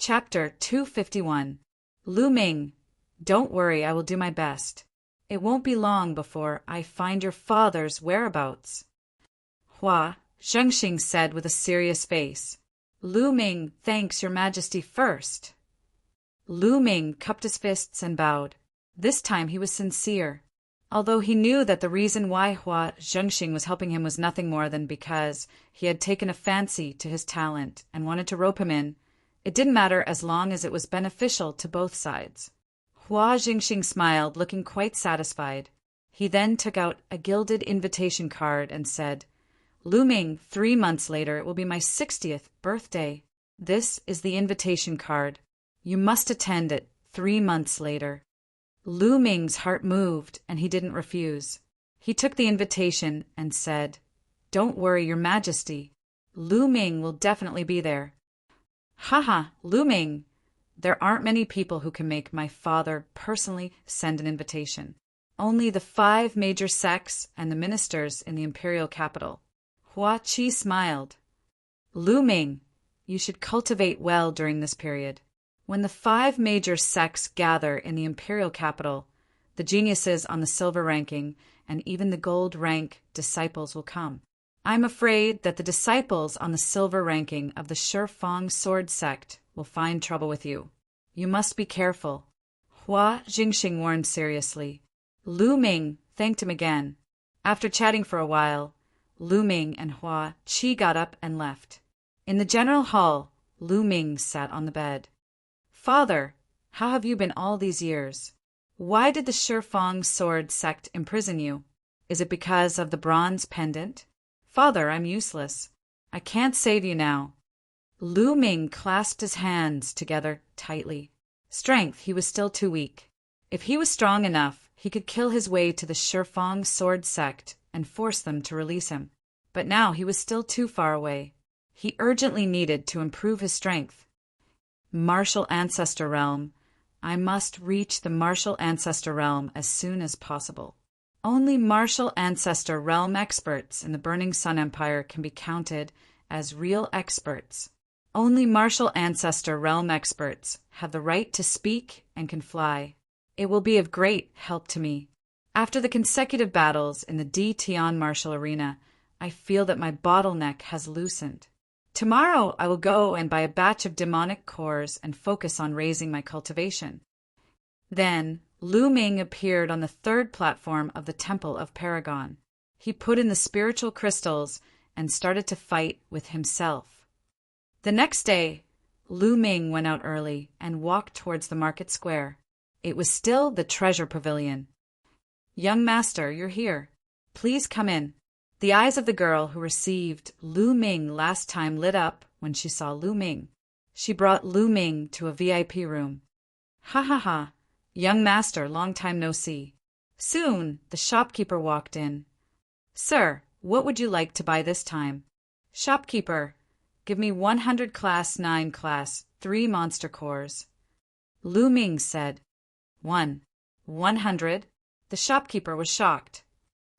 Chapter 251. Lu Ming, don't worry, I will do my best. It won't be long before I find your father's whereabouts. Hua Zhengxing said with a serious face. Lu Ming thanks your majesty first. Lu Ming cupped his fists and bowed. This time he was sincere. Although he knew that the reason why Hua Zhengxing was helping him was nothing more than because he had taken a fancy to his talent and wanted to rope him in, it didn't matter as long as it was beneficial to both sides. Hua Zhengxing smiled, looking quite satisfied. He then took out a gilded invitation card and said, Lu Ming, 3 months later, it will be my 60th birthday. This is the invitation card. You must attend it 3 months later. Lu Ming's heart moved, and he didn't refuse. He took the invitation and said, Don't worry, your majesty. Lu Ming will definitely be there. Haha, Lu Ming. There aren't many people who can make my father personally send an invitation. Only the 5 major sects and the ministers in the imperial capital. Hua Qi smiled. Lu Ming, you should cultivate well during this period. When the 5 major sects gather in the imperial capital, the geniuses on the silver ranking and even the gold rank disciples will come. I'm afraid that the disciples on the silver ranking of the Shifang sword sect will find trouble with you. You must be careful. Hua Zhengxing warned seriously. Lu Ming thanked him again. After chatting for a while, Lu Ming and Hua Qi got up and left. In the general hall, Lu Ming sat on the bed. Father, how have you been all these years? Why did the Shifang sword sect imprison you? Is it because of the bronze pendant? Father, I'm useless. I can't save you now. Lu Ming clasped his hands together tightly. Strength, he was still too weak. If he was strong enough, he could kill his way to the Shifang sword sect and force them to release him. But now he was still too far away. He urgently needed to improve his strength. Martial Ancestor Realm. I must reach the Martial Ancestor Realm as soon as possible. Only Martial Ancestor Realm experts in the Burning Sun Empire can be counted as real experts. Only Martial Ancestor Realm experts have the right to speak and can fly. It will be of great help to me. After the consecutive battles in the Di Tian Martial Arena, I feel that my bottleneck has loosened. Tomorrow I will go and buy a batch of demonic cores and focus on raising my cultivation. Then Lu Ming appeared on the 3rd platform of the Temple of Paragon. He put in the spiritual crystals and started to fight with himself. The next day, Lu Ming went out early and walked towards the market square. It was still the treasure pavilion. Young master, you're here. Please come in. The eyes of the girl who received Lu Ming last time lit up when she saw Lu Ming. She brought Lu Ming to a VIP room. Ha ha ha. Young master, long time no see. Soon the shopkeeper walked in. Sir, what would you like to buy this time? Shopkeeper, give me 100 class 9 class 3 monster cores. Lu Ming said. 100? The shopkeeper was shocked.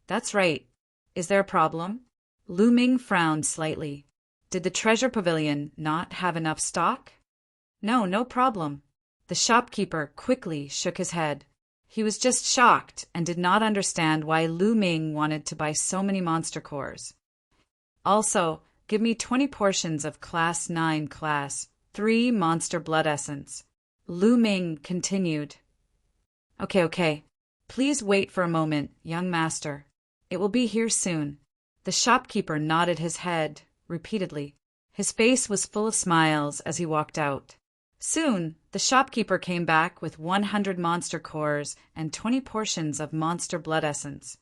That's right. Is there a problem? Lu Ming frowned slightly. Did the treasure pavilion not have enough stock? No problem. The shopkeeper quickly shook his head. He was just shocked and did not understand why Lu Ming wanted to buy so many monster cores. Also, give me 20 portions of class 9 class 3 monster blood essence. Lu Ming continued. Okay. Please wait for a moment, young master. It will be here soon. The shopkeeper nodded his head repeatedly. His face was full of smiles as he walked out. Soon, the shopkeeper came back with 100 monster cores and 20 portions of monster blood essence.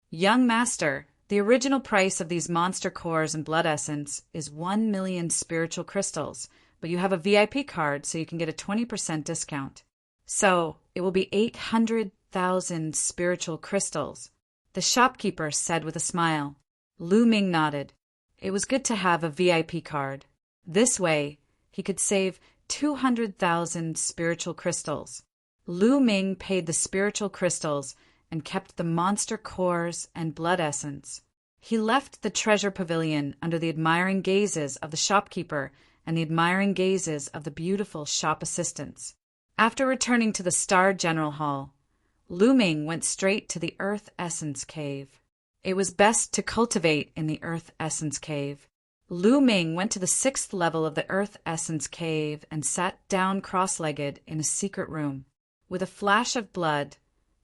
Young master, the original price of these monster cores and blood essence is 1 million spiritual crystals, but you have a VIP card so you can get a 20% discount. So, it will be 800,000 spiritual crystals. The shopkeeper said with a smile. Lu Ming nodded. It was good to have a VIP card. This way, he could save 200,000 spiritual crystals. Lu Ming paid the spiritual crystals and kept the monster cores and blood essence. He left the treasure pavilion under the admiring gazes of the shopkeeper and the admiring gazes of the beautiful shop assistants. After returning to the Star General Hall, Lu Ming went straight to the Earth Essence Cave. It was best to cultivate in the Earth Essence Cave. Lu Ming went to the 6th level of the Earth Essence Cave and sat down cross-legged in a secret room. With a flash of blood,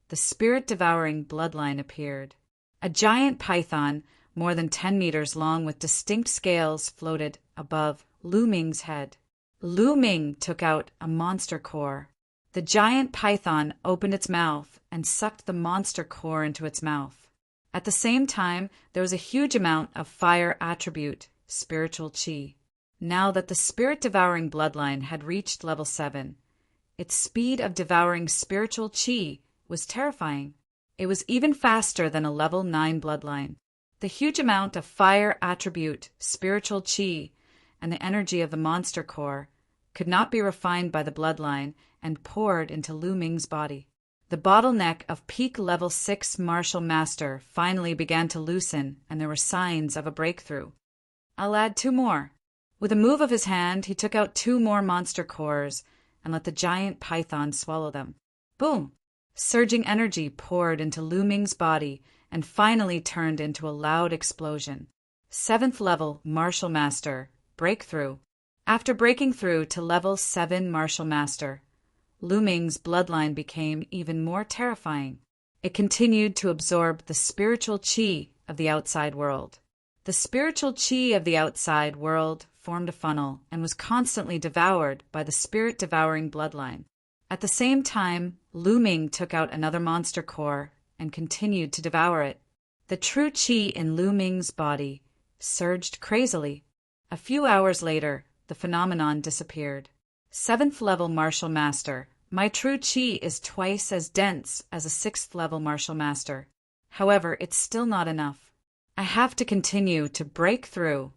the spirit-devouring bloodline appeared. A giant python, more than 10 meters long with distinct scales, floated above Lu Ming's head. Lu Ming took out a monster core. The giant python opened its mouth and sucked the monster core into its mouth. At the same time, there was a huge amount of fire attribute, spiritual chi. Now that the spirit-devouring bloodline had reached level 7, its speed of devouring spiritual chi was terrifying. It was even faster than a level 9 bloodline. The huge amount of fire attribute, spiritual chi, and the energy of the monster core could not be refined by the bloodline and poured into Lu Ming's body. The bottleneck of peak level 6 martial master finally began to loosen, and there were signs of a breakthrough. I'll add 2 more. With a move of his hand, he took out 2 more monster cores and let the giant python swallow them. Boom! Surging energy poured into Lu Ming's body and finally turned into a loud explosion. 7th level martial master, breakthrough. After breaking through to level 7 martial master, Lu Ming's bloodline became even more terrifying. It continued to absorb the spiritual chi of the outside world. The spiritual chi of the outside world formed a funnel and was constantly devoured by the spirit-devouring bloodline. At the same time, Lu Ming took out another monster core and continued to devour it. The true chi in Lu Ming's body surged crazily. A few hours later, the phenomenon disappeared. 7th level martial master. My true chi is twice as dense as a 6th level martial master. However, it's still not enough. I have to continue to break through.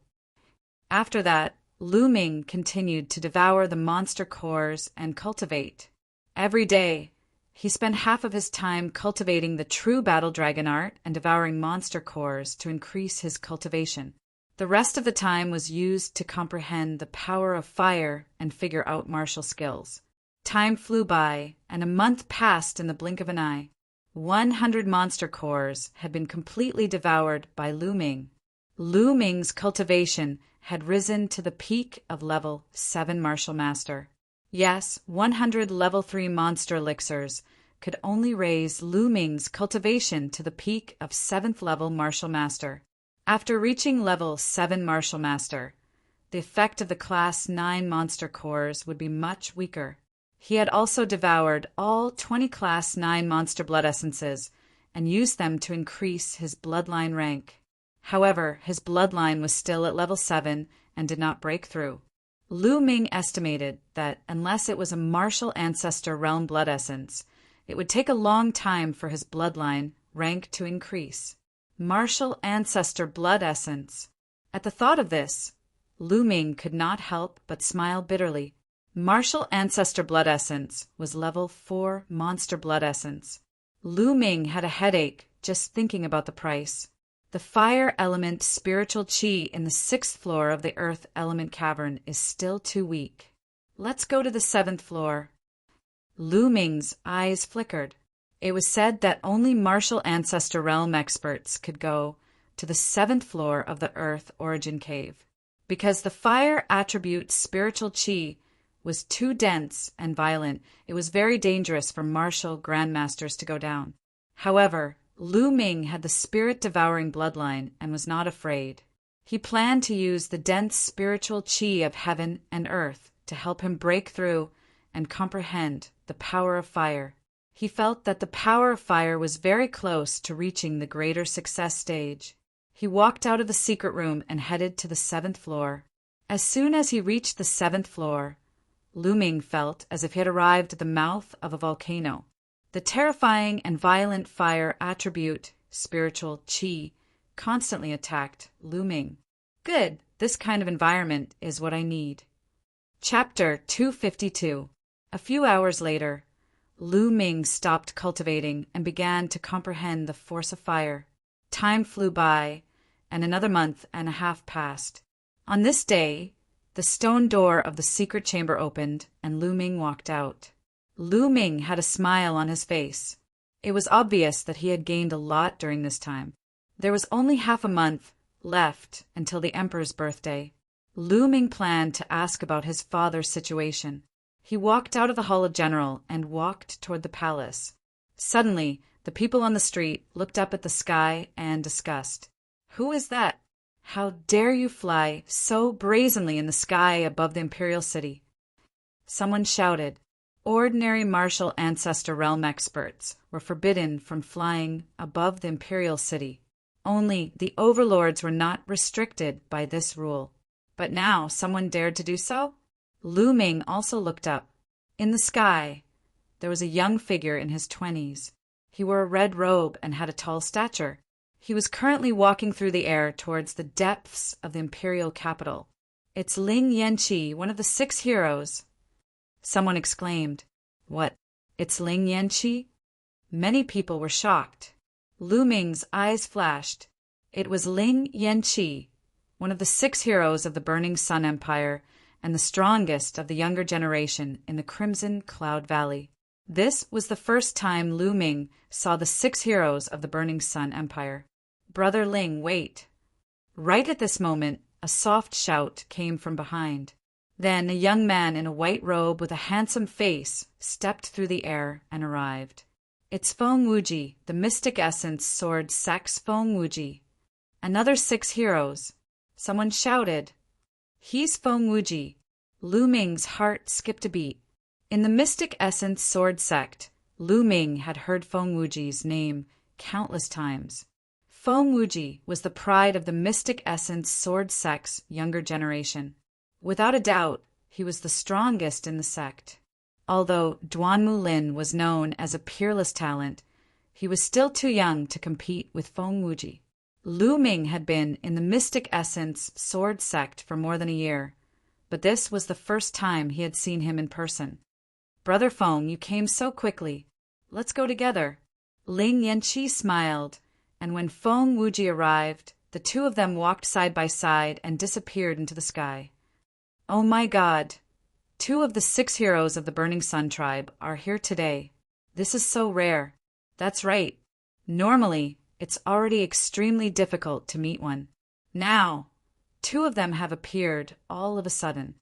After that, Lu Ming continued to devour the monster cores and cultivate. Every day, he spent half of his time cultivating the true battle dragon art and devouring monster cores to increase his cultivation. The rest of the time was used to comprehend the power of fire and figure out martial skills. Time flew by, and a month passed in the blink of an eye. 100 monster cores had been completely devoured by Lu Ming. Lu Ming's cultivation had risen to the peak of level 7 martial master. Yes, 100 level 3 monster elixirs could only raise Lu Ming's cultivation to the peak of 7th level martial master. After reaching level 7 martial master, the effect of the class 9 monster cores would be much weaker. He had also devoured all 20 class 9 monster blood essences and used them to increase his bloodline rank. However, his bloodline was still at level 7 and did not break through. Lu Ming estimated that unless it was a martial ancestor realm blood essence, it would take a long time for his bloodline rank to increase. Martial ancestor blood essence. At the thought of this, Lu Ming could not help but smile bitterly. Martial ancestor blood essence was level 4 monster blood essence. Lu Ming had a headache just thinking about the price. The fire element spiritual chi in the 6th floor of the earth element cavern is still too weak. Let's go to the 7th floor. Lu Ming's eyes flickered. It was said that only martial ancestor realm experts could go to the 7th floor of the earth origin cave. Because the fire attribute spiritual chi was too dense and violent, it was very dangerous for martial grandmasters to go down. However, Lu Ming had the spirit-devouring bloodline and was not afraid. He planned to use the dense spiritual chi of heaven and earth to help him break through and comprehend the power of fire. He felt that the power of fire was very close to reaching the greater success stage. He walked out of the secret room and headed to the 7th floor. As soon as he reached the 7th floor, Lu Ming felt as if he had arrived at the mouth of a volcano. The terrifying and violent fire attribute, spiritual chi, constantly attacked Lu Ming. Good, this kind of environment is what I need. Chapter 252. A few hours later, Lu Ming stopped cultivating and began to comprehend the force of fire. Time flew by, and another month and a half passed. On this day, The stone door of the secret chamber opened, and Lu Ming walked out. Lu Ming had a smile on his face. It was obvious that he had gained a lot during this time. There was only half a month left until the emperor's birthday. Lu Ming planned to ask about his father's situation. He walked out of the Hall of General and walked toward the palace. Suddenly, the people on the street looked up at the sky and discussed. "Who is that? How dare you fly so brazenly in the sky above the imperial city?" Someone shouted. Ordinary martial ancestor realm experts were forbidden from flying above the imperial city. Only the overlords were not restricted by this rule. But now someone dared to do so? Lu Ming also looked up. In the sky, there was a young figure in his 20s. He wore a red robe and had a tall stature. He was currently walking through the air towards the depths of the imperial capital. "It's Ling Yanqi, one of the 6 heroes." Someone exclaimed, "What? It's Ling Yanqi?" Many people were shocked. Lu Ming's eyes flashed. It was Ling Yanqi, one of the 6 heroes of the Burning Sun Empire and the strongest of the younger generation in the Crimson Cloud Valley. This was the first time Lu Ming saw the 6 heroes of the Burning Sun Empire. "Brother Ling, wait." Right at this moment, a soft shout came from behind. Then a young man in a white robe with a handsome face stepped through the air and arrived. "It's Feng Wuji, the mystic essence sword Sex Feng Wuji. Another 6 heroes." Someone shouted. "He's Feng Wuji." Lu Ming's heart skipped a beat. In the mystic essence sword sect, Lu Ming had heard Feng Wuji's name countless times. Feng Wuji was the pride of the mystic essence sword sect's younger generation. Without a doubt, he was the strongest in the sect. Although Duanmu Lin was known as a peerless talent, he was still too young to compete with Feng Wuji. Lu Ming had been in the mystic essence sword sect for more than a year, but this was the first time he had seen him in person. "Brother Feng, you came so quickly. Let's go together." Ling Yanqi smiled, and when Feng Wuji arrived, the two of them walked side by side and disappeared into the sky. "Oh my God! 2 of the 6 heroes of the Burning Sun tribe are here today. This is so rare." "That's right. Normally, it's already extremely difficult to meet one. Now, 2 of them have appeared all of a sudden.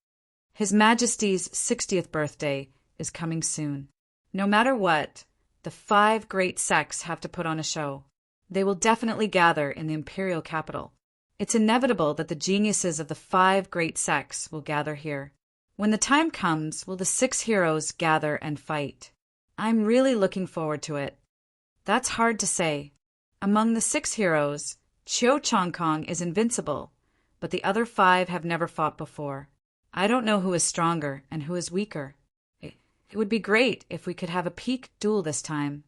His Majesty's 60th birthday is coming soon. No matter what, the 5 great sects have to put on a show. They will definitely gather in the imperial capital. It's inevitable that the geniuses of the 5 great sects will gather here. When the time comes, will the 6 heroes gather and fight? I'm really looking forward to it." "That's hard to say. Among the 6 heroes, Qiu Chongkong is invincible, but the other 5 have never fought before. I don't know who is stronger and who is weaker. It would be great if we could have a peak duel this time."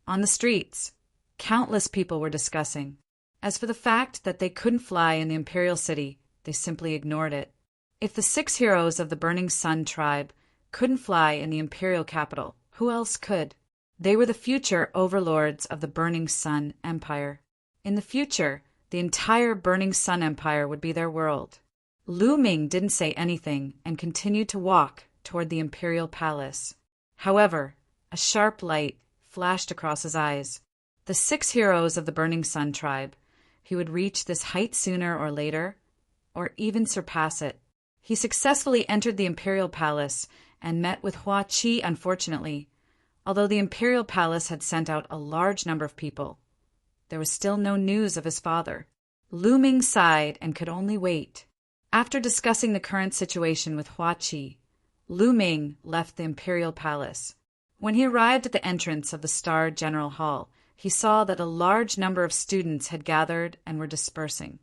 On the streets, countless people were discussing. As for the fact that they couldn't fly in the imperial city, they simply ignored it. If the 6 heroes of the Burning Sun tribe couldn't fly in the imperial capital, who else could? They were the future overlords of the Burning Sun Empire. In the future, the entire Burning Sun Empire would be their world. Lu Ming didn't say anything and continued to walk toward the imperial palace. However, a sharp light flashed across his eyes. The 6 heroes of the Burning Sun tribe, he would reach this height sooner or later, or even surpass it. He successfully entered the imperial palace and met with Hua Qi. Unfortunately, although the imperial palace had sent out a large number of people, there was still no news of his father. Lu Ming sighed and could only wait. After discussing the current situation with Hua Qi, Lu Ming left the imperial palace. When he arrived at the entrance of the Star General Hall, he saw that a large number of students had gathered and were dispersing.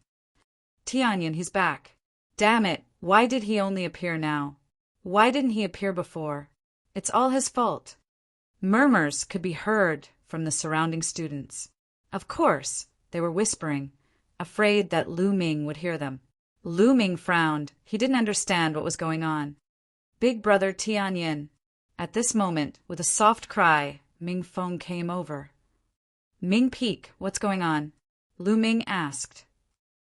"Tianyan, he's back. Damn it, why did he only appear now? Why didn't he appear before? It's all his fault." Murmurs could be heard from the surrounding students. Of course, they were whispering, afraid that Lu Ming would hear them. Lu Ming frowned. He didn't understand what was going on. "Big brother Tianyan." At this moment, with a soft cry, Ming Feng came over. "Ming Peak, what's going on?" Lu Ming asked.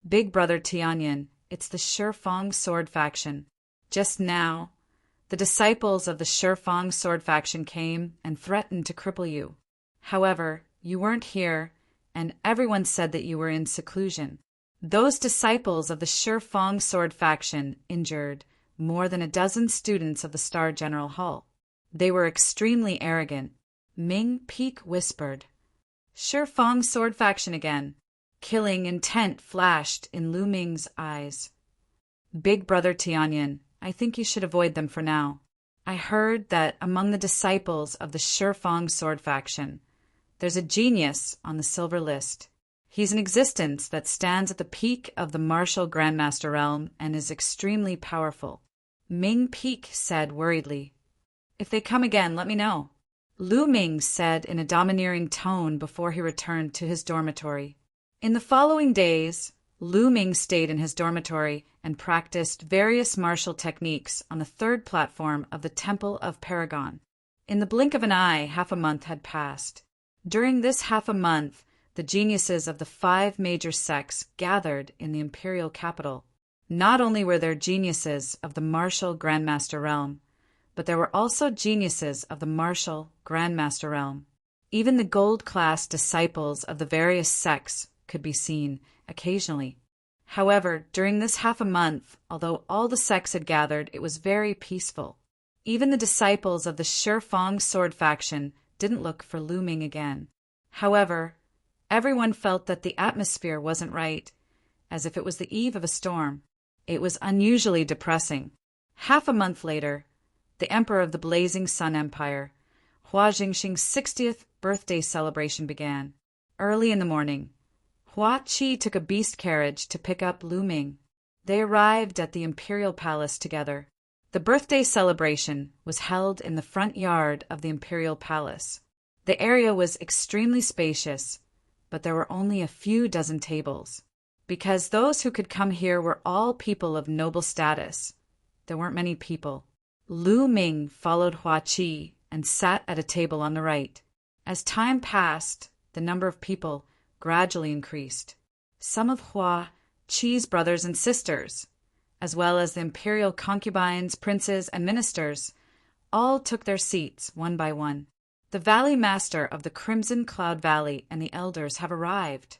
"Big brother Tianyan, It's the Shifeng sword faction. Just now, the disciples of the Shifeng sword faction came and threatened to cripple you. However, you weren't here, and everyone said that you were in seclusion. Those disciples of the Shifeng sword faction injured more than a dozen students of the Star General Hall. They were extremely arrogant. Ming Peak whispered. Shifeng sword faction again. Killing intent flashed in Lu Ming's eyes. Big brother Tianyan, I think you should avoid them for now. I heard that among the disciples of the Shifeng sword faction, there's a genius on the silver list. He's an existence that stands at the peak of the martial Grandmaster realm and is extremely powerful. Ming Peak said worriedly. If they come again, let me know. Lu Ming said in a domineering tone before he returned to his dormitory. In the following days, Lu Ming stayed in his dormitory and practiced various martial techniques on the third platform of the Temple of Paragon. In the blink of an eye, half a month had passed. During this half a month, the geniuses of the 5 major sects gathered in the imperial capital. Not only were there geniuses of the martial Grandmaster realm, but there were also geniuses of the martial Grandmaster realm. Even the gold-class disciples of the various sects could be seen occasionally. However, during this half a month, although all the sects had gathered, it was very peaceful. Even the disciples of the Shifeng sword faction didn't look for Lu Ming again. However, everyone felt that the atmosphere wasn't right, as if it was the eve of a storm. It was unusually depressing. Half a month later, the Emperor of the Blazing Sun Empire, Hua Jingxing's 60th birthday celebration began. Early in the morning, Hua Qi took a beast carriage to pick up Lu Ming. They arrived at the imperial palace together. The birthday celebration was held in the front yard of the imperial palace. The area was extremely spacious, but there were only a few dozen tables. Because those who could come here were all people of noble status, there weren't many people. Lu Ming followed Hua Qi and sat at a table on the right. As time passed, the number of people gradually increased. Some of Hua Qi's brothers and sisters, as well as the imperial concubines, princes, and ministers, all took their seats one by one. The Valley Master of the Crimson Cloud Valley and the elders have arrived.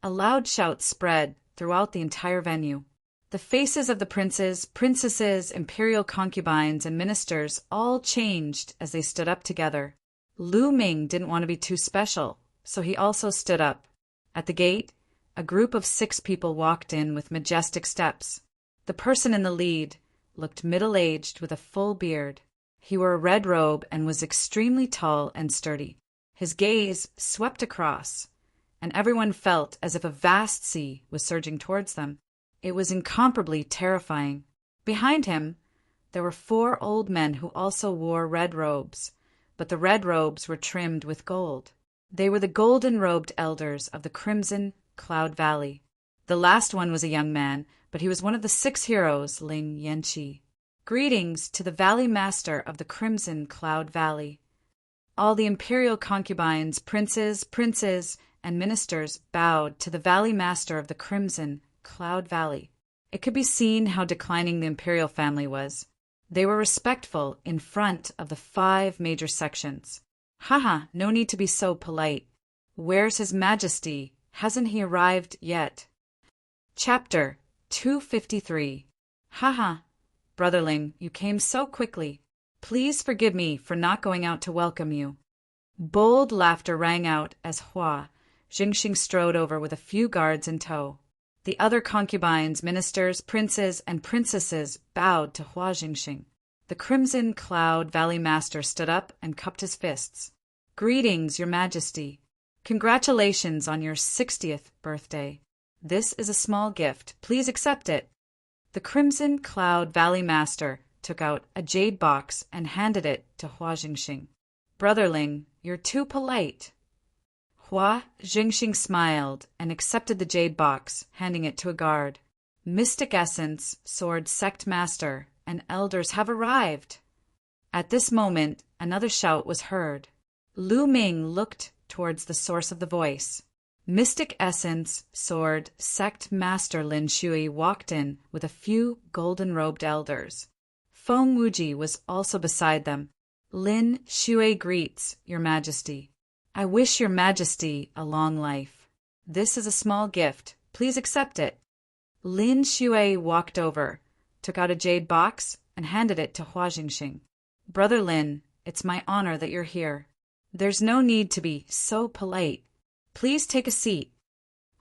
A loud shout spread throughout the entire venue. The faces of the princes, princesses, imperial concubines, and ministers all changed as they stood up together. Lu Ming didn't want to be too special, so he also stood up. At the gate, a group of 6 people walked in with majestic steps. The person in the lead looked middle-aged with a full beard. He wore a red robe and was extremely tall and sturdy. His gaze swept across, and everyone felt as if a vast sea was surging towards them. It was incomparably terrifying. Behind him, there were 4 old men who also wore red robes, but the red robes were trimmed with gold. They were the golden-robed elders of the Crimson Cloud Valley. The last one was a young man, but he was one of the 6 heroes, Ling Yanqi. Greetings to the Valley Master of the Crimson Cloud Valley. All the imperial concubines, princes, and ministers bowed to the Valley Master of the Crimson Cloud Valley. It could be seen how declining the imperial family was. They were respectful in front of the 5 major sections. Haha, no need to be so polite. Where's His Majesty? Hasn't he arrived yet? Chapter 253. Haha, Brotherling, you came so quickly. Please forgive me for not going out to welcome you. Bold laughter rang out as Hua Jingxing strode over with a few guards in tow. The other concubines, ministers, princes, and princesses bowed to Hua Jingxing. The Crimson Cloud Valley Master stood up and cupped his fists. Greetings, Your Majesty. Congratulations on your 60th birthday. This is a small gift. Please accept it. The Crimson Cloud Valley Master took out a jade box and handed it to Hua Jingxing. Brotherling, you're too polite. Hua Jingxing smiled and accepted the jade box, handing it to a guard. Mystic Essence, Sword Sect Master, and elders have arrived. At this moment, another shout was heard. Lu Ming looked towards the source of the voice. Mystic Essence Sword Sect Master Lin Shui walked in with a few golden-robed elders. Feng Wuji was also beside them. Lin Shui greets, Your Majesty. I wish Your Majesty a long life. This is a small gift. Please accept it. Lin Shui walked over, took out a jade box, and handed it to Hua Jingxing. Brother Lin, it's my honor that you're here. There's no need to be so polite. Please take a seat.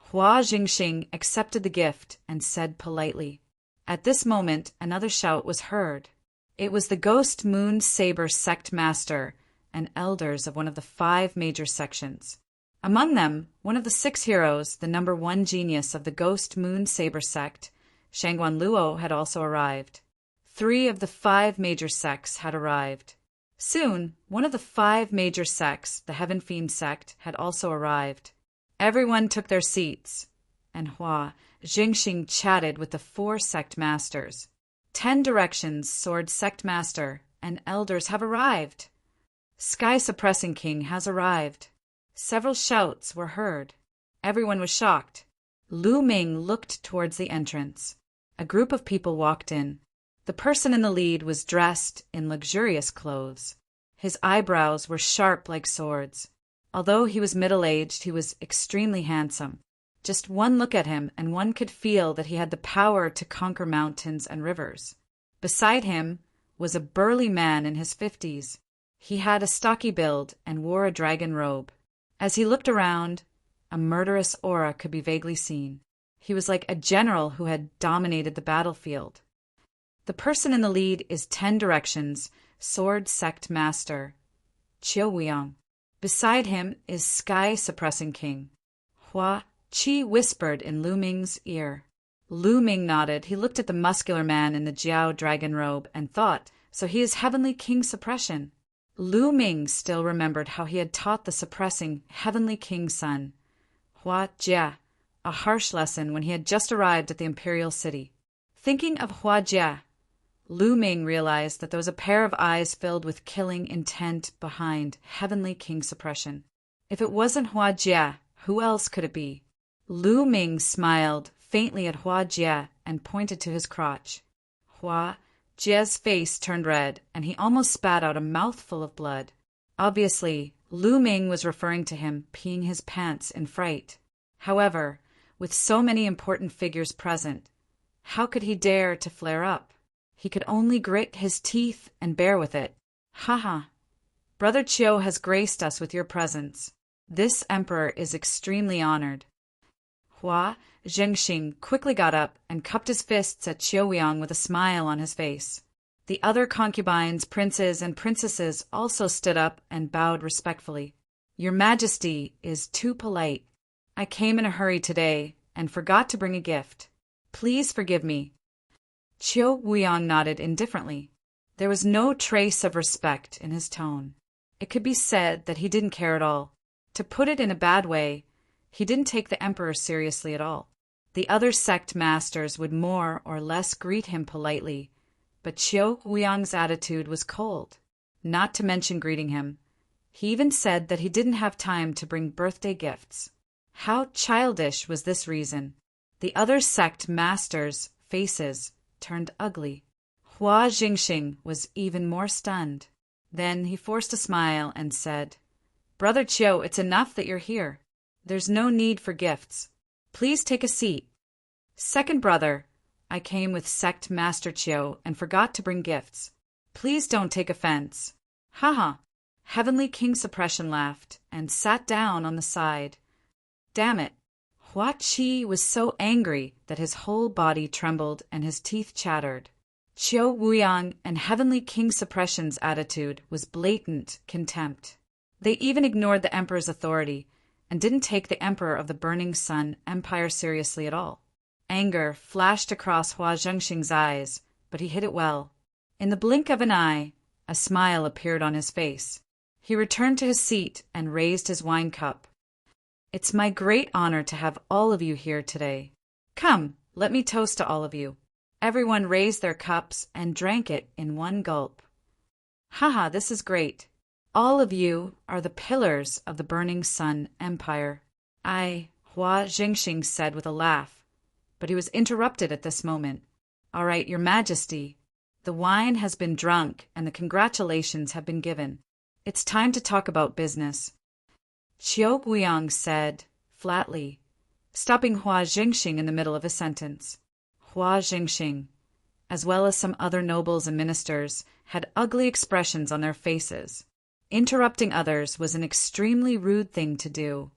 Hua Jingxing accepted the gift and said politely. At this moment, another shout was heard. It was the Ghost Moon Saber Sect Master and elders of one of the 5 major sections. Among them, one of the 6 heroes, the number 1 genius of the Ghost Moon Saber Sect, Shangguan Luo, had also arrived. 3 of the 5 major sects had arrived. Soon, one of the 5 major sects, the Heaven Fiend sect, had also arrived. Everyone took their seats, and Hua Jingxing chatted with the 4 sect masters. 10 Directions Sword Sect Master and elders have arrived. Sky Suppressing King has arrived. Several shouts were heard. Everyone was shocked. Lu Ming looked towards the entrance. A group of people walked in. The person in the lead was dressed in luxurious clothes. His eyebrows were sharp like swords. Although he was middle-aged, he was extremely handsome. Just one look at him, and one could feel that he had the power to conquer mountains and rivers. Beside him was a burly man in his 50s. He had a stocky build and wore a dragon robe. As he looked around, a murderous aura could be vaguely seen. He was like a general who had dominated the battlefield. The person in the lead is 10 Directions Sword Sect Master, Qiu Weiyang. Beside him is Sky Suppressing King. Hua Qi whispered in Lu Ming's ear. Lu Ming nodded. He looked at the muscular man in the Jiao dragon robe and thought, so he is Heavenly King Suppression. Lu Ming still remembered how he had taught the suppressing Heavenly King's son, Hua Jia, a harsh lesson when he had just arrived at the imperial city. Thinking of Hua Jia, Lu Ming realized that there was a pair of eyes filled with killing intent behind Heavenly King Suppression. If it wasn't Hua Jia, who else could it be? Lu Ming smiled faintly at Hua Jia and pointed to his crotch. Hua Jia's face turned red, and he almost spat out a mouthful of blood. Obviously, Lu Ming was referring to him peeing his pants in fright. However, with so many important figures present, how could he dare to flare up? He could only grit his teeth and bear with it. Haha. Brother Qiu has graced us with your presence. This emperor is extremely honored. Hua Zhengxing quickly got up and cupped his fists at Qiu Weiyang with a smile on his face. The other concubines, princes, and princesses also stood up and bowed respectfully. Your Majesty is too polite. I came in a hurry today and forgot to bring a gift. Please forgive me. Qiu Weiyang nodded indifferently. There was no trace of respect in his tone. It could be said that he didn't care at all. To put it in a bad way, he didn't take the emperor seriously at all. The other sect masters would more or less greet him politely, but Qiu Weiyang's attitude was cold, not to mention greeting him. He even said that he didn't have time to bring birthday gifts. How childish was this reason? The other sect masters' faces turned ugly. Hua Jingxing was even more stunned. Then he forced a smile and said, Brother Qiu, it's enough that you're here. There's no need for gifts. Please take a seat. Second brother, I came with Sect Master Qiu and forgot to bring gifts. Please don't take offense. Haha. Heavenly King Suppression laughed and sat down on the side. Damn it. Hua Qi was so angry that his whole body trembled and his teeth chattered. Qiu Weiyang and Heavenly King Suppression's attitude was blatant contempt. They even ignored the emperor's authority and didn't take the emperor of the Burning Sun Empire seriously at all. Anger flashed across Hua Zhengxing's eyes, but he hid it well. In the blink of an eye, a smile appeared on his face. He returned to his seat and raised his wine cup. It's my great honor to have all of you here today. Come, let me toast to all of you. Everyone raised their cups and drank it in one gulp. Haha, this is great. All of you are the pillars of the Burning Sun Empire. I Hua Jingxing said with a laugh, but he was interrupted at this moment. "All right, Your Majesty. The wine has been drunk and the congratulations have been given. It's time to talk about business," Qiu Guiyang said, flatly, stopping Hua Jingxing in the middle of a sentence. Hua Jingxing, as well as some other nobles and ministers, had ugly expressions on their faces. Interrupting others was an extremely rude thing to do,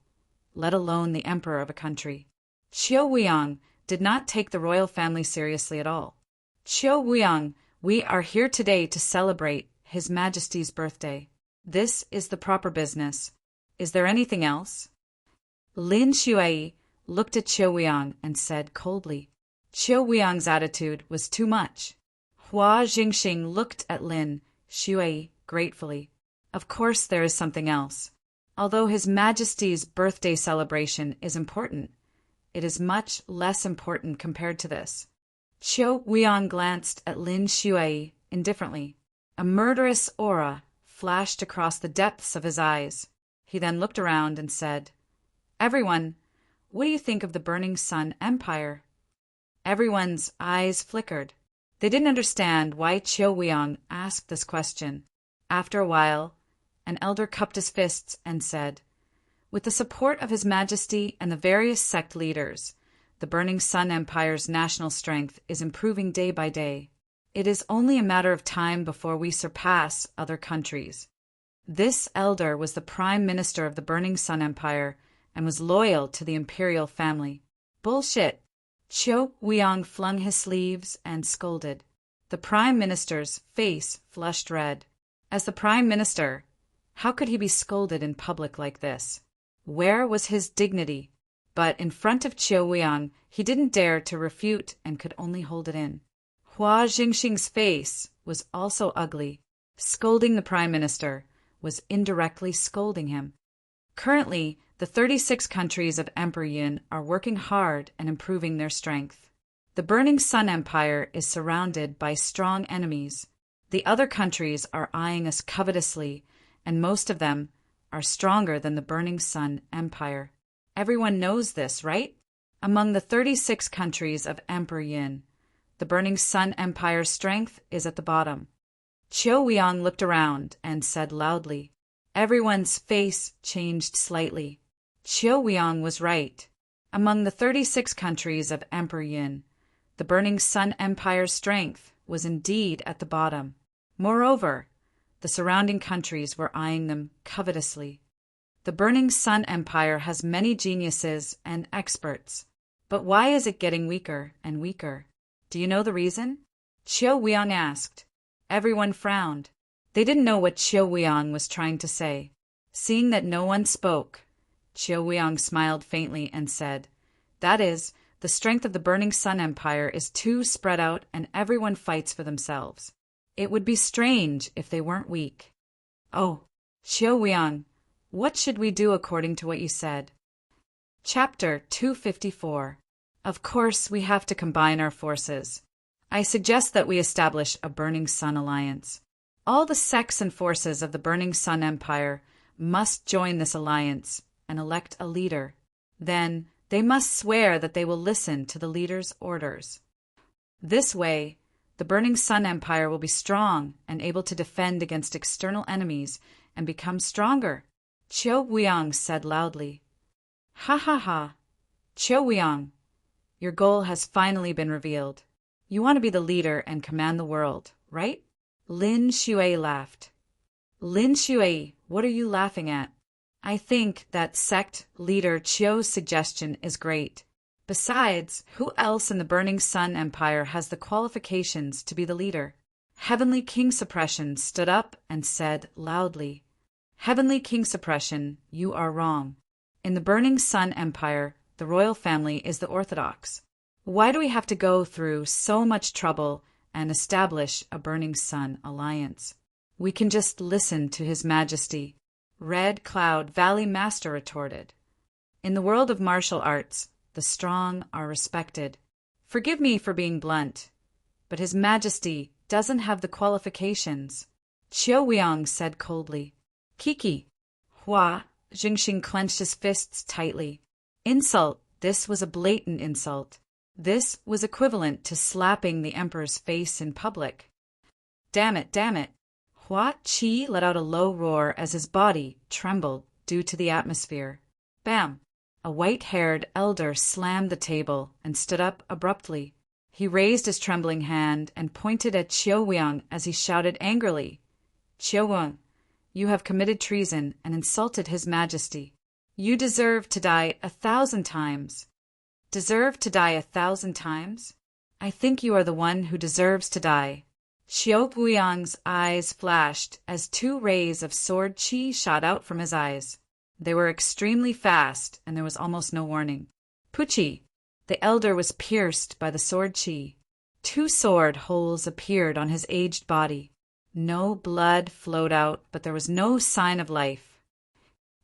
let alone the emperor of a country. Qiu Guiyang did not take the royal family seriously at all. "Qiu Guiyang, we are here today to celebrate His Majesty's birthday. This is the proper business. Is there anything else?" Lin Shui looked at Qiu Guiyang and said coldly. Qiu Guiyang's attitude was too much. Hua Jingxing looked at Lin Shui gratefully. "Of course there is something else. Although His Majesty's birthday celebration is important, it is much less important compared to this." Qiu Guiyang glanced at Lin Shui indifferently. A murderous aura flashed across the depths of his eyes. He then looked around and said, "Everyone, what do you think of the Burning Sun Empire?" Everyone's eyes flickered. They didn't understand why Qiu Guiyang asked this question. After a while, an elder cupped his fists and said, "With the support of His Majesty and the various sect leaders, the Burning Sun Empire's national strength is improving day by day. It is only a matter of time before we surpass other countries." This elder was the Prime Minister of the Burning Sun Empire and was loyal to the imperial family. "Bullshit!" Qiu Guiyang flung his sleeves and scolded. The Prime Minister's face flushed red. As the Prime Minister, how could he be scolded in public like this? Where was his dignity? But in front of Qiu Guiyang, he didn't dare to refute and could only hold it in. Hua Jingxing's face was also ugly. Scolding the Prime Minister was indirectly scolding him. Currently, the 36 countries of Emperor Yun are working hard and improving their strength. The Burning Sun Empire is surrounded by strong enemies. The other countries are eyeing us covetously, and most of them are stronger than the Burning Sun Empire. Everyone knows this, right? Among the 36 countries of Emperor Yin, the Burning Sun Empire's strength is at the bottom. Qiu Guiyang looked around and said loudly. Everyone's face changed slightly. Qiu Guiyang was right. Among the 36 countries of Emperor Yin, the Burning Sun Empire's strength was indeed at the bottom. Moreover, the surrounding countries were eyeing them covetously. The Burning Sun Empire has many geniuses and experts. But why is it getting weaker and weaker? Do you know the reason? Qiu Guiyang asked. Everyone frowned. They didn't know what Qiu Guiyang was trying to say. Seeing that no one spoke, Qiu Guiyang smiled faintly and said, "That is, the strength of the Burning Sun Empire is too spread out and everyone fights for themselves. It would be strange if they weren't weak." "Oh, Qiu Guiyang, what should we do according to what you said?" Chapter 254. Of course, we have to combine our forces. I suggest that we establish a Burning Sun Alliance. All the sects and forces of the Burning Sun Empire must join this alliance and elect a leader. Then they must swear that they will listen to the leader's orders. This way, the Burning Sun Empire will be strong and able to defend against external enemies and become stronger. Qiu Guiyang said loudly. Ha ha ha. Qiu Guiyang, your goal has finally been revealed. You want to be the leader and command the world, right? Lin Shui laughed. Lin Shui, what are you laughing at? I think that sect leader Qiu's suggestion is great. Besides, who else in the Burning Sun Empire has the qualifications to be the leader? Heavenly King Suppression stood up and said loudly, Heavenly King Suppression, you are wrong. In the Burning Sun Empire, the royal family is the orthodox. Why do we have to go through so much trouble and establish a Burning Sun Alliance? We can just listen to His Majesty. Red Cloud Valley Master retorted. In the world of martial arts, the strong are respected. Forgive me for being blunt, but His Majesty doesn't have the qualifications. Qiu Guiyang said coldly. Kiki. Hua Jingxing clenched his fists tightly. Insult. This was a blatant insult. This was equivalent to slapping the emperor's face in public. Damn it, damn it. Hua Qi let out a low roar as his body trembled due to the atmosphere. Bam! A white-haired elder slammed the table and stood up abruptly. He raised his trembling hand and pointed at Qiu Wang as he shouted angrily, "Qiu Wang, you have committed treason and insulted His Majesty. You deserve to die 1,000 times." Deserve to die 1,000 times? I think you are the one who deserves to die. Qiu Wuyang's eyes flashed as 2 rays of sword qi shot out from his eyes. They were extremely fast, and there was almost no warning. Puchi! The elder was pierced by the sword qi. 2 sword holes appeared on his aged body. No blood flowed out, but there was no sign of life.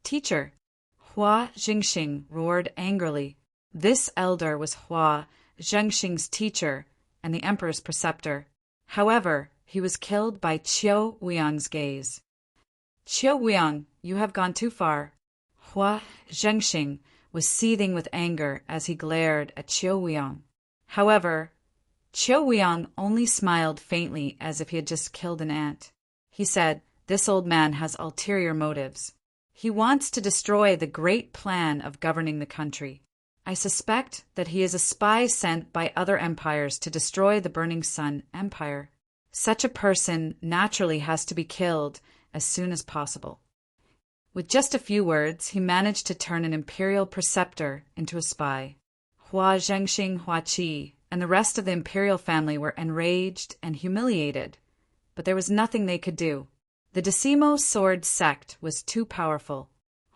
Teacher! Hua Jingxing roared angrily. This elder was Hua Zhengxing's teacher and the emperor's preceptor. However, he was killed by Qiu Wuyang's gaze. Qiu Wuyang, you have gone too far. Hua Zhengxing was seething with anger as he glared at Qiu Wuyang. However, Qiu Wuyang only smiled faintly as if he had just killed an ant. He said, "This old man has ulterior motives. He wants to destroy the great plan of governing the country. I suspect that he is a spy sent by other empires to destroy the Burning Sun Empire. Such a person naturally has to be killed as soon as possible." With just a few words, he managed to turn an imperial preceptor into a spy. Hua Zhengxing, Hua Qi, and the rest of the imperial family were enraged and humiliated, but there was nothing they could do. The Decimo sword sect was too powerful.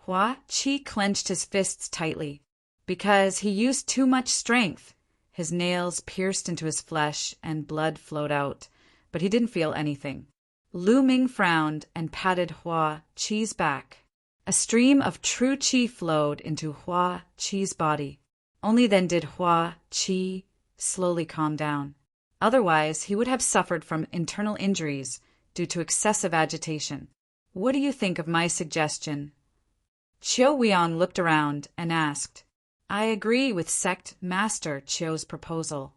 Hua Qi clenched his fists tightly. Because he used too much strength, his nails pierced into his flesh and blood flowed out, but he didn't feel anything. Lu Ming frowned and patted Hua Qi's back. A stream of true qi flowed into Hua Qi's body. Only then did Hua Qi slowly calm down. Otherwise, he would have suffered from internal injuries due to excessive agitation. What do you think of my suggestion? Qiu Wuyang looked around and asked, "I agree with Sect Master Qiu's proposal."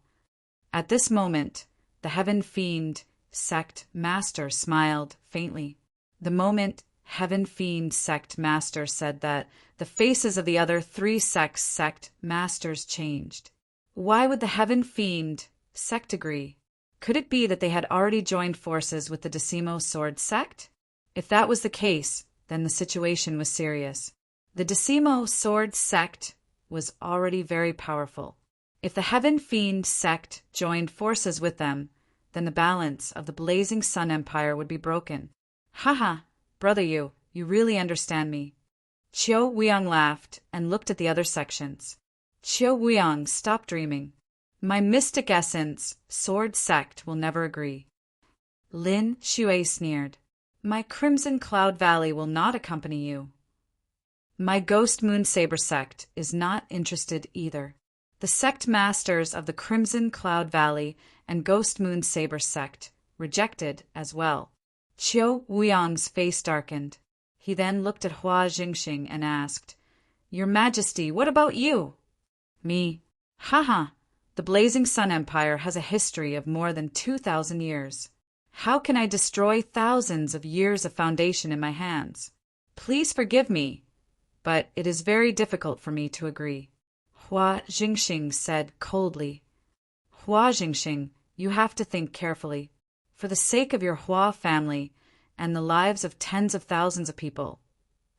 At this moment, the Heaven Fiend Sect Master smiled faintly. The moment Heaven Fiend Sect Master said that, the faces of the other 3 sects Sect Masters changed. Why would the Heaven Fiend Sect agree? Could it be that they had already joined forces with the Decimo Sword Sect? If that was the case, then the situation was serious. The Decimo Sword Sect was already very powerful. If the Heaven Fiend Sect joined forces with them, then the balance of the Blazing Sun Empire would be broken. Haha, brother you really understand me. Qiu Wuyang laughed and looked at the other sections. Qiu Wuyang, stop dreaming. My mystic essence, sword sect, will never agree. Lin Xue sneered. My Crimson Cloud Valley will not accompany you. My Ghost Moon Saber sect is not interested either. The sect masters of the Crimson Cloud Valley and Ghost Moon Saber sect rejected as well. Qiu Wuyang's face darkened. He then looked at Hua Jingxing and asked, "Your Majesty, what about you?" Me. Haha, the Blazing Sun Empire has a history of more than 2,000 years. How can I destroy thousands of years of foundation in my hands? Please forgive me, but it is very difficult for me to agree. Hua Jingxing said coldly. Hua Jingxing, you have to think carefully. For the sake of your Hua family and the lives of tens of thousands of people,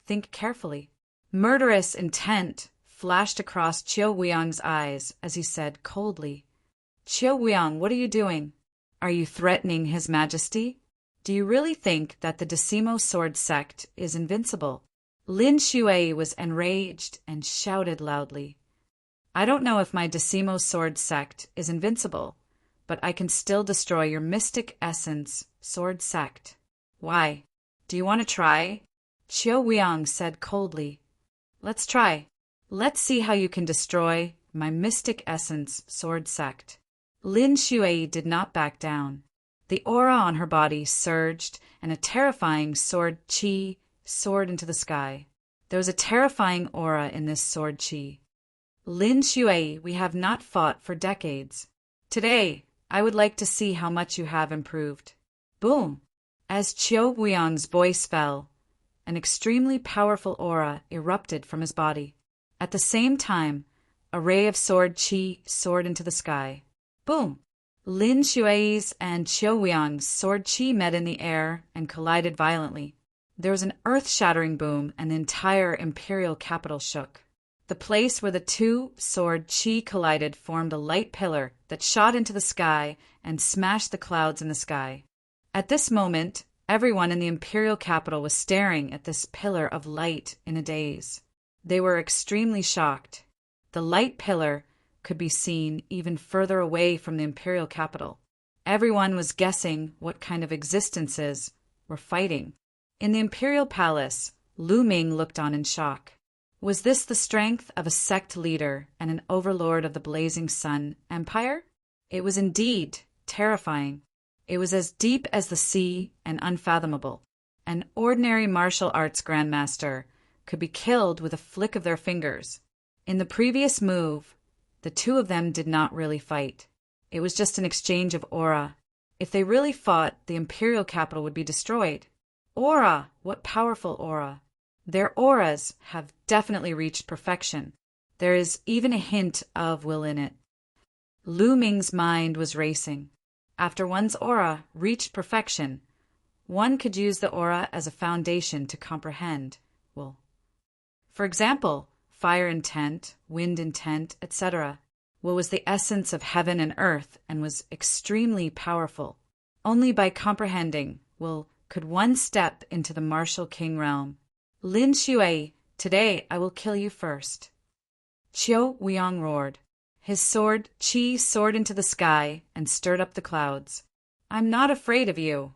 think carefully. Murderous intent flashed across Qiu Wuyang's eyes as he said coldly, "Qiu Wuyang, what are you doing? Are you threatening His Majesty? Do you really think that the Decimo Sword Sect is invincible?" Lin Xue was enraged and shouted loudly, "I don't know if my Decimo Sword Sect is invincible, but I can still destroy your mystic essence sword sect. Why? Do you want to try?" Qiu Wuyang said coldly, "Let's try. Let's see how you can destroy my mystic essence sword sect." Lin Xue did not back down. The aura on her body surged, and a terrifying sword qi soared into the sky. There was a terrifying aura in this sword qi. Lin Shui, we have not fought for decades. Today, I would like to see how much you have improved. Boom! As Qiu Wuiyang's voice fell, an extremely powerful aura erupted from his body. At the same time, a ray of sword qi soared into the sky. Boom! Lin Shui's and Qiu Wuiyang's sword qi met in the air and collided violently. There was an earth-shattering boom and the entire imperial capital shook. The place where the two sword qi collided formed a light pillar that shot into the sky and smashed the clouds in the sky. At this moment, everyone in the imperial capital was staring at this pillar of light in a daze. They were extremely shocked. The light pillar could be seen even further away from the imperial capital. Everyone was guessing what kind of existences were fighting. In the imperial palace, Lu Ming looked on in shock. Was this the strength of a sect leader and an overlord of the Blazing Sun Empire? It was indeed terrifying. It was as deep as the sea and unfathomable. An ordinary martial arts grandmaster could be killed with a flick of their fingers. In the previous move, the two of them did not really fight. It was just an exchange of aura. If they really fought, the imperial capital would be destroyed. Aura! What powerful aura! Their auras have definitely reached perfection. There is even a hint of will in it. Lu Ming's mind was racing. After one's aura reached perfection, one could use the aura as a foundation to comprehend will. For example, fire intent, wind intent, etc. Will was the essence of heaven and earth and was extremely powerful. Only by comprehending will could one step into the martial king realm. Lin Shui, today I will kill you first. Qiu Wuiyang roared. His sword qi soared into the sky and stirred up the clouds. I'm not afraid of you.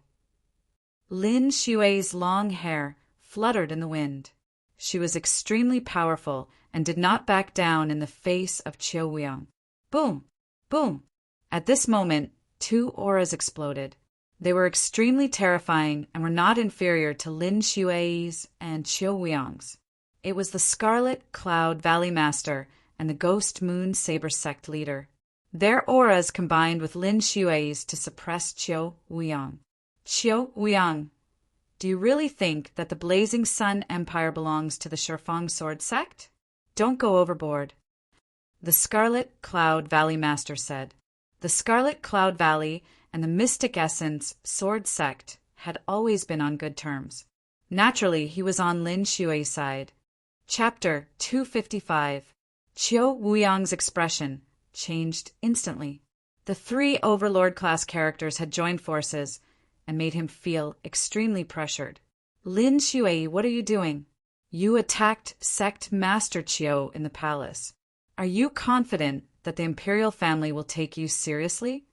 Lin Shui's long hair fluttered in the wind. She was extremely powerful and did not back down in the face of Qiu Wuiyang. Boom! Boom! At this moment, two auras exploded. They were extremely terrifying and were not inferior to Lin Shui's and Qiu Wuiyang's. It was the Scarlet Cloud Valley Master and the Ghost Moon Saber Sect leader. Their auras combined with Lin Shui's to suppress Qiu Wuiyang. Qiu Wuiyang, do you really think that the Blazing Sun Empire belongs to the Shifeng Sword Sect? Don't go overboard. The Scarlet Cloud Valley Master said. The Scarlet Cloud Valley and the Mystic Essence Sword Sect had always been on good terms. Naturally, he was on Lin Shui's side. Chapter 255. Qiu Wuiyang's expression changed instantly. The three Overlord-class characters had joined forces and made him feel extremely pressured. Lin Shui, what are you doing? You attacked Sect Master Qiu in the palace. Are you confident that the imperial family will take you seriously?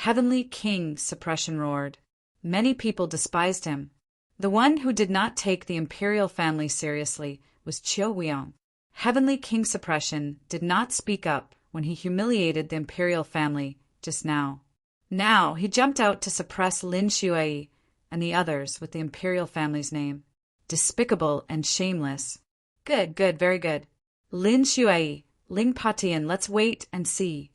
Heavenly King Suppression roared. Many people despised him. The one who did not take the imperial family seriously was Qiu Wuiyang. Heavenly King Suppression did not speak up when he humiliated the imperial family just now. Now he jumped out to suppress Lin Shui and the others with the imperial family's name. Despicable and shameless. Good, very good. Lin Shui, Ling Patian, let's wait and see.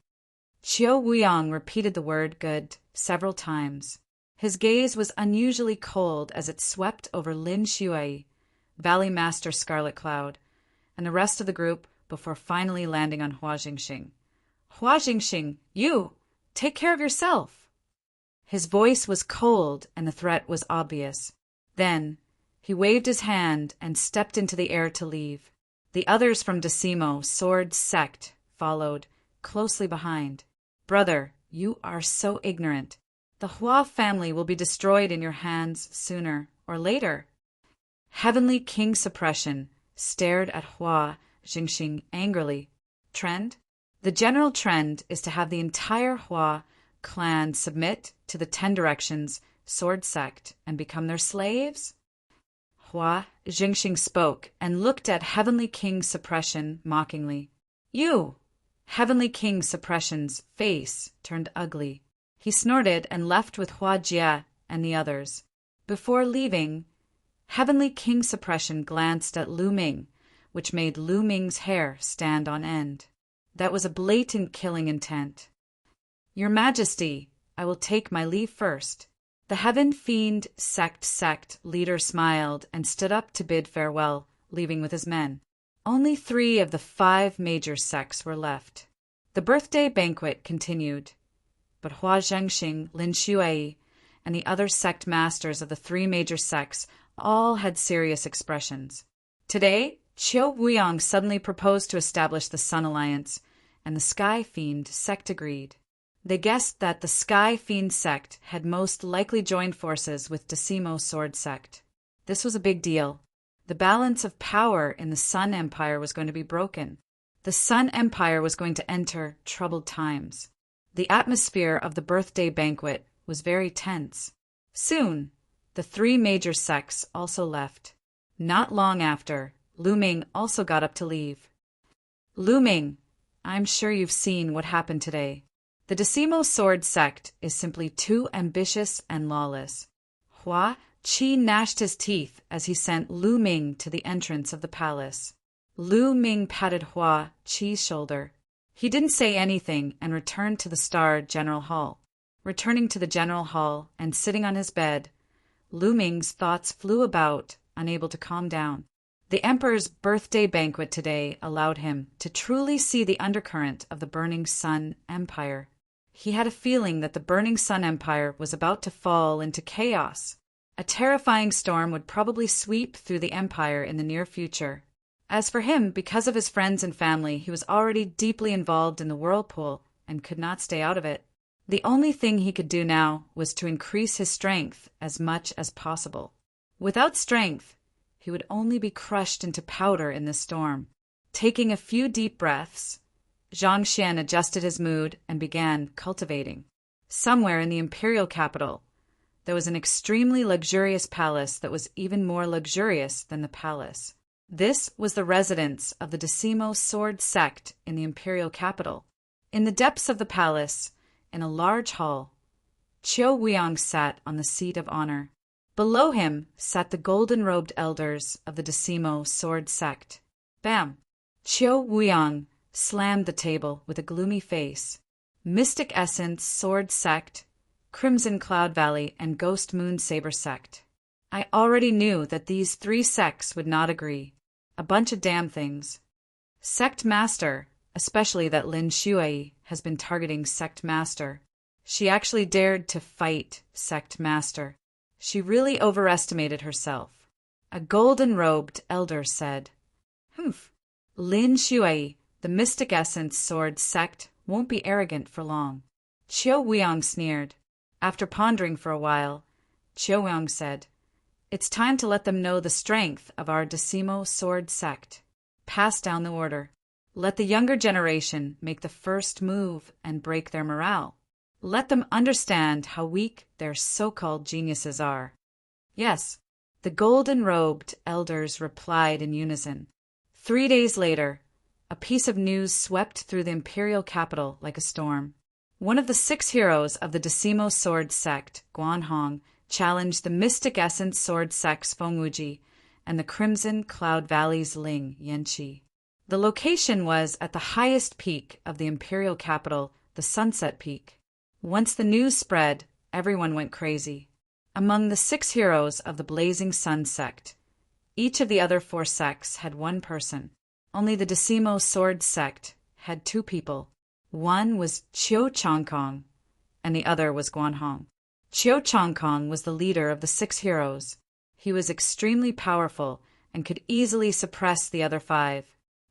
Qiu Wuiyang repeated the word good several times. His gaze was unusually cold as it swept over Lin Shui, Valley Master Scarlet Cloud, and the rest of the group before finally landing on Hua Jingxing. Hua Jingxing, you! Take care of yourself! His voice was cold and the threat was obvious. Then, he waved his hand and stepped into the air to leave. The others from Decimo Sword Sect followed, closely behind. Brother, you are so ignorant. The Hua family will be destroyed in your hands sooner or later. Heavenly King Suppression stared at Hua Jingxing angrily. Trend? The general trend is to have the entire Hua clan submit to the 10 Directions Sword Sect and become their slaves? Hua Jingxing spoke and looked at Heavenly King Suppression mockingly. You! Heavenly King Suppression's face turned ugly. He snorted and left with Hua Jia and the others. Before leaving, Heavenly King Suppression glanced at Lu Ming, which made Lu Ming's hair stand on end. That was a blatant killing intent. Your Majesty, I will take my leave first. The Heaven Fiend sect leader smiled and stood up to bid farewell, leaving with his men. Only 3 of the 5 major sects were left. The birthday banquet continued, but Hua Zhengxing, Lin Shuai, and the other sect masters of the 3 major sects all had serious expressions. Today, Qiu Wuyang suddenly proposed to establish the Sun Alliance, and the Sky Fiend sect agreed. They guessed that the Sky Fiend sect had most likely joined forces with Decimo Sword sect. This was a big deal. The balance of power in the Sun Empire was going to be broken. The Sun Empire was going to enter troubled times. The atmosphere of the birthday banquet was very tense. Soon, the 3 major sects also left. Not long after, Lu Ming also got up to leave. Lu Ming, I'm sure you've seen what happened today. The Decimo Sword sect is simply too ambitious and lawless. Hua Qi gnashed his teeth as he sent Lu Ming to the entrance of the palace. Lu Ming patted Hua Qi's shoulder. He didn't say anything and returned to the Star General Hall. Returning to the General Hall and sitting on his bed, Lu Ming's thoughts flew about, unable to calm down. The Emperor's birthday banquet today allowed him to truly see the undercurrent of the Burning Sun Empire. He had a feeling that the Burning Sun Empire was about to fall into chaos. A terrifying storm would probably sweep through the empire in the near future. As for him, because of his friends and family, he was already deeply involved in the whirlpool and could not stay out of it. The only thing he could do now was to increase his strength as much as possible. Without strength, he would only be crushed into powder in this storm. Taking a few deep breaths, Zhang Xian adjusted his mood and began cultivating. Somewhere in the imperial capital, there was an extremely luxurious palace that was even more luxurious than the palace. This was the residence of the Decimo Sword sect in the imperial capital. In the depths of the palace, in a large hall, Qiu Wuyang sat on the seat of honor. Below him sat the golden-robed elders of the Decimo Sword sect. Bam! Qiu Wuyang slammed the table with a gloomy face. Mystic Essence Sword sect, Crimson Cloud Valley, and Ghost Moon Saber sect. I already knew that these 3 sects would not agree. A bunch of damn things. Sect Master, especially that Lin Shuai, has been targeting Sect Master. She actually dared to fight Sect Master. She really overestimated herself. A golden-robed elder said, "Humph, Lin Shuai, the Mystic Essence Sword sect, won't be arrogant for long." Qiu Wuyang sneered. After pondering for a while, Qiu Wuyang said, "It's time to let them know the strength of our Decimo Sword sect. Pass down the order. Let the younger generation make the first move and break their morale. Let them understand how weak their so-called geniuses are." Yes, the golden-robed elders replied in unison. 3 days later, a piece of news swept through the imperial capital like a storm. One of the 6 heroes of the Decimo Sword sect, Guan Hong, challenged the Mystic Essence Sword sect's Feng Wuji and the Crimson Cloud Valley's Ling Yanqi. The location was at the highest peak of the imperial capital, the Sunset Peak. Once the news spread, everyone went crazy. Among the 6 heroes of the Blazing Sun sect, each of the other 4 sects had 1 person. Only the Decimo Sword sect had 2 people. One was Qiu Changkong, and the other was Guan Hong. Qiu Changkong was the leader of the 6 heroes. He was extremely powerful and could easily suppress the other 5.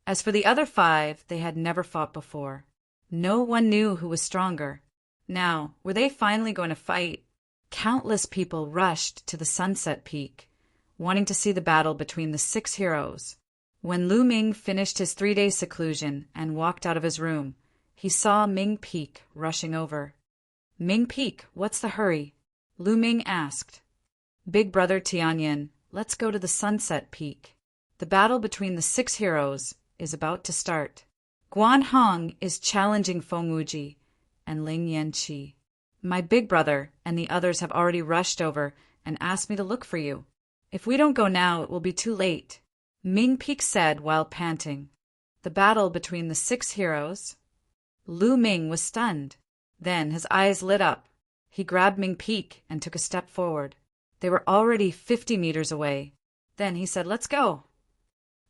As for the other 5, they had never fought before. No one knew who was stronger. Now, were they finally going to fight? Countless people rushed to the Sunset Peak, wanting to see the battle between the 6 heroes. When Lu Ming finished his 3-day seclusion and walked out of his room, he saw Ming Peak rushing over. "Ming Peak, what's the hurry?" Lu Ming asked. "Big brother Tianyin, let's go to the Sunset Peak. The battle between the 6 heroes is about to start. Guan Hong is challenging Feng Wuji and Ling Yanqi. My big brother and the others have already rushed over and asked me to look for you. If we don't go now, it will be too late," Ming Peak said while panting. The battle between the 6 heroes. Lu Ming was stunned. Then his eyes lit up. He grabbed Ming Peak and took a step forward. They were already 50 meters away. Then he said, "Let's go."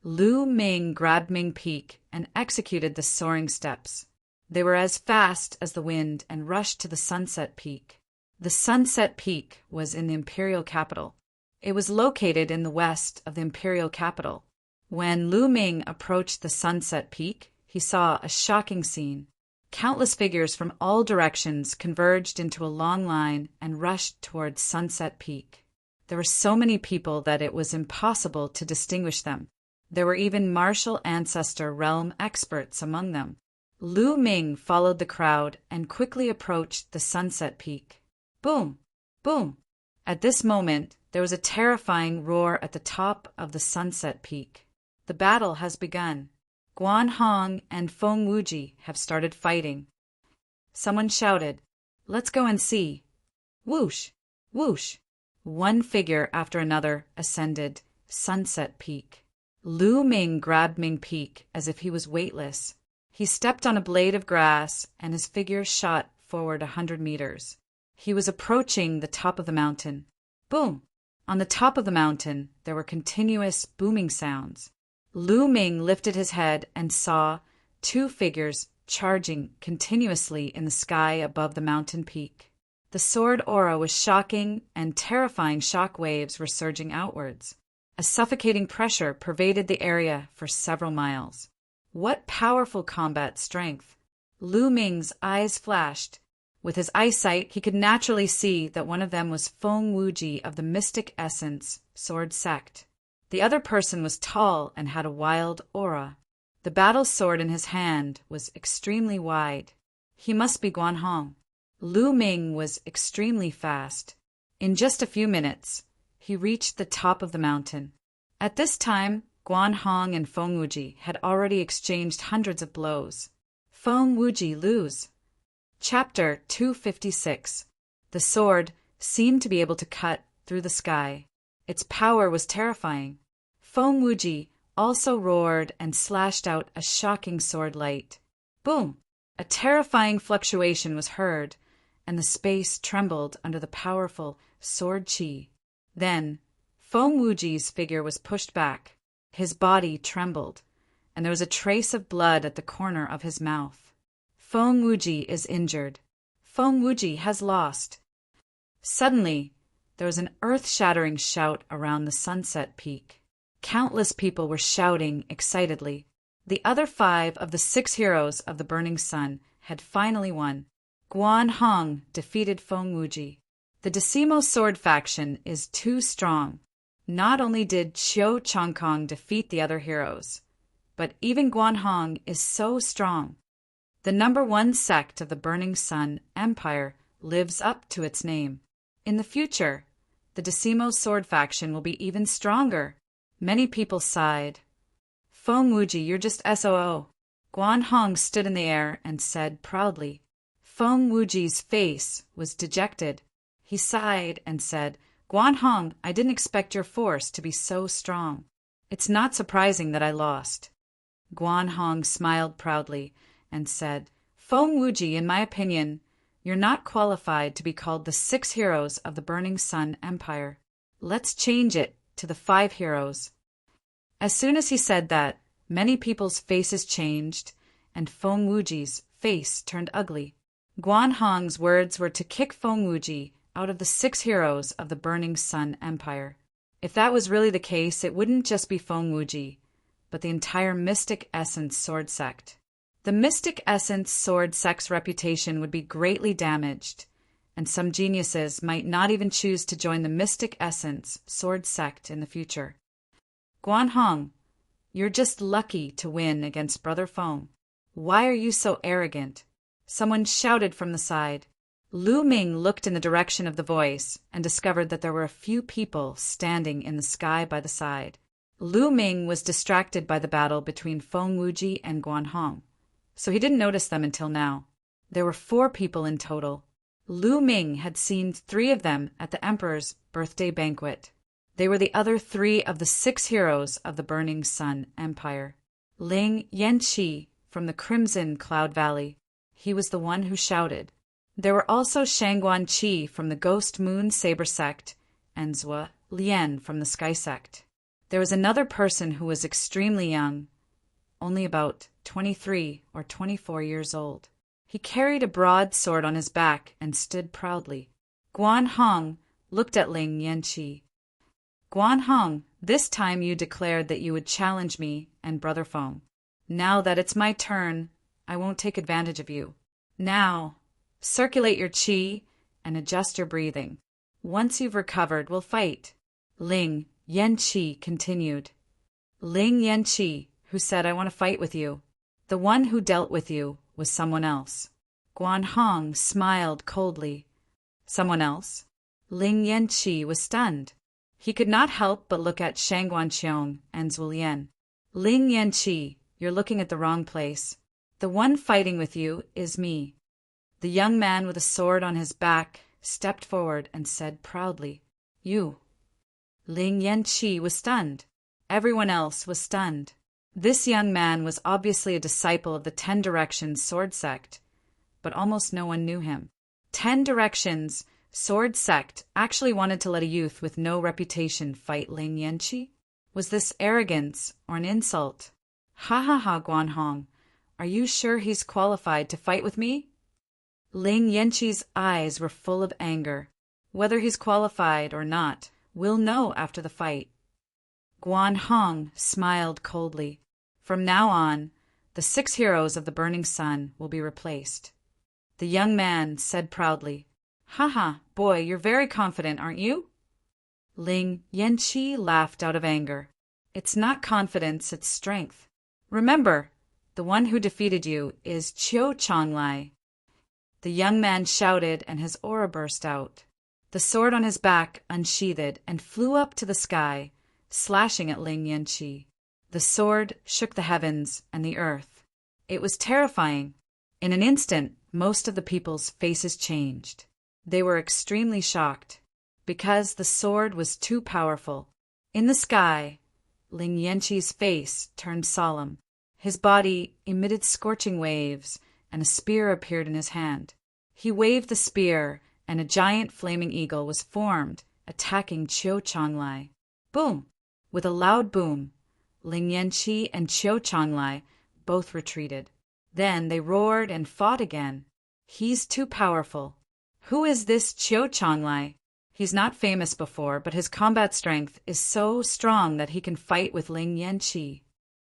Lu Ming grabbed Ming Peak and executed the soaring steps. They were as fast as the wind and rushed to the Sunset Peak. The Sunset Peak was in the imperial capital. It was located in the west of the imperial capital. When Lu Ming approached the Sunset Peak, he saw a shocking scene. Countless figures from all directions converged into a long line and rushed towards Sunset Peak. There were so many people that it was impossible to distinguish them. There were even martial ancestor realm experts among them. Lu Ming followed the crowd and quickly approached the Sunset Peak. Boom! Boom! At this moment, there was a terrifying roar at the top of the Sunset Peak. The battle has begun. Guan Hong and Feng Wuji have started fighting. Someone shouted, "Let's go and see." Whoosh! Whoosh! One figure after another ascended Sunset Peak. Lu Ming grabbed Ming Peak as if he was weightless. He stepped on a blade of grass and his figure shot forward 100 meters. He was approaching the top of the mountain. Boom! On the top of the mountain, there were continuous booming sounds. Lu Ming lifted his head and saw 2 figures charging continuously in the sky above the mountain peak. The sword aura was shocking and terrifying shock waves were surging outwards. A suffocating pressure pervaded the area for several miles. What powerful combat strength! Lu Ming's eyes flashed. With his eyesight, he could naturally see that one of them was Feng Wuji of the Mystic Essence Sword Sect. The other person was tall and had a wild aura. The battle sword in his hand was extremely wide. He must be Guan Hong. Lu Ming was extremely fast. In just a few minutes, he reached the top of the mountain. At this time, Guan Hong and Feng Wuji had already exchanged hundreds of blows. Feng Wuji lose. Chapter 256. The sword seemed to be able to cut through the sky. Its power was terrifying. Feng Wuji also roared and slashed out a shocking sword light. Boom! A terrifying fluctuation was heard, and the space trembled under the powerful sword chi. Then, Feng Wuji's figure was pushed back. His body trembled, and there was a trace of blood at the corner of his mouth. Feng Wuji is injured. Feng Wuji has lost. Suddenly, there was an earth-shattering shout around the Sunset Peak. Countless people were shouting excitedly. The other 5 of the 6 heroes of the Burning Sun had finally won. Guan Hong defeated Feng Wuji. The Decimo Sword faction is too strong. Not only did Qiu Changkong defeat the other heroes, but even Guan Hong is so strong. The number 1 sect of the Burning Sun Empire lives up to its name. In the future, the Decimo Sword faction will be even stronger. Many people sighed. Feng Wuji, you're just SOO. Guan Hong stood in the air and said proudly. Feng Wuji's face was dejected. He sighed and said, "Guan Hong, I didn't expect your force to be so strong. It's not surprising that I lost." Guan Hong smiled proudly and said, "Feng Wuji, in my opinion, you're not qualified to be called the 6 heroes of the Burning Sun Empire. Let's change it to the 5 heroes." As soon as he said that, many people's faces changed, and Feng Wuji's face turned ugly. Guan Hong's words were to kick Feng Wuji out of the 6 heroes of the Burning Sun Empire. If that was really the case, it wouldn't just be Feng Wuji, but the entire Mystic Essence Sword Sect. The Mystic Essence Sword Sect's reputation would be greatly damaged, and some geniuses might not even choose to join the Mystic Essence Sword Sect in the future. Guan Hong, you're just lucky to win against Brother Feng. Why are you so arrogant? Someone shouted from the side. Lu Ming looked in the direction of the voice and discovered that there were a few people standing in the sky by the side. Lu Ming was distracted by the battle between Feng Wuji and Guan Hong, so he didn't notice them until now. There were 4 people in total. Lu Ming had seen 3 of them at the Emperor's birthday banquet. They were the other 3 of the 6 heroes of the Burning Sun Empire. Ling Yanqi from the Crimson Cloud Valley. He was the one who shouted. There were also Shangguan Qi from the Ghost Moon Saber Sect and Zhua Lian from the Sky Sect. There was another person who was extremely young, only about 23 or 24 years old. He carried a broad sword on his back and stood proudly. Guan Hong looked at Ling Yanqi. Guan Hong, this time you declared that you would challenge me and Brother Feng. Now that it's my turn, I won't take advantage of you. Now, circulate your qi and adjust your breathing. Once you've recovered, we'll fight. Ling Yanqi continued. Ling Yanqi, who said I want to fight with you. The one who dealt with you was someone else. Guan Hong smiled coldly. Someone else? Ling Yanqi was stunned. He could not help but look at Shangguan Qiong and Zhu Lian. Ling Yanqi, you're looking at the wrong place. The one fighting with you is me. The young man with a sword on his back stepped forward and said proudly, You. Ling Yanqi was stunned. Everyone else was stunned. This young man was obviously a disciple of the 10 Directions Sword Sect, but almost no one knew him. 10 Directions Sword Sect actually wanted to let a youth with no reputation fight Ling Yanqi? Was this arrogance or an insult? Ha ha ha, Guan Hong. Are you sure he's qualified to fight with me? Ling Yanqi's eyes were full of anger. Whether he's qualified or not, we'll know after the fight. Guan Hong smiled coldly. From now on, the 6 heroes of the Burning Sun will be replaced. The young man said proudly, Haha, boy, you're very confident, aren't you? Ling Yanqi laughed out of anger. It's not confidence, it's strength. Remember, the one who defeated you is Qiu Chonglai. The young man shouted and his aura burst out. The sword on his back unsheathed and flew up to the sky, slashing at Ling Yanqi. The sword shook the heavens and the earth. It was terrifying. In an instant, most of the people's faces changed. They were extremely shocked, because the sword was too powerful. In the sky, Ling Yanqi's face turned solemn. His body emitted scorching waves, and a spear appeared in his hand. He waved the spear, and a giant flaming eagle was formed, attacking Qiu Chonglai. Boom! With a loud boom, Ling Yanqi and Qiu Chonglai both retreated. Then they roared and fought again. He's too powerful. Who is this Qiu Chonglai? He's not famous before, but his combat strength is so strong that he can fight with Ling Yanqi.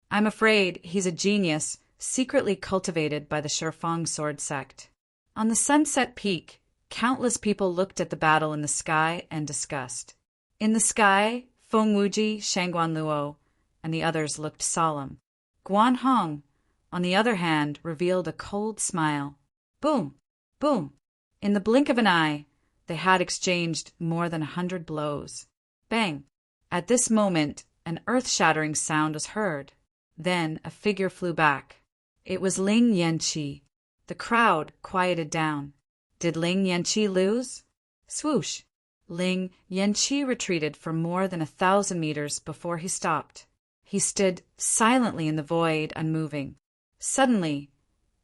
I'm afraid he's a genius secretly cultivated by the Shifeng Sword Sect. On the Sunset Peak, countless people looked at the battle in the sky and discussed. In the sky, Feng Wuji, Shangguan Luo, and the others looked solemn. Guan Hong, on the other hand, revealed a cold smile. Boom! Boom! In the blink of an eye, they had exchanged more than 100 blows. Bang! At this moment, an earth-shattering sound was heard. Then a figure flew back. It was Ling Yanqi. The crowd quieted down. Did Ling Yanqi lose? Swoosh! Ling Yanqi retreated for more than 1,000 meters before he stopped. He stood silently in the void, unmoving. Suddenly,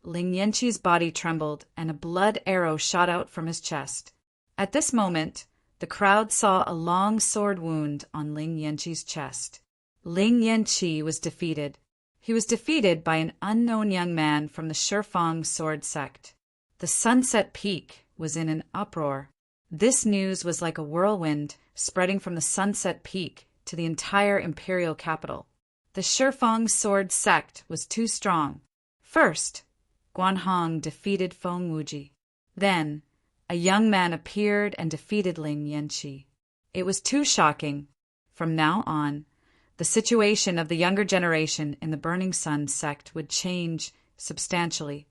Ling Yanqi's body trembled and a blood arrow shot out from his chest. At this moment, the crowd saw a long sword wound on Ling Yanqi's chest. Ling Yanqi was defeated. He was defeated by an unknown young man from the Shifeng Sword Sect. The Sunset Peak was in an uproar. This news was like a whirlwind spreading from the Sunset Peak to the entire imperial capital. The Shifeng Sword Sect was too strong. First, Guan Hong defeated Feng Wuji. Then, a young man appeared and defeated Ling Yanqi. It was too shocking. From now on, the situation of the younger generation in the Burning Sun sect would change substantially.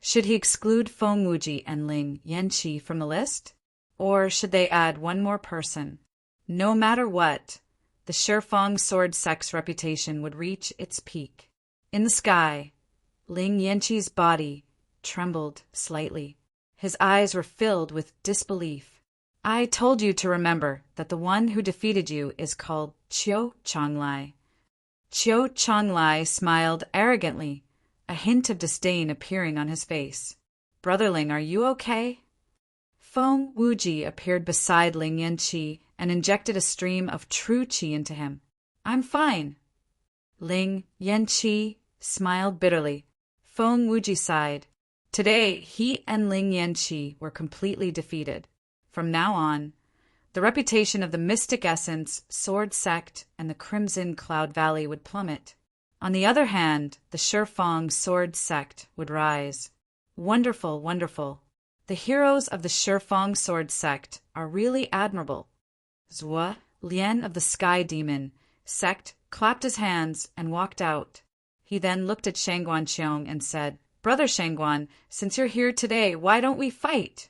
Should he exclude Feng Wuji and Ling Yanqi from the list? Or should they add one more person? No matter what, the Shifeng Sword Sect's reputation would reach its peak. In the sky, Ling Yanqi's body trembled slightly. His eyes were filled with disbelief. I told you to remember that the one who defeated you is called Qiu Chonglai. Chiu Changlai smiled arrogantly, a hint of disdain appearing on his face. Brotherling, are you okay? Feng Wuji appeared beside Ling Yanqi and injected a stream of true qi into him. I'm fine. Ling Yanqi smiled bitterly. Feng Wuji sighed. Today, he and Ling Yanqi were completely defeated. From now on, the reputation of the Mystic Essence, Sword Sect, and the Crimson Cloud Valley would plummet. On the other hand, the Shifeng Sword Sect would rise. Wonderful, wonderful. The heroes of the Shifeng Sword Sect are really admirable. Zhua Lian of the Sky Demon Sect clapped his hands and walked out. He then looked at Shangguan Qiong and said, Brother Shangguan, since you're here today, why don't we fight?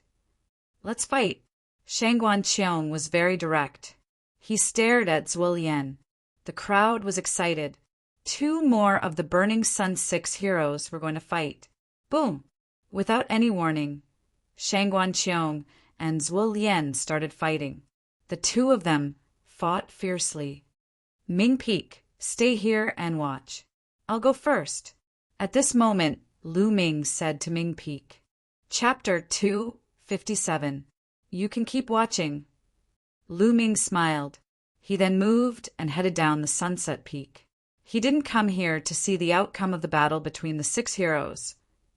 Let's fight. Shangguan Qiong was very direct. He stared at Zhua Lian. The crowd was excited. 2 more of the Burning Sun 6 heroes were going to fight. Boom! Without any warning, Shangguan Qiong and Zhua Lian started fighting. The 2 of them fought fiercely. Ming Peak, stay here and watch. I'll go first. At this moment, Lu Ming said to Ming Peak. Chapter 257. You can keep watching. Lu Ming smiled. He then moved and headed down the Sunset Peak. He didn't come here to see the outcome of the battle between the 6 heroes,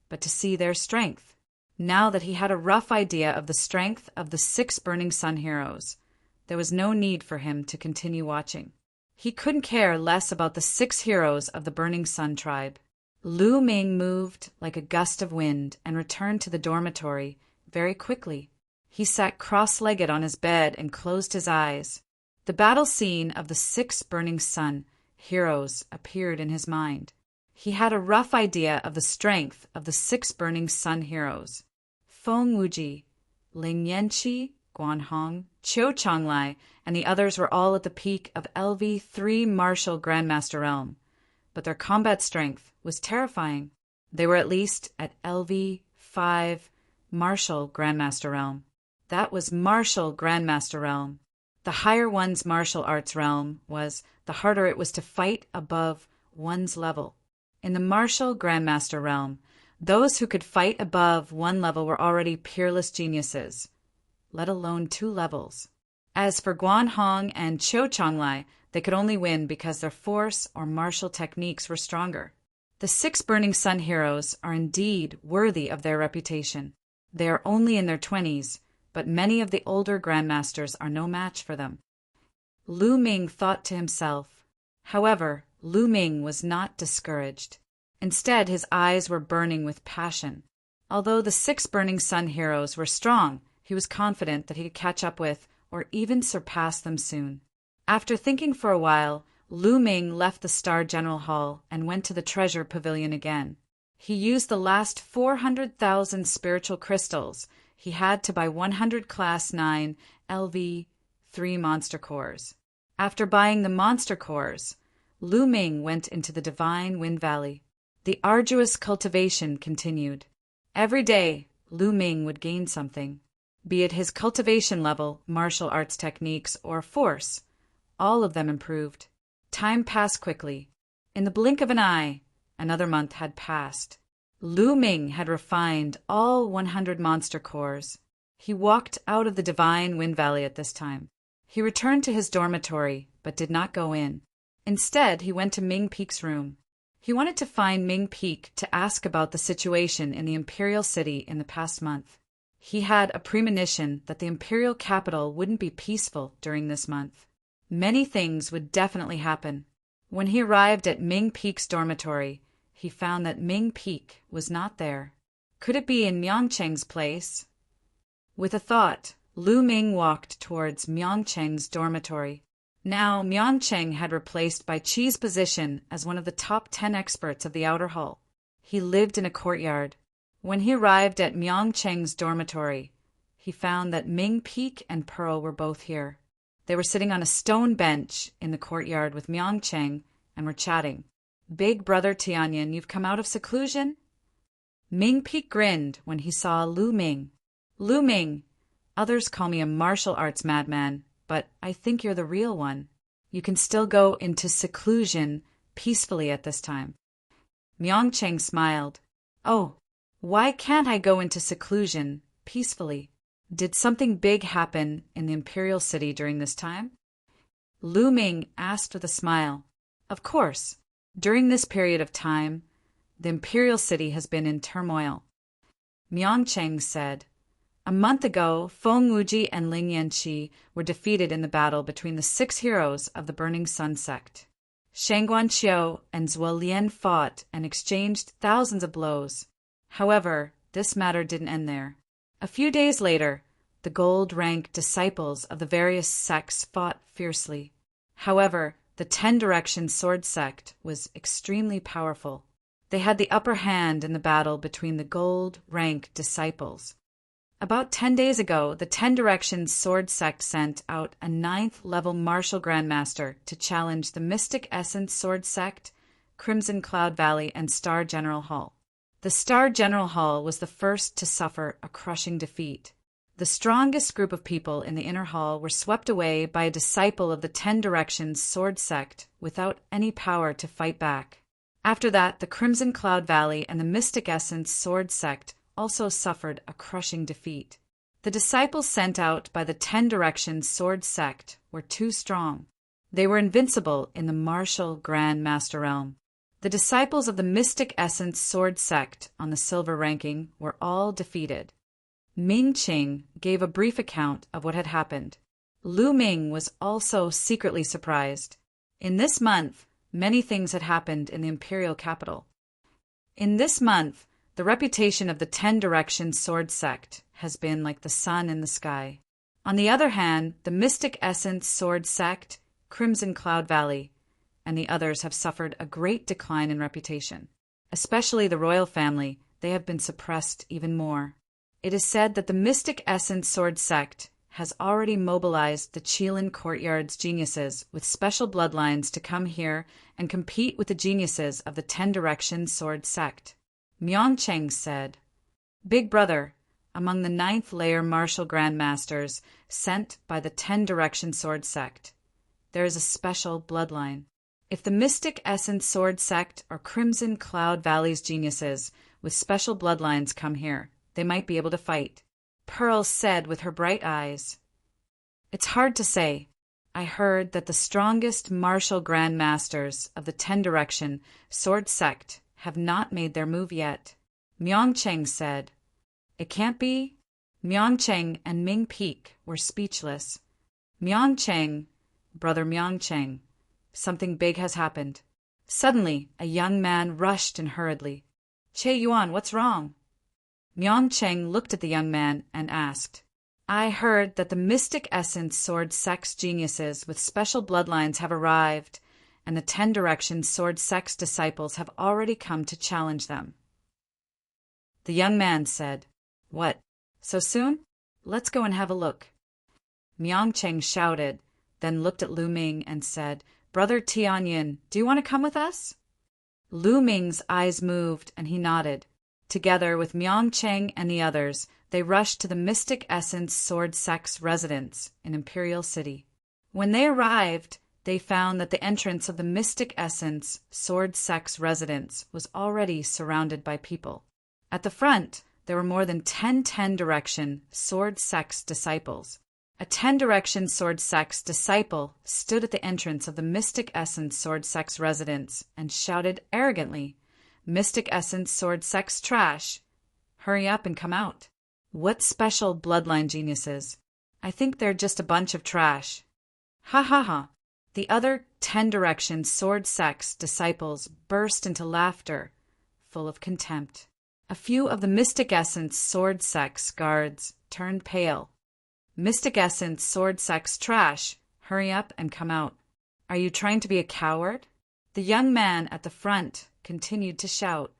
but to see their strength. Now that he had a rough idea of the strength of the 6 Burning Sun heroes, there was no need for him to continue watching. He couldn't care less about the 6 heroes of the Burning Sun tribe. Lu Ming moved like a gust of wind and returned to the dormitory very quickly. He sat cross-legged on his bed and closed his eyes. The battle scene of the 6 Burning Sun heroes appeared in his mind. He had a rough idea of the strength of the 6 Burning Sun heroes. Feng Wuji, Ling Yanqi, Guanhong, Chiu Changlai, and the others were all at the peak of LV3 Martial Grandmaster Realm, but their combat strength was terrifying. They were at least at LV5 Martial Grandmaster Realm. That was Martial Grandmaster Realm. The higher one's martial arts realm was, the harder it was to fight above one's level. In the Martial Grandmaster Realm, those who could fight above 1 level were already peerless geniuses, let alone 2 levels. As for Guanhong and Chiu Changlai, they could only win because their force or martial techniques were stronger. The 6 Burning Sun heroes are indeed worthy of their reputation. They are only in their 20s, but many of the older grandmasters are no match for them. Lu Ming thought to himself. However, Lu Ming was not discouraged. Instead, his eyes were burning with passion. Although the 6 Burning Sun heroes were strong, he was confident that he could catch up with or even surpass them soon. After thinking for a while, Lu Ming left the Star General Hall and went to the Treasure Pavilion again. He used the last 400,000 spiritual crystals he had to buy 100 Class 9 LV3 monster cores. After buying the monster cores, Lu Ming went into the Divine Wind Valley. The arduous cultivation continued. Every day, Lu Ming would gain something, be it his cultivation level, martial arts techniques, or force. All of them improved. Time passed quickly. In the blink of an eye, another month had passed. Lu Ming had refined all 100 monster cores. He walked out of the Divine Wind Valley at this time. He returned to his dormitory, but did not go in. Instead, he went to Ming Peak's room. He wanted to find Ming Peak to ask about the situation in the Imperial City in the past month. He had a premonition that the Imperial capital wouldn't be peaceful during this month. Many things would definitely happen. When he arrived at Ming Peak's dormitory, he found that Ming Peak was not there. Could it be in Myeongcheng's place? With a thought, Lu Ming walked towards Myeongcheng's dormitory. Now, Myeongcheng had replaced Bai Qi's position as one of the top 10 experts of the outer hall. He lived in a courtyard. When he arrived at Myeongcheng's dormitory, he found that Ming Peak and Pearl were both here. They were sitting on a stone bench in the courtyard with Myeongcheng and were chatting. Big brother Tianyan, you've come out of seclusion? Ming Peak grinned when he saw Lu Ming. Lu Ming, others call me a martial arts madman, but I think you're the real one. You can still go into seclusion peacefully at this time. Myongcheng smiled. Oh, why can't I go into seclusion, peacefully? Did something big happen in the imperial city during this time? Lu Ming asked with a smile. Of course, during this period of time, the imperial city has been in turmoil. Myongcheng said, a month ago, Feng Wuji and Ling Yanqi were defeated in the battle between the 6 heroes of the Burning Sun sect. Shang Guanqiu and Zhuo Lian fought and exchanged thousands of blows. However, this matter didn't end there. A few days later, the gold-rank disciples of the various sects fought fiercely. However, the 10 Direction Sword sect was extremely powerful. They had the upper hand in the battle between the gold-rank disciples. About 10 days ago, the 10 Direction Sword sect sent out a 9th-level martial grandmaster to challenge the Mystic Essence Sword sect, Crimson Cloud Valley, and Star General Hall. The Star General Hall was the first to suffer a crushing defeat. The strongest group of people in the inner hall were swept away by a disciple of the 10 Directions Sword sect without any power to fight back. After that, the Crimson Cloud Valley and the Mystic Essence Sword sect also suffered a crushing defeat. The disciples sent out by the 10 Directions Sword sect were too strong. They were invincible in the martial Grand Master realm. The disciples of the Mystic Essence Sword sect on the silver ranking were all defeated. Ming Qing gave a brief account of what had happened. Lu Ming was also secretly surprised. In this month, many things had happened in the imperial capital. In this month, the reputation of the 10 Direction Sword sect has been like the sun in the sky. On the other hand, the Mystic Essence Sword sect, Crimson Cloud Valley, and the others have suffered a great decline in reputation. Especially the royal family, they have been suppressed even more. It is said that the Mystic Essence Sword sect has already mobilized the Qilin Courtyard's geniuses with special bloodlines to come here and compete with the geniuses of the 10 Direction Sword sect. Myongcheng said, Big Brother, among the 9th layer martial grandmasters sent by the 10 Direction Sword sect, there is a special bloodline. If the Mystic Essence Sword sect or Crimson Cloud Valley's geniuses with special bloodlines come here, they might be able to fight. Pearl said with her bright eyes. It's hard to say. I heard that the strongest martial grandmasters of the 10 Direction Sword sect have not made their move yet. Myongcheng said, It can't be? Myongcheng and Ming Peak were speechless. Myongcheng, Brother Myongcheng, something big has happened. Suddenly, a young man rushed in hurriedly. Che Yuan, what's wrong? Myongcheng looked at the young man and asked, I heard that the Mystic Essence Sword sect's geniuses with special bloodlines have arrived, and the 10 Direction Sword sect's disciples have already come to challenge them. The young man said, What, so soon? Let's go and have a look. Myongcheng shouted, then looked at Lu Ming and said, Brother Tianyin, do you want to come with us? Lu Ming's eyes moved and he nodded. Together with Myongcheng and the others, they rushed to the Mystic Essence Sword sect's residence in Imperial City. When they arrived, they found that the entrance of the Mystic Essence Sword sect's residence was already surrounded by people. At the front, there were more than 10 Direction Sword sect's disciples. A 10 Direction Sword sect's disciple stood at the entrance of the Mystic Essence Sword sect's residence and shouted arrogantly, Mystic Essence Sword sect's trash. Hurry up and come out. What special bloodline geniuses? I think they're just a bunch of trash. Ha ha ha. The other 10 Direction Sword sect's disciples burst into laughter, full of contempt. A few of the Mystic Essence Sword sect's guards turned pale. Mystic Essence Sword sect's trash. Hurry up and come out. Are you trying to be a coward? The young man at the front continued to shout.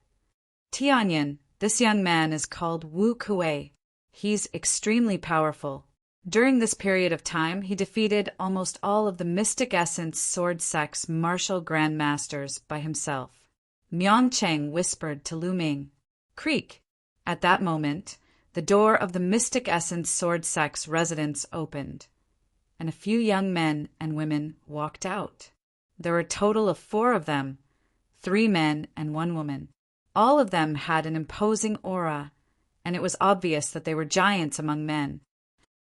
Tianyin, this young man is called Wu Kuei. He's extremely powerful. During this period of time, he defeated almost all of the Mystic Essence Sword sect's martial grandmasters by himself. Myongcheng whispered to Lu Ming. Creak! At that moment, the door of the Mystic Essence Sword sect's residence opened, and a few young men and women walked out. There were a total of 4 of them, 3 men and 1 woman. All of them had an imposing aura, and it was obvious that they were giants among men.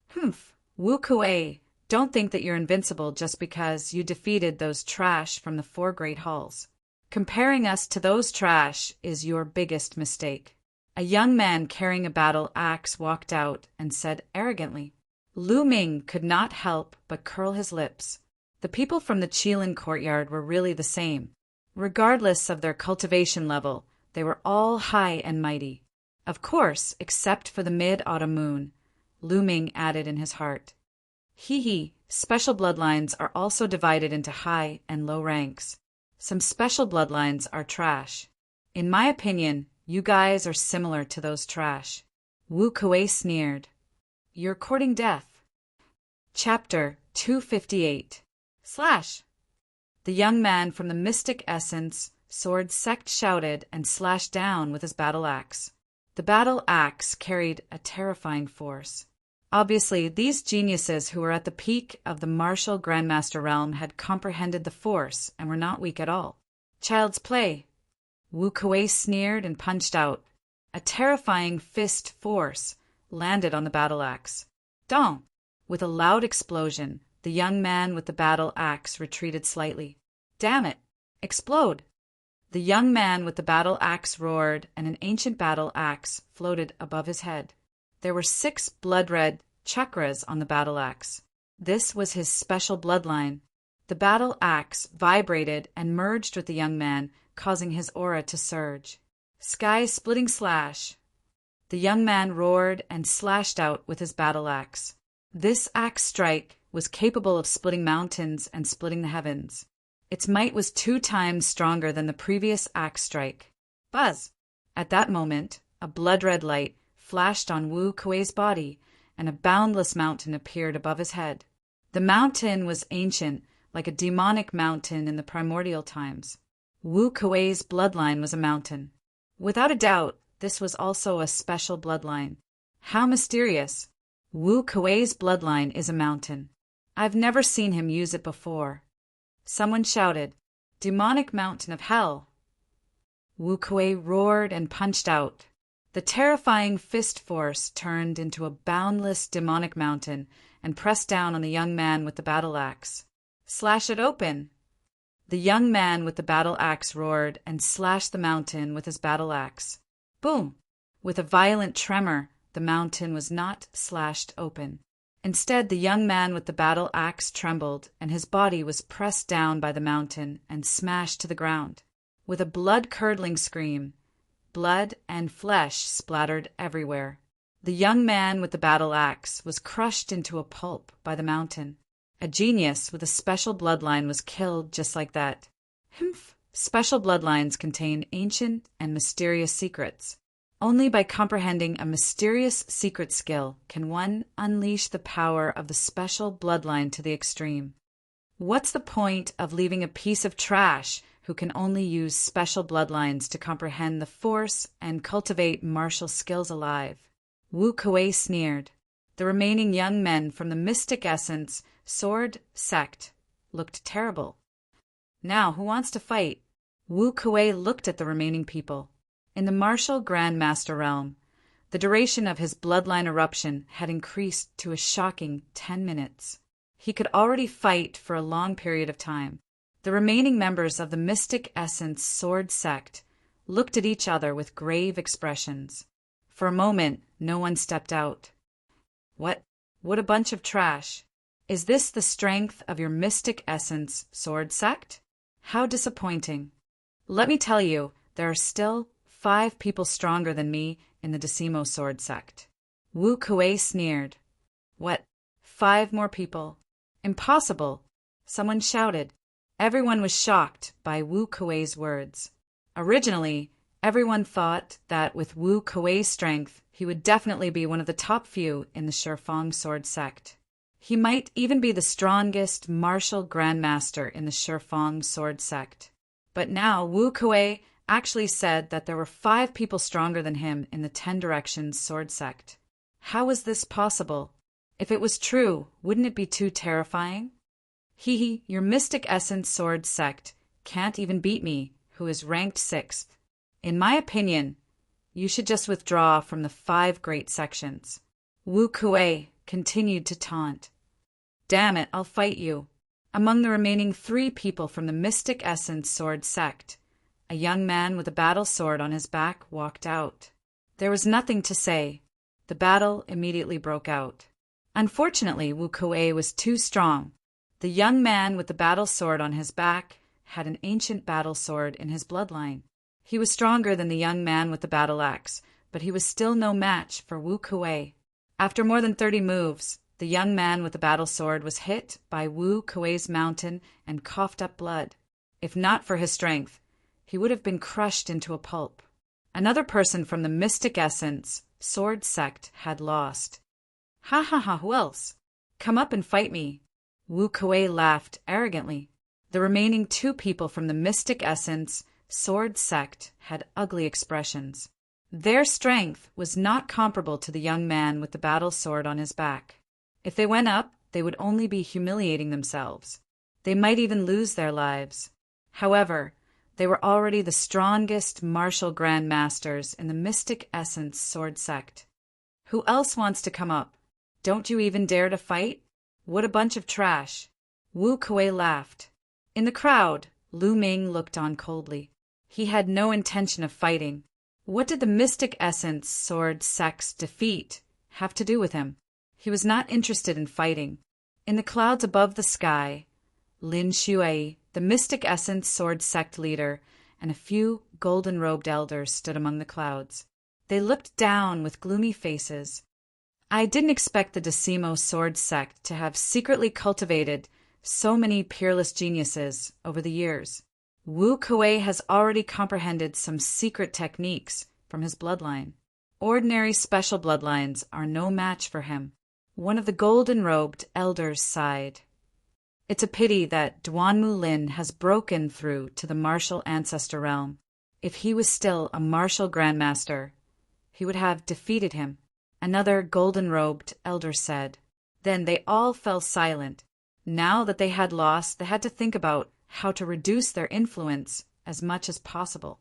Humph, Wu Kuei, don't think that you're invincible just because you defeated those trash from the 4 great halls. Comparing us to those trash is your biggest mistake. A young man carrying a battle axe walked out and said arrogantly. Lu Ming could not help but curl his lips. The people from the Qilin courtyard were really the same. Regardless of their cultivation level, they were all high and mighty. Of course, except for the mid-autumn moon, Lu Ming added in his heart. Hee, special bloodlines are also divided into high and low ranks. Some special bloodlines are trash. In my opinion, you guys are similar to those trash. Wu Kuei sneered. You're courting death. Chapter 258 The young man from the mystic essence sword sect shouted and slashed down with his battle axe. The battle axe carried a terrifying force. Obviously, these geniuses who were at the peak of the martial Grandmaster realm had comprehended the force and were not weak at all. Child's play. Wu Kuei sneered and punched out. A terrifying fist force landed on the battle axe. Dong! With a loud explosion, the young man with the battle axe retreated slightly. Damn it! Explode! The young man with the battle axe roared, and an ancient battle axe floated above his head. There were 6 blood-red chakras on the battle axe. This was his special bloodline. The battle axe vibrated and merged with the young man, causing his aura to surge. Sky-splitting slash. The young man roared and slashed out with his battle axe. This axe strike was capable of splitting mountains and splitting the heavens. Its might was 2 times stronger than the previous axe strike. Buzz! At that moment, a blood-red light flashed on Wu Kuei's body, and a boundless mountain appeared above his head. The mountain was ancient, like a demonic mountain in the primordial times. Wu Kuei's bloodline was a mountain. Without a doubt, this was also a special bloodline. How mysterious! Wu Kuei's bloodline is a mountain. I've never seen him use it before. Someone shouted, Demonic mountain of hell! Wu Kuei roared and punched out. The terrifying fist force turned into a boundless demonic mountain and pressed down on the young man with the battle axe. Slash it open! The young man with the battle axe roared and slashed the mountain with his battle axe. Boom! With a violent tremor, the mountain was not slashed open. Instead, the young man with the battle axe trembled, and his body was pressed down by the mountain and smashed to the ground. With a blood-curdling scream, blood and flesh splattered everywhere. The young man with the battle axe was crushed into a pulp by the mountain. A genius with a special bloodline was killed just like that. Humph! Special bloodlines contain ancient and mysterious secrets. Only by comprehending a mysterious secret skill can one unleash the power of the special bloodline to the extreme. What's the point of leaving a piece of trash who can only use special bloodlines to comprehend the force and cultivate martial skills alive? Wu Kuei sneered. The remaining young men from the mystic essence sword sect looked terrible. Now, who wants to fight? Wu Kuei looked at the remaining people. In the martial Grandmaster realm, the duration of his bloodline eruption had increased to a shocking 10 minutes. He could already fight for a long period of time. The remaining members of the Mystic Essence Sword Sect looked at each other with grave expressions. For a moment, no one stepped out. What a bunch of trash. Is this the strength of your Mystic Essence Sword Sect? How disappointing. Let me tell you, there are still 5 people stronger than me in the Decimo Sword Sect. Wu Kuei sneered. What? 5 more people? Impossible! Someone shouted. Everyone was shocked by Wu Kuei's words. Originally, everyone thought that with Wu Kuei's strength, he would definitely be one of the top few in the Shifeng Sword Sect. He might even be the strongest martial grandmaster in the Shifeng Sword Sect. But now Wu Kuei actually said that there were 5 people stronger than him in the 10 Directions Sword Sect. How was this possible? If it was true, wouldn't it be too terrifying? Your Mystic Essence Sword Sect can't even beat me. who is ranked 6th. In my opinion, you should just withdraw from the 5 great sections. Wu Kuei continued to taunt. Damn it, I'll fight you. Among the remaining 3 people from the Mystic Essence Sword sect, a young man with a battle sword on his back walked out. There was nothing to say. The battle immediately broke out. Unfortunately, Wu Kuei was too strong. The young man with the battle sword on his back had an ancient battle sword in his bloodline. He was stronger than the young man with the battle axe, but he was still no match for Wu Kuei. After more than 30 moves, the young man with the battle sword was hit by Wu Kuei's mountain and coughed up blood. If not for his strength, he would have been crushed into a pulp. Another person from the Mystic Essence Sword sect had lost. Ha ha ha, who else? Come up and fight me. Wu Kuei laughed arrogantly. The remaining 2 people from the Mystic Essence Sword sect had ugly expressions. Their strength was not comparable to the young man with the battle sword on his back. If they went up, they would only be humiliating themselves. They might even lose their lives. However, they were already the strongest martial grandmasters in the Mystic Essence Sword sect. Who else wants to come up? Don't you even dare to fight? What a bunch of trash. Wu Kuei laughed. In the crowd, Lu Ming looked on coldly. He had no intention of fighting. What did the Mystic Essence Sword sect's defeat have to do with him? He was not interested in fighting. In the clouds above the sky, Lin Shuai, the Mystic Essence Sword sect leader, and a few golden-robed elders stood among the clouds. They looked down with gloomy faces. I didn't expect the Decimo Sword sect to have secretly cultivated so many peerless geniuses over the years. Wu Kuei has already comprehended some secret techniques from his bloodline. Ordinary special bloodlines are no match for him. One of the golden-robed elders sighed. It's a pity that Duanmu Lin has broken through to the martial ancestor realm. If he was still a martial grandmaster, he would have defeated him. Another golden-robed elder said. Then they all fell silent. Now that they had lost, they had to think about how to reduce their influence as much as possible.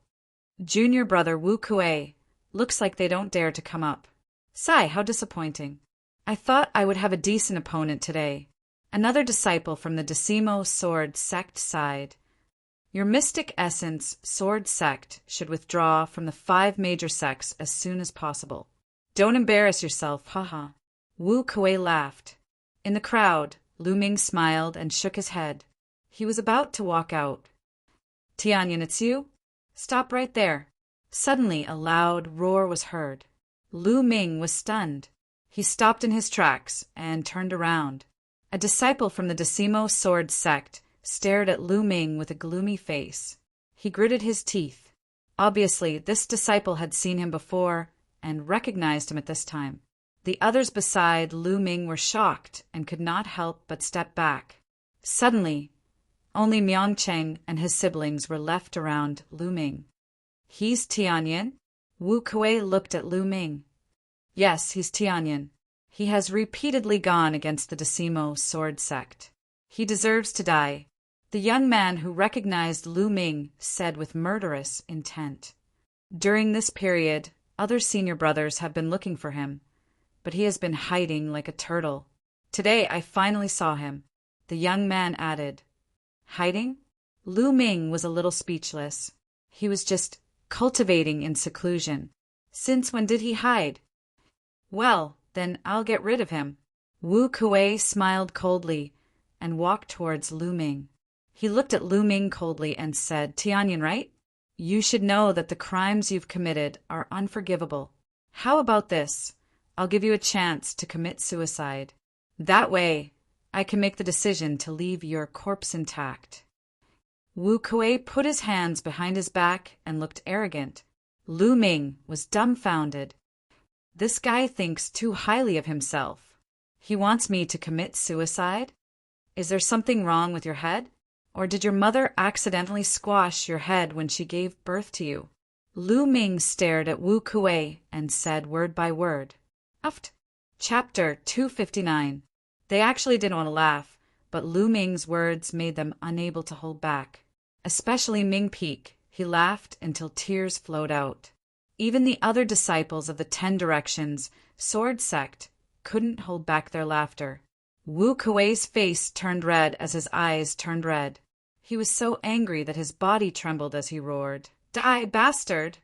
Junior brother Wu Kuei, looks like they don't dare to come up. Sigh, how disappointing. I thought I would have a decent opponent today. Another disciple from the Decimo Sword sect sighed. Your Mystic Essence Sword sect should withdraw from the 5 major sects as soon as possible. Don't embarrass yourself, haha. Wu Kuei laughed. In the crowd, Lu Ming smiled and shook his head. He was about to walk out. Tianyan, it's you? Stop right there. Suddenly a loud roar was heard. Lu Ming was stunned. He stopped in his tracks and turned around. A disciple from the Decimo Sword sect stared at Lu Ming with a gloomy face. He gritted his teeth. Obviously, this disciple had seen him before and recognized him at this time. The others beside Lu Ming were shocked and could not help but step back. Suddenly, only Miangcheng and his siblings were left around Lu Ming. He's Tianyan? Wu Kuei looked at Lu Ming. Yes, he's Tianyan. He has repeatedly gone against the Decimo Sword sect. He deserves to die, the young man who recognized Lu Ming said with murderous intent. During this period, other senior brothers have been looking for him, but he has been hiding like a turtle. Today I finally saw him, the young man added. Hiding? Lu Ming was a little speechless. He was just cultivating in seclusion. Since when did he hide? Well, then I'll get rid of him. Wu Kuei smiled coldly and walked towards Lu Ming. He looked at Lu Ming coldly and said, Tianyan, right? You should know that the crimes you've committed are unforgivable. How about this? I'll give you a chance to commit suicide. That way, I can make the decision to leave your corpse intact. Wu Kuei put his hands behind his back and looked arrogant. Lu Ming was dumbfounded. This guy thinks too highly of himself. He wants me to commit suicide? Is there something wrong with your head? Or did your mother accidentally squash your head when she gave birth to you? Lu Ming stared at Wu Kuei and said word by word. Uft. Chapter 259. They actually didn't want to laugh, but Lu Ming's words made them unable to hold back. Especially Ming Peak, He laughed until tears flowed out. Even the other disciples of the 10 Directions sword sect couldn't hold back their laughter. Wu Kuei's face turned red as his eyes turned red. He was so angry that his body trembled as he roared, "Die, bastard!"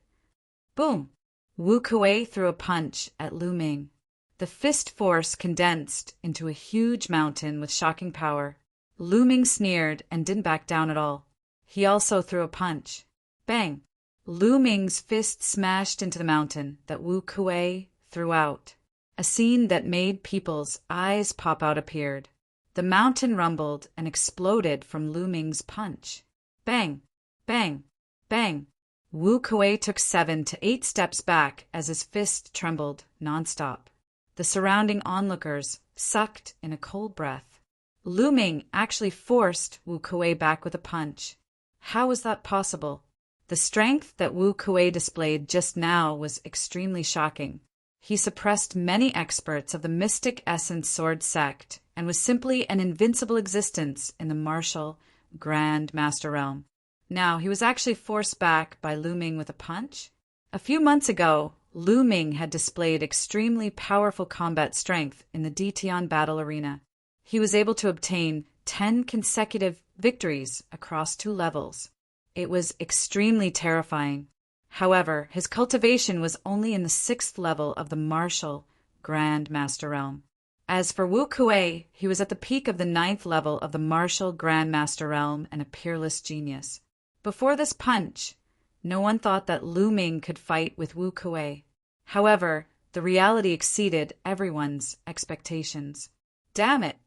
Boom! Wu Kuei threw a punch at Lu Ming. The fist force condensed into a huge mountain with shocking power. Lu Ming sneered and didn't back down at all. He also threw a punch. Bang! Lu Ming's fist smashed into the mountain that Wu Kuei threw out. A scene that made people's eyes pop out appeared. The mountain rumbled and exploded from Lu Ming's punch. Bang! Bang! Bang! Wu Kuei took 7 to 8 steps back as his fist trembled nonstop. The surrounding onlookers sucked in a cold breath. Lu Ming actually forced Wu Kuei back with a punch. How was that possible? The strength that Wu Kuei displayed just now was extremely shocking. He suppressed many experts of the Mystic Essence Sword sect and was simply an invincible existence in the martial Grand Master Realm. Now, he was actually forced back by Lu Ming with a punch? A few months ago, Lu Ming had displayed extremely powerful combat strength in the Ditian battle arena. He was able to obtain 10 consecutive victories across 2 levels. It was extremely terrifying. However, his cultivation was only in the 6th level of the martial Grand Master Realm. As for Wu Kuei, he was at the peak of the 9th level of the martial Grand Master Realm and a peerless genius. Before this punch, no one thought that Lu Ming could fight with Wu Kuei. However, the reality exceeded everyone's expectations. Damn it!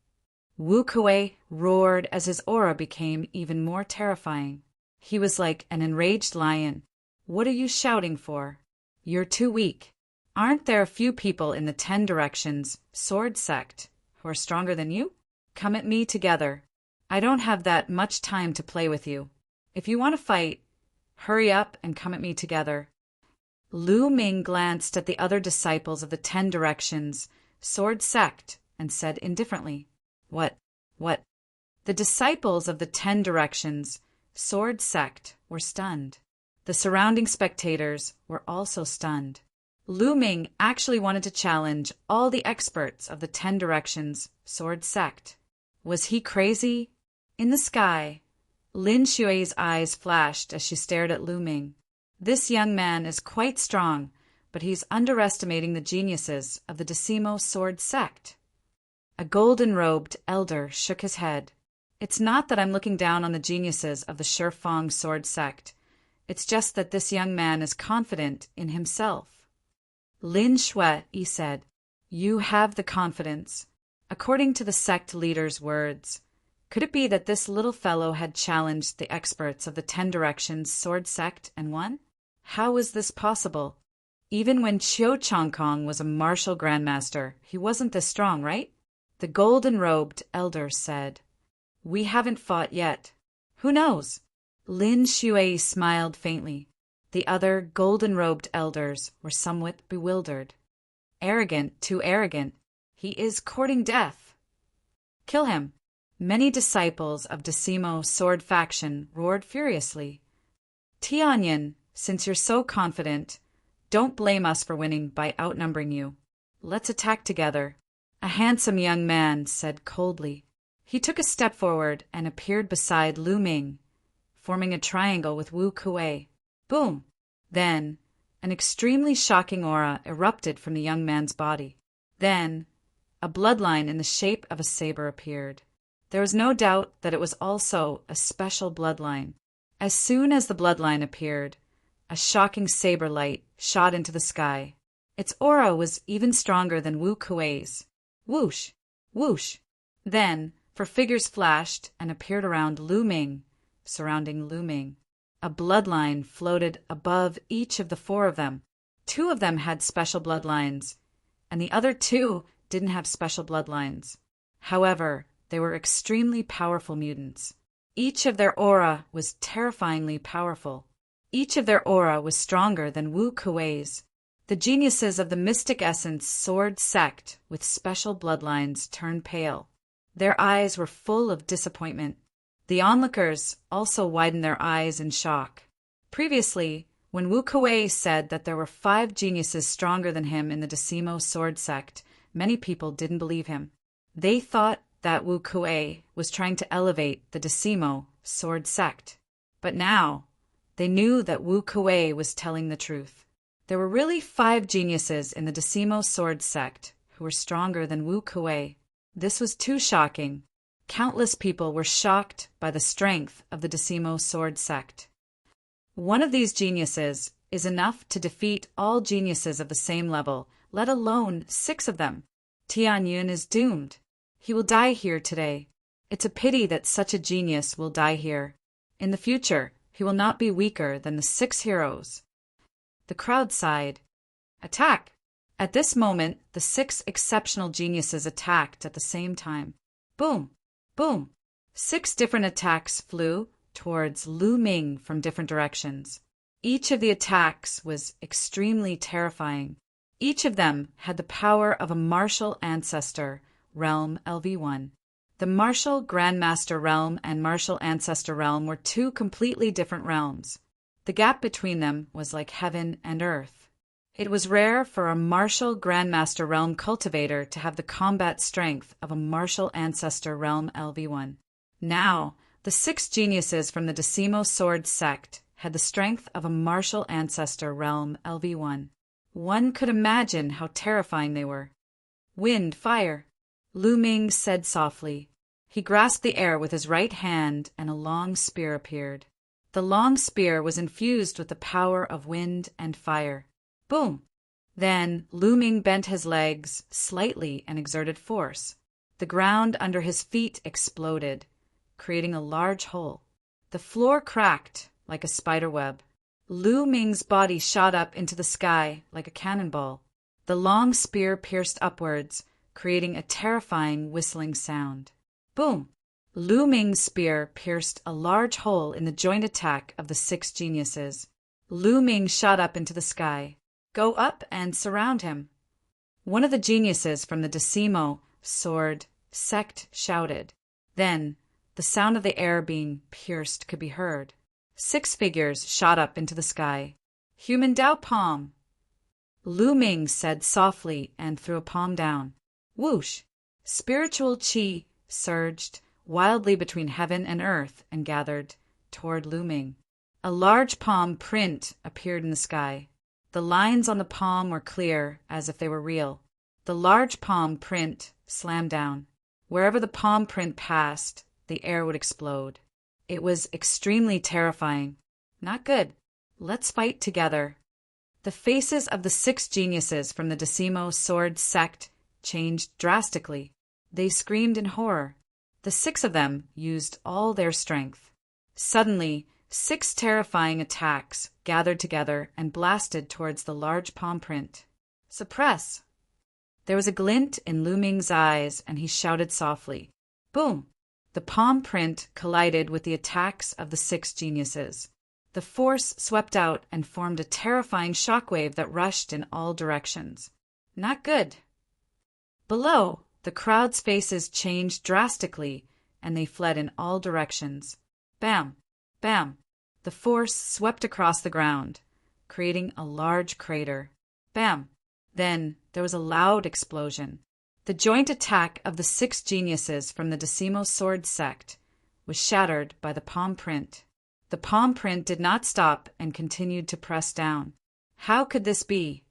Wu Kuei roared as his aura became even more terrifying. He was like an enraged lion. What are you shouting for? You're too weak. Aren't there a few people in the 10 Directions sword sect who are stronger than you? Come at me together. I don't have that much time to play with you. If you want to fight, hurry up and come at me together. Lu Ming glanced at the other disciples of the 10 Directions sword sect and said indifferently, What? The disciples of the 10 Directions sword sect were stunned. The surrounding spectators were also stunned. Lu Ming actually wanted to challenge all the experts of the 10 Directions sword sect. Was he crazy? In the sky, Lin Xue's eyes flashed as she stared at Lu Ming. This young man is quite strong, but he's underestimating the geniuses of the Decimo sword sect. A golden-robed elder shook his head. It's not that I'm looking down on the geniuses of the Shifeng sword sect. It's just that this young man is confident in himself. Lin Shui said, You have the confidence. According to the sect leader's words, could it be that this little fellow had challenged the experts of the 10 Directions sword sect and won? How was this possible? Even when Qiu Changkong was a martial grandmaster, he wasn't this strong, right? The golden-robed elder said, We haven't fought yet. Who knows? Lin Shui smiled faintly. The other golden-robed elders were somewhat bewildered. Arrogant, too arrogant. He is courting death. Kill him. Many disciples of Decimo sword faction roared furiously. Tianyin, since you're so confident, don't blame us for winning by outnumbering you. Let's attack together. A handsome young man said coldly. He took a step forward and appeared beside Lu Ming, forming a triangle with Wu Kuei. Boom! Then, an extremely shocking aura erupted from the young man's body. Then, a bloodline in the shape of a saber appeared. There was no doubt that it was also a special bloodline. As soon as the bloodline appeared, a shocking saber light shot into the sky. Its aura was even stronger than Wu Kuei's. Whoosh! Whoosh! Then, 4 figures flashed and appeared around Lu Ming, surrounding Lu Ming. A bloodline floated above each of the 4 of them. 2 of them had special bloodlines, and the other 2 didn't have special bloodlines. However, they were extremely powerful mutants. Each of their aura was terrifyingly powerful. Each of their aura was stronger than Wu Kuei's. The geniuses of the Mystic Essence sword sect with special bloodlines turned pale. Their eyes were full of disappointment. The onlookers also widened their eyes in shock. Previously, when Wu Kuei said that there were 5 geniuses stronger than him in the Decimo sword sect, many people didn't believe him. They thought that Wu Kuei was trying to elevate the Decimo sword sect. But now, they knew that Wu Kuei was telling the truth. There were really 5 geniuses in the Decimo sword sect who were stronger than Wu Kuei. This was too shocking. Countless people were shocked by the strength of the Decimo sword sect. One of these geniuses is enough to defeat all geniuses of the same level, let alone 6 of them. Tianyun is doomed. He will die here today. It's a pity that such a genius will die here. In the future, he will not be weaker than the 6 heroes. The crowd sighed. Attack! At this moment, the 6 exceptional geniuses attacked at the same time. Boom! Boom! 6 different attacks flew towards Lu Ming from different directions. Each of the attacks was extremely terrifying. Each of them had the power of a martial ancestor, realm LV1. The martial Grandmaster realm and martial ancestor realm were 2 completely different realms. The gap between them was like heaven and earth. It was rare for a martial Grandmaster realm cultivator to have the combat strength of a martial ancestor realm LV1. Now, the 6 geniuses from the Decimo sword sect had the strength of a martial ancestor realm LV1. One could imagine how terrifying they were. Wind, fire, Lu Ming said softly. He grasped the air with his right hand and a long spear appeared. The long spear was infused with the power of wind and fire. Boom! Then Lu Ming bent his legs slightly and exerted force. The ground under his feet exploded, creating a large hole. The floor cracked like a spider web. Lu Ming's body shot up into the sky like a cannonball. The long spear pierced upwards, creating a terrifying whistling sound. Boom! Lu Ming's spear pierced a large hole in the joint attack of the 6 geniuses. Lu Ming shot up into the sky. Go up and surround him. One of the geniuses from the Decimo sword sect shouted. Then, the sound of the air being pierced could be heard. 6 figures shot up into the sky. Human Dao Palm! Lu Ming said softly and threw a palm down. Whoosh! Spiritual qi surged wildly between heaven and earth and gathered toward Lu Ming. A large palm print appeared in the sky. The lines on the palm were clear, as if they were real. The large palm print slammed down. Wherever the palm print passed, the air would explode. It was extremely terrifying. Not good. Let's fight together. The faces of the 6 geniuses from the Decimo sword sect changed drastically. They screamed in horror. The 6 of them used all their strength. Suddenly, 6 terrifying attacks gathered together and blasted towards the large palm print. Suppress! There was a glint in Lu Ming's eyes, and he shouted softly. Boom! The palm print collided with the attacks of the 6 geniuses. The force swept out and formed a terrifying shockwave that rushed in all directions. Not good. Below, the crowd's faces changed drastically, and they fled in all directions. Bam! Bam! The force swept across the ground, creating a large crater. Bam! Then there was a loud explosion. The joint attack of the 6 geniuses from the Decimo sword sect was shattered by the palm print. The palm print did not stop and continued to press down. How could this be?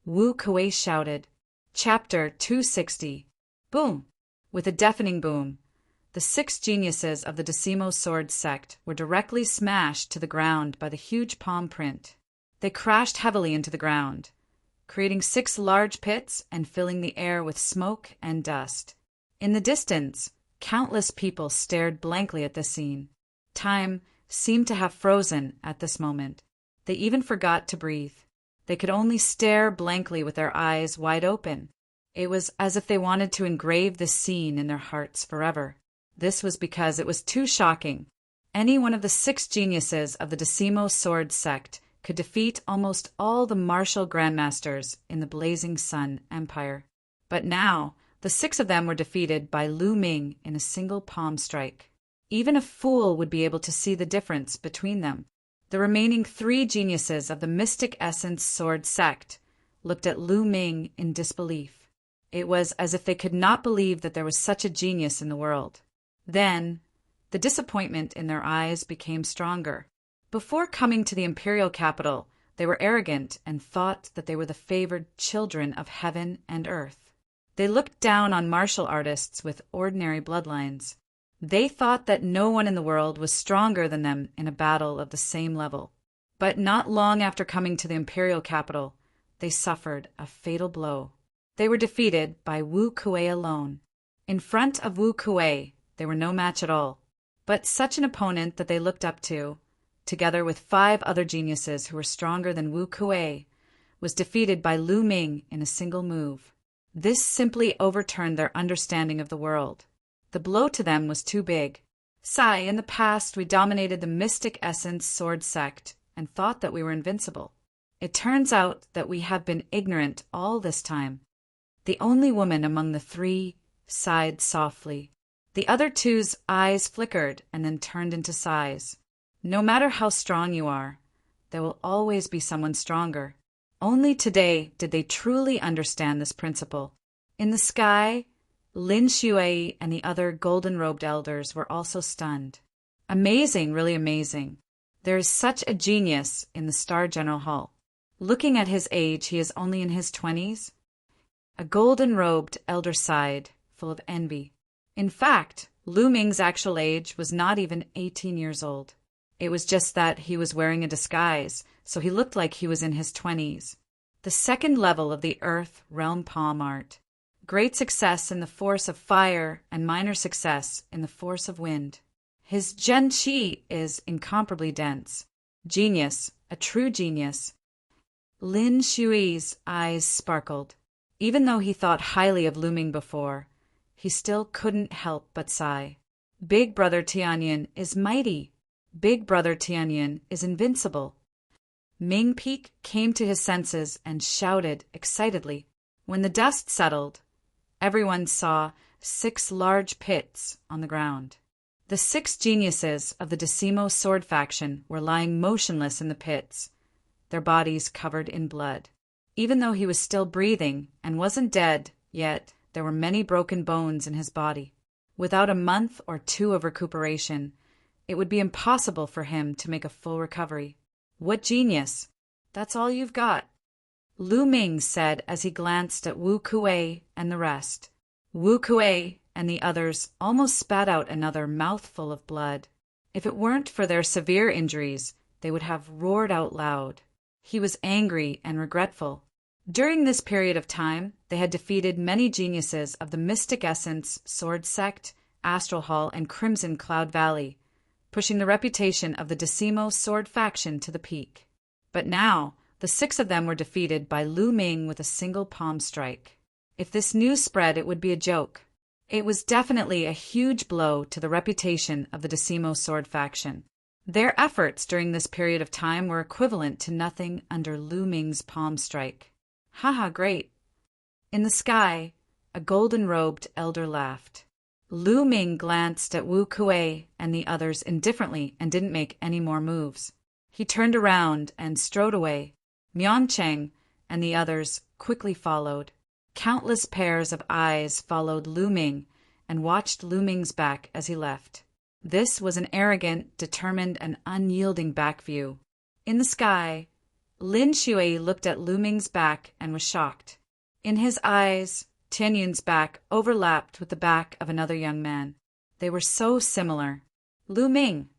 Wu Kuei shouted. Chapter 260. Boom! With a deafening boom, the 6 geniuses of the Decimo sword sect were directly smashed to the ground by the huge palm print. They crashed heavily into the ground, creating 6 large pits and filling the air with smoke and dust. In the distance, countless people stared blankly at this scene. Time seemed to have frozen at this moment. They even forgot to breathe. They could only stare blankly with their eyes wide open. It was as if they wanted to engrave this scene in their hearts forever. This was because it was too shocking. Any one of the 6 geniuses of the Decimo sword sect could defeat almost all the martial grandmasters in the Blazing Sun Empire. But now, the 6 of them were defeated by Lu Ming in a single palm strike. Even a fool would be able to see the difference between them. The remaining 3 geniuses of the Mystic Essence Sword sect looked at Lu Ming in disbelief. It was as if they could not believe that there was such a genius in the world. Then, the disappointment in their eyes became stronger. Before coming to the imperial capital, they were arrogant and thought that they were the favored children of heaven and earth. They looked down on martial artists with ordinary bloodlines. They thought that no one in the world was stronger than them in a battle of the same level. But not long after coming to the imperial capital, they suffered a fatal blow. They were defeated by Wu Kuei alone. In front of Wu Kuei, they were no match at all. But such an opponent that they looked up to, together with 5 other geniuses who were stronger than Wu Kuei, was defeated by Lu Ming in a single move. This simply overturned their understanding of the world. The blow to them was too big. Sai, in the past we dominated the Mystic Essence Sword sect and thought that we were invincible. It turns out that we have been ignorant all this time. The only woman among the 3 sighed softly. The other 2's eyes flickered and then turned into sighs. No matter how strong you are, there will always be someone stronger. Only today did they truly understand this principle. In the sky, Lin Shui and the other golden-robed elders were also stunned. Amazing, really amazing. There is such a genius in the Star General Hall. Looking at his age, he is only in his 20s. A golden-robed elder sighed, full of envy. In fact, Lu Ming's actual age was not even 18 years old. It was just that he was wearing a disguise, so he looked like he was in his 20s. The second level of the Earth Realm Palm Art. Great success in the force of fire and minor success in the force of wind. His Gen Qi is incomparably dense. Genius, a true genius. Lin Shui's eyes sparkled. Even though he thought highly of Lu Ming before, he still couldn't help but sigh. Big Brother Tianyin is mighty. Big Brother Tianyin is invincible. Ming Peak came to his senses and shouted excitedly. When the dust settled, everyone saw 6 large pits on the ground. The 6 geniuses of the Decimo sword faction were lying motionless in the pits, their bodies covered in blood. Even though he was still breathing and wasn't dead, yet there were many broken bones in his body. Without a month or 2 of recuperation, it would be impossible for him to make a full recovery. What genius! That's all you've got. Lu Ming said as he glanced at Wu Kuei and the rest. Wu Kuei and the others almost spat out another mouthful of blood. If it weren't for their severe injuries, they would have roared out loud. He was angry and regretful. During this period of time, they had defeated many geniuses of the Mystic Essence, Sword Sect, Astral Hall, and Crimson Cloud Valley, pushing the reputation of the Decimo sword faction to the peak. But now, the 6 of them were defeated by Lu Ming with a single palm strike. If this news spread, it would be a joke. It was definitely a huge blow to the reputation of the Decimo sword faction. Their efforts during this period of time were equivalent to nothing under Lu Ming's palm strike. Haha, great. In the sky, a golden-robed elder laughed. Lu Ming glanced at Wu Kuei and the others indifferently and didn't make any more moves. He turned around and strode away. Miancheng and the others quickly followed. Countless pairs of eyes followed Lu Ming and watched Lu Ming's back as he left. This was an arrogant, determined, and unyielding back view. In the sky, Lin Shui looked at Lu Ming's back and was shocked. In his eyes, Tianyun's back overlapped with the back of another young man. They were so similar. Lu Ming!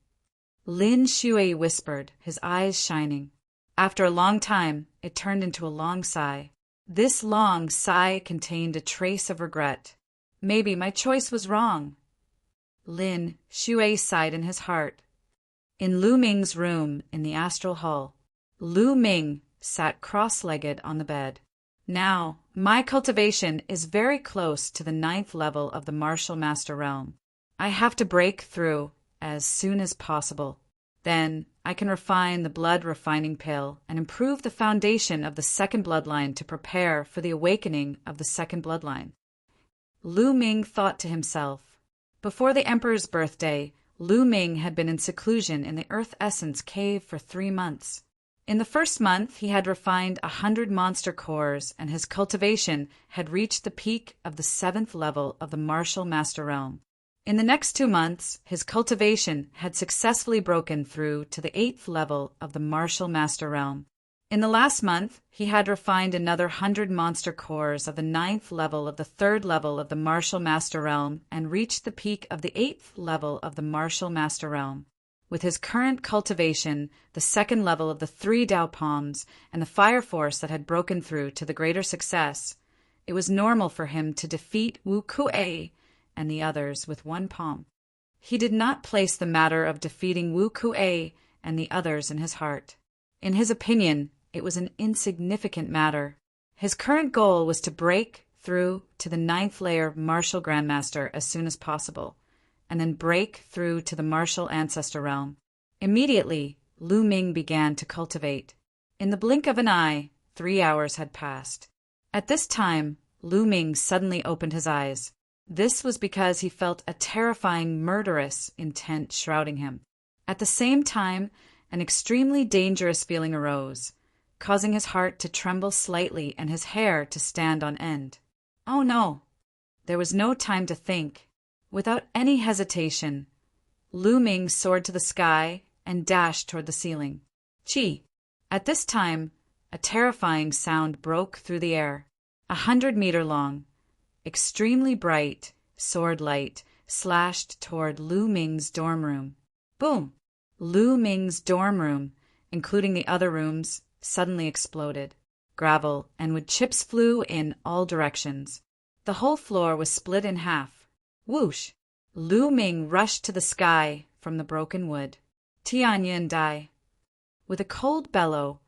Lin Shui whispered, his eyes shining. After a long time, it turned into a long sigh. This long sigh contained a trace of regret. Maybe my choice was wrong. Lin Shui sighed in his heart. In Lu Ming's room in the Astral Hall, Lu Ming sat cross-legged on the bed. Now, my cultivation is very close to the 9th level of the Martial Master Realm. I have to break through as soon as possible. Then I can refine the blood refining pill and improve the foundation of the second bloodline to prepare for the awakening of the second bloodline. Lu Ming thought to himself. Before the Emperor's birthday, Lu Ming had been in seclusion in the Earth Essence cave for 3 months. In the first month, he had refined 100 monster cores, and his cultivation had reached the peak of the 7th level of the Martial Master Realm. In the next 2 months, his cultivation had successfully broken through to the 8th level of the Martial Master Realm. In the last month, he had refined another 100 monster cores of the 9th level of the 3rd level of the Martial Master Realm and reached the peak of the 8th level of the Martial Master Realm. With his current cultivation, the 2nd level of the 3 Dao Palms, and the fire force that had broken through to the greater success, it was normal for him to defeat Wu Kuei and the others with 1 palm. He did not place the matter of defeating Wu Kuei and the others in his heart. In his opinion, it was an insignificant matter. His current goal was to break through to the 9th layer Martial Grandmaster as soon as possible, and then break through to the Martial Ancestor Realm. Immediately, Lu Ming began to cultivate. In the blink of an eye, 3 hours had passed. At this time, Lu Ming suddenly opened his eyes. This was because he felt a terrifying, murderous intent shrouding him. At the same time, an extremely dangerous feeling arose, causing his heart to tremble slightly and his hair to stand on end. Oh no! There was no time to think. Without any hesitation, Lu Ming soared to the sky and dashed toward the ceiling. Chi! At this time, a terrifying sound broke through the air. 100-meter long, extremely bright, sword light slashed toward Lu Ming's dorm room. Boom! Lu Ming's dorm room, including the other rooms, suddenly exploded. Gravel and wood chips flew in all directions. The whole floor was split in half. Whoosh! Lu Ming rushed to the sky from the broken wood. Tianyin Dai. With a cold bellow,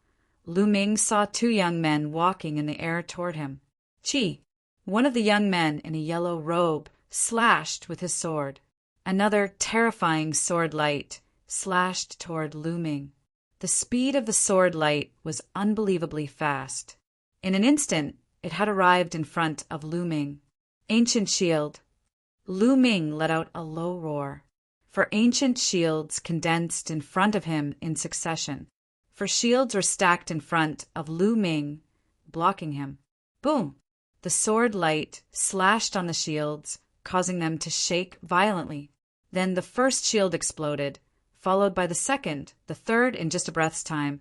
Lu Ming saw 2 young men walking in the air toward him. Chi! One of the young men in a yellow robe slashed with his sword. Another terrifying sword light slashed toward Lu Ming. The speed of the sword light was unbelievably fast. In an instant, it had arrived in front of Lu Ming. Ancient shield. Lu Ming let out a low roar, for ancient shields condensed in front of him in succession. For shields were stacked in front of Lu Ming, blocking him. Boom! The sword light slashed on the shields, causing them to shake violently. Then the first shield exploded, followed by the second, the third in just a breath's time.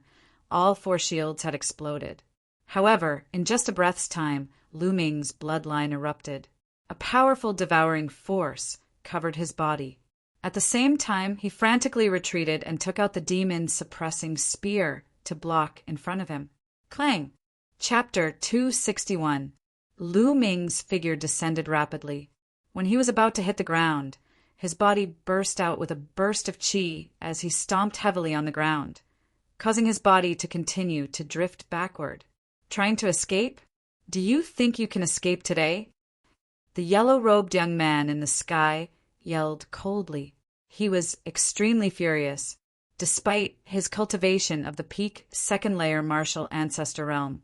All 4 shields had exploded. However, in just a breath's time, Lu Ming's bloodline erupted. A powerful devouring force covered his body. At the same time, he frantically retreated and took out the demon-suppressing spear to block in front of him. Clang! Chapter 261. Lu Ming's figure descended rapidly. When he was about to hit the ground, his body burst out with a burst of chi as he stomped heavily on the ground, causing his body to continue to drift backward. Trying to escape? Do you think you can escape today? The yellow-robed young man in the sky yelled coldly. He was extremely furious, despite his cultivation of the peak 2nd layer Martial Ancestor Realm.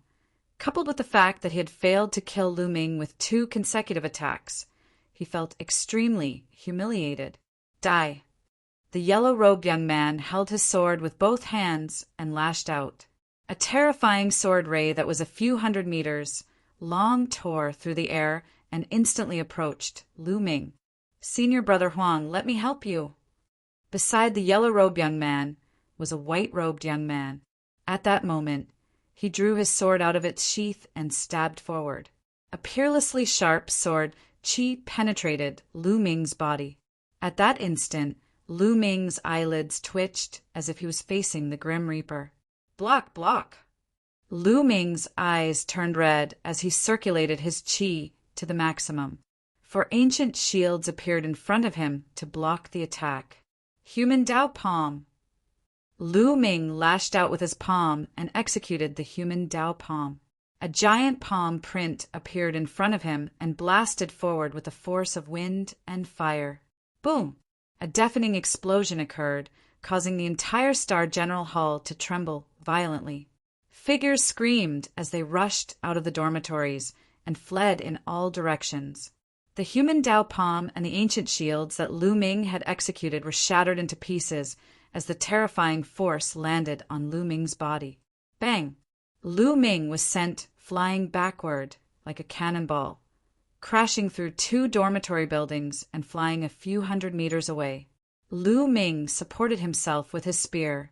Coupled with the fact that he had failed to kill Lu Ming with 2 consecutive attacks, he felt extremely humiliated. Die. The yellow-robed young man held his sword with both hands and lashed out. A terrifying sword ray that was a few 100 meters long tore through the air and instantly approached Lu Ming. Senior Brother Huang, let me help you. Beside the yellow-robed young man was a white-robed young man. At that moment, he drew his sword out of its sheath and stabbed forward. A peerlessly sharp sword chi penetrated Lu Ming's body. At that instant, Lu Ming's eyelids twitched as if he was facing the Grim Reaper. Block, block! Lu Ming's eyes turned red as he circulated his chi to the maximum, for ancient shields appeared in front of him to block the attack. Human Dao Palm! Lu Ming lashed out with his palm and executed the human Dao Palm. A giant palm print appeared in front of him and blasted forward with the force of wind and fire. Boom! A deafening explosion occurred, causing the entire Star General Hall to tremble violently. Figures screamed as they rushed out of the dormitories and fled in all directions. The human Dao palm and the ancient shields that Lu Ming had executed were shattered into pieces as the terrifying force landed on Lu Ming's body. Bang! Lu Ming was sent flying backward like a cannonball, crashing through 2 dormitory buildings and flying a few hundred meters away. Lu Ming supported himself with his spear,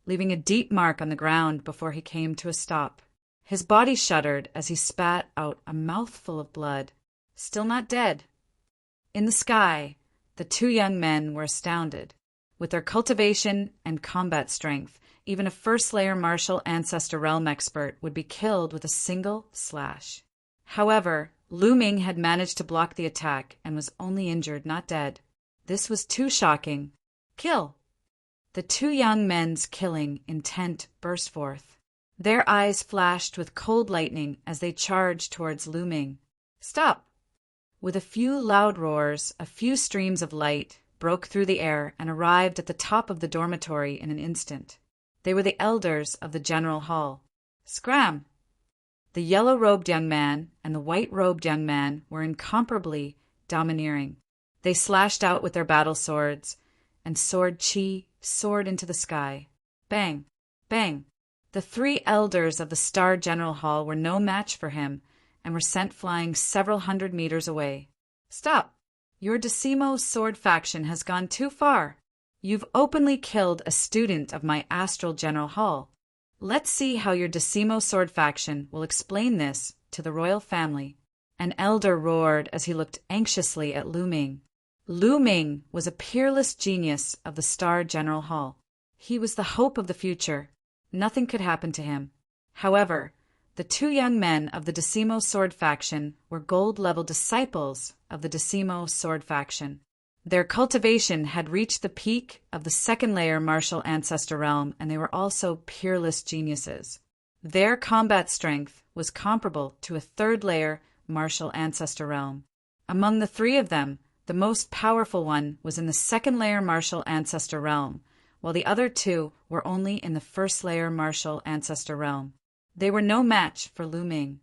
leaving a deep mark on the ground before he came to a stop. His body shuddered as he spat out a mouthful of blood. Still not dead. In the sky, the 2 young men were astounded. With their cultivation and combat strength, even a first-layer martial ancestor realm expert would be killed with a single slash. However, Lu Ming had managed to block the attack and was only injured, not dead. This was too shocking. Kill! The 2 young men's killing intent burst forth. Their eyes flashed with cold lightning as they charged towards Lu Ming. Stop! With a few loud roars, a few streams of light broke through the air and arrived at the top of the dormitory in an instant. They were the elders of the general hall. Scram! The yellow-robed young man and the white-robed young man were incomparably domineering. They slashed out with their battle swords, and Sword Chi soared into the sky. Bang! Bang! The 3 elders of the Star General Hall were no match for him, and were sent flying several hundred meters away. Stop! Your Decimo Sword faction has gone too far. You've openly killed a student of my Astral General Hall. Let's see how your Decimo Sword faction will explain this to the royal family. An elder roared as he looked anxiously at Lu Ming. Lu Ming was a peerless genius of the Star General Hall. He was the hope of the future. Nothing could happen to him. However, the 2 young men of the Decimo Sword faction were gold-level disciples of the Decimo Sword faction. Their cultivation had reached the peak of the 2nd-layer martial ancestor realm, and they were also peerless geniuses. Their combat strength was comparable to a 3rd-layer martial ancestor realm. Among the 3 of them, the most powerful one was in the 2nd-layer martial ancestor realm, while the other 2 were only in the 1st-layer martial ancestor realm. They were no match for Lu Ming.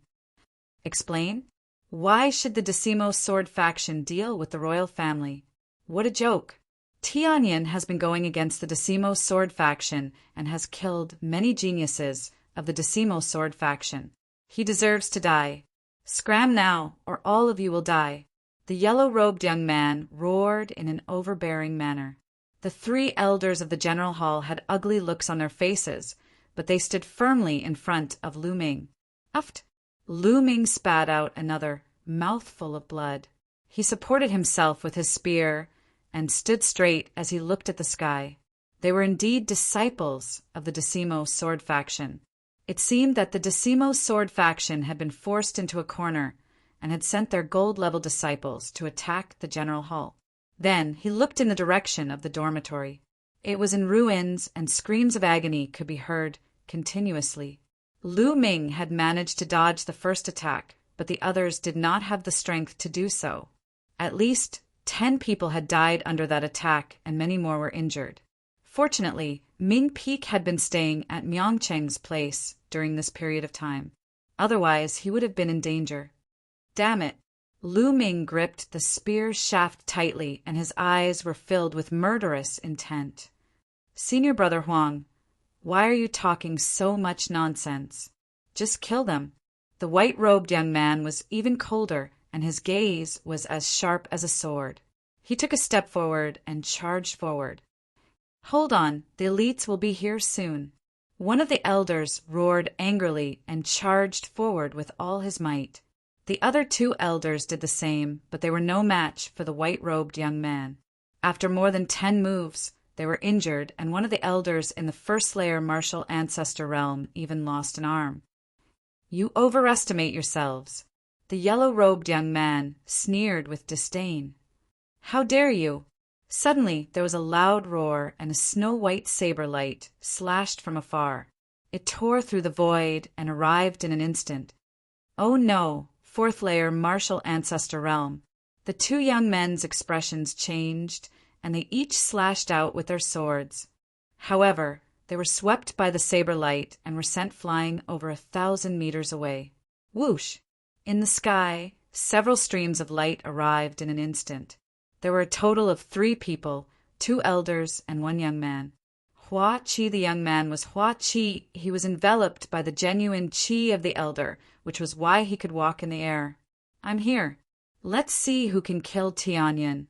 Explain? Why should the Decimo Sword faction deal with the royal family? What a joke! Tianyin has been going against the Decimo Sword faction and has killed many geniuses of the Decimo Sword faction. He deserves to die. Scram now, or all of you will die. The yellow-robed young man roared in an overbearing manner. The 3 elders of the general hall had ugly looks on their faces, but they stood firmly in front of Lu Ming. Uft! Lu Ming spat out another mouthful of blood. He supported himself with his spear and stood straight as he looked at the sky. They were indeed disciples of the Decimo Sword faction. It seemed that the Decimo Sword faction had been forced into a corner and had sent their gold-level disciples to attack the general hall. Then he looked in the direction of the dormitory. It was in ruins, and screams of agony could be heard continuously. Lu Ming had managed to dodge the first attack, but the others did not have the strength to do so. At least 10 people had died under that attack, and many more were injured. Fortunately, Ming Peak had been staying at Myongcheng's place during this period of time. Otherwise, he would have been in danger. Damn it! Lu Ming gripped the spear shaft tightly, and his eyes were filled with murderous intent. Senior Brother Huang, why are you talking so much nonsense? Just kill them. The white-robed young man was even colder, and his gaze was as sharp as a sword. He took a step forward and charged forward. Hold on, the elites will be here soon. One of the elders roared angrily and charged forward with all his might. The other 2 elders did the same, but they were no match for the white-robed young man. After more than 10 moves, they were injured, and one of the elders in the 1st-layer martial ancestor realm even lost an arm. You overestimate yourselves. The yellow-robed young man sneered with disdain. How dare you? Suddenly there was a loud roar, and a snow-white saber light slashed from afar. It tore through the void and arrived in an instant. Oh no, 4th-layer martial ancestor realm. The 2 young men's expressions changed, and they each slashed out with their swords. However, they were swept by the saber light and were sent flying over 1,000 meters away. Whoosh! In the sky, Several streams of light arrived in an instant. There were a total of 3 people, 2 elders and 1 young man. Hua Qi, the young man, was Hua Qi. He was enveloped by the genuine Qi of the elder, which was why he could walk in the air. I'm here. Let's see who can kill Tianyin.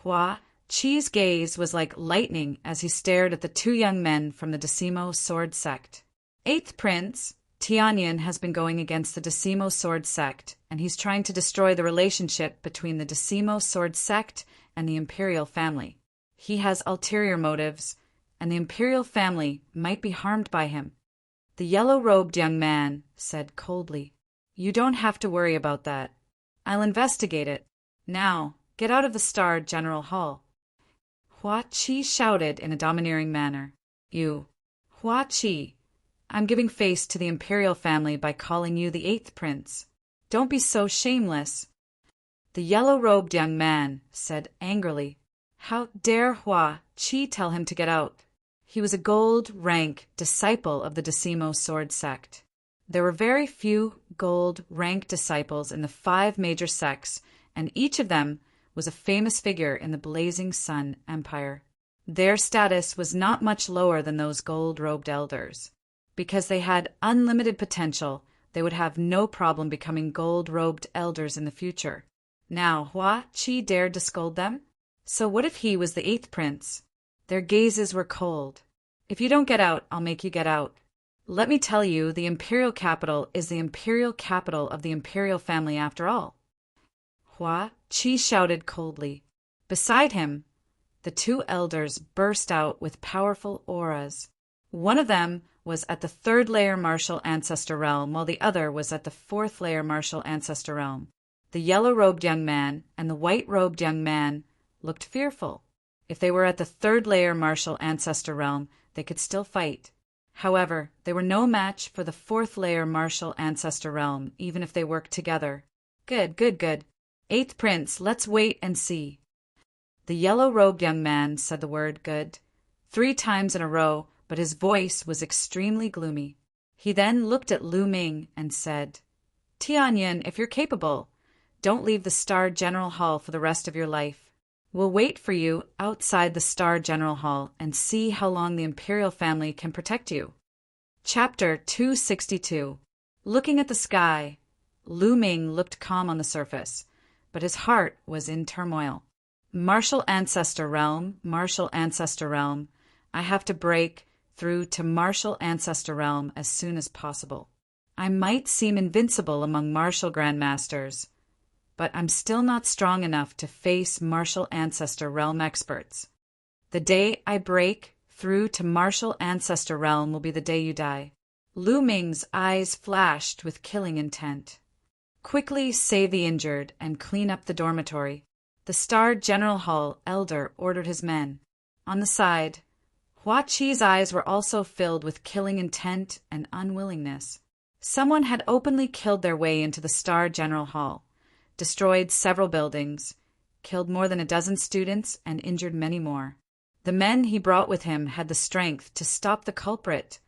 Hua Qi's gaze was like lightning as he stared at the 2 young men from the Decimo sword sect. 8th Prince, Tianyin has been going against the Decimo sword sect, and he's trying to destroy the relationship between the Decimo sword sect and the imperial family. He has ulterior motives, and the imperial family might be harmed by him. The yellow-robed young man said coldly, "You don't have to worry about that. I'll investigate it. Now, get out of the Star General Hall." Hua Qi shouted in a domineering manner. "You, Hua Qi, I'm giving face to the imperial family by calling you the 8th Prince. Don't be so shameless." The yellow-robed young man said angrily, "How dare Hua Qi tell him to get out?" He was a gold rank disciple of the Decimo sword sect. There were very few gold rank disciples in the 5 major sects, and each of them was a famous figure in the Blazing Sun Empire. Their status was not much lower than those gold-robed elders. Because they had unlimited potential, they would have no problem becoming gold-robed elders in the future. Now Hua Qi dared to scold them? So what if he was the 8th Prince? Their gazes were cold. "If you don't get out, I'll make you get out. Let me tell you, the imperial capital is the imperial capital of the imperial family after all." Hua Qi shouted coldly. Beside him, the 2 elders burst out with powerful auras. One of them was at the 3rd layer martial ancestor realm, while the other was at the 4th layer martial ancestor realm. The yellow-robed young man and the white-robed young man looked fearful. If they were at the 3rd layer martial ancestor realm, they could still fight. However, they were no match for the 4th layer martial ancestor realm, even if they worked together. Good. 8th Prince, let's wait and see." The yellow-robed young man said the word good 3 times in a row, but his voice was extremely gloomy. He then looked at Lu Ming and said, "Tianyin, if you're capable, don't leave the Star General Hall for the rest of your life. We'll wait for you outside the Star General Hall and see how long the imperial family can protect you." Chapter 262. Looking at the sky, Lu Ming looked calm on the surface, but his heart was in turmoil. Martial Ancestor Realm, I have to break through to Martial Ancestor Realm as soon as possible. I might seem invincible among Martial Grandmasters, but I'm still not strong enough to face Martial Ancestor Realm experts. The day I break through to Martial Ancestor Realm will be the day you die. Lu Ming's eyes flashed with killing intent. Quickly save the injured and clean up the dormitory. The Star General Hall elder ordered his men. On the side, Hua Qi's eyes were also filled with killing intent and unwillingness. Someone had openly killed their way into the Star General Hall, destroyed several buildings, killed more than a dozen students, and injured many more. The men he brought with him had the strength to stop the culprit,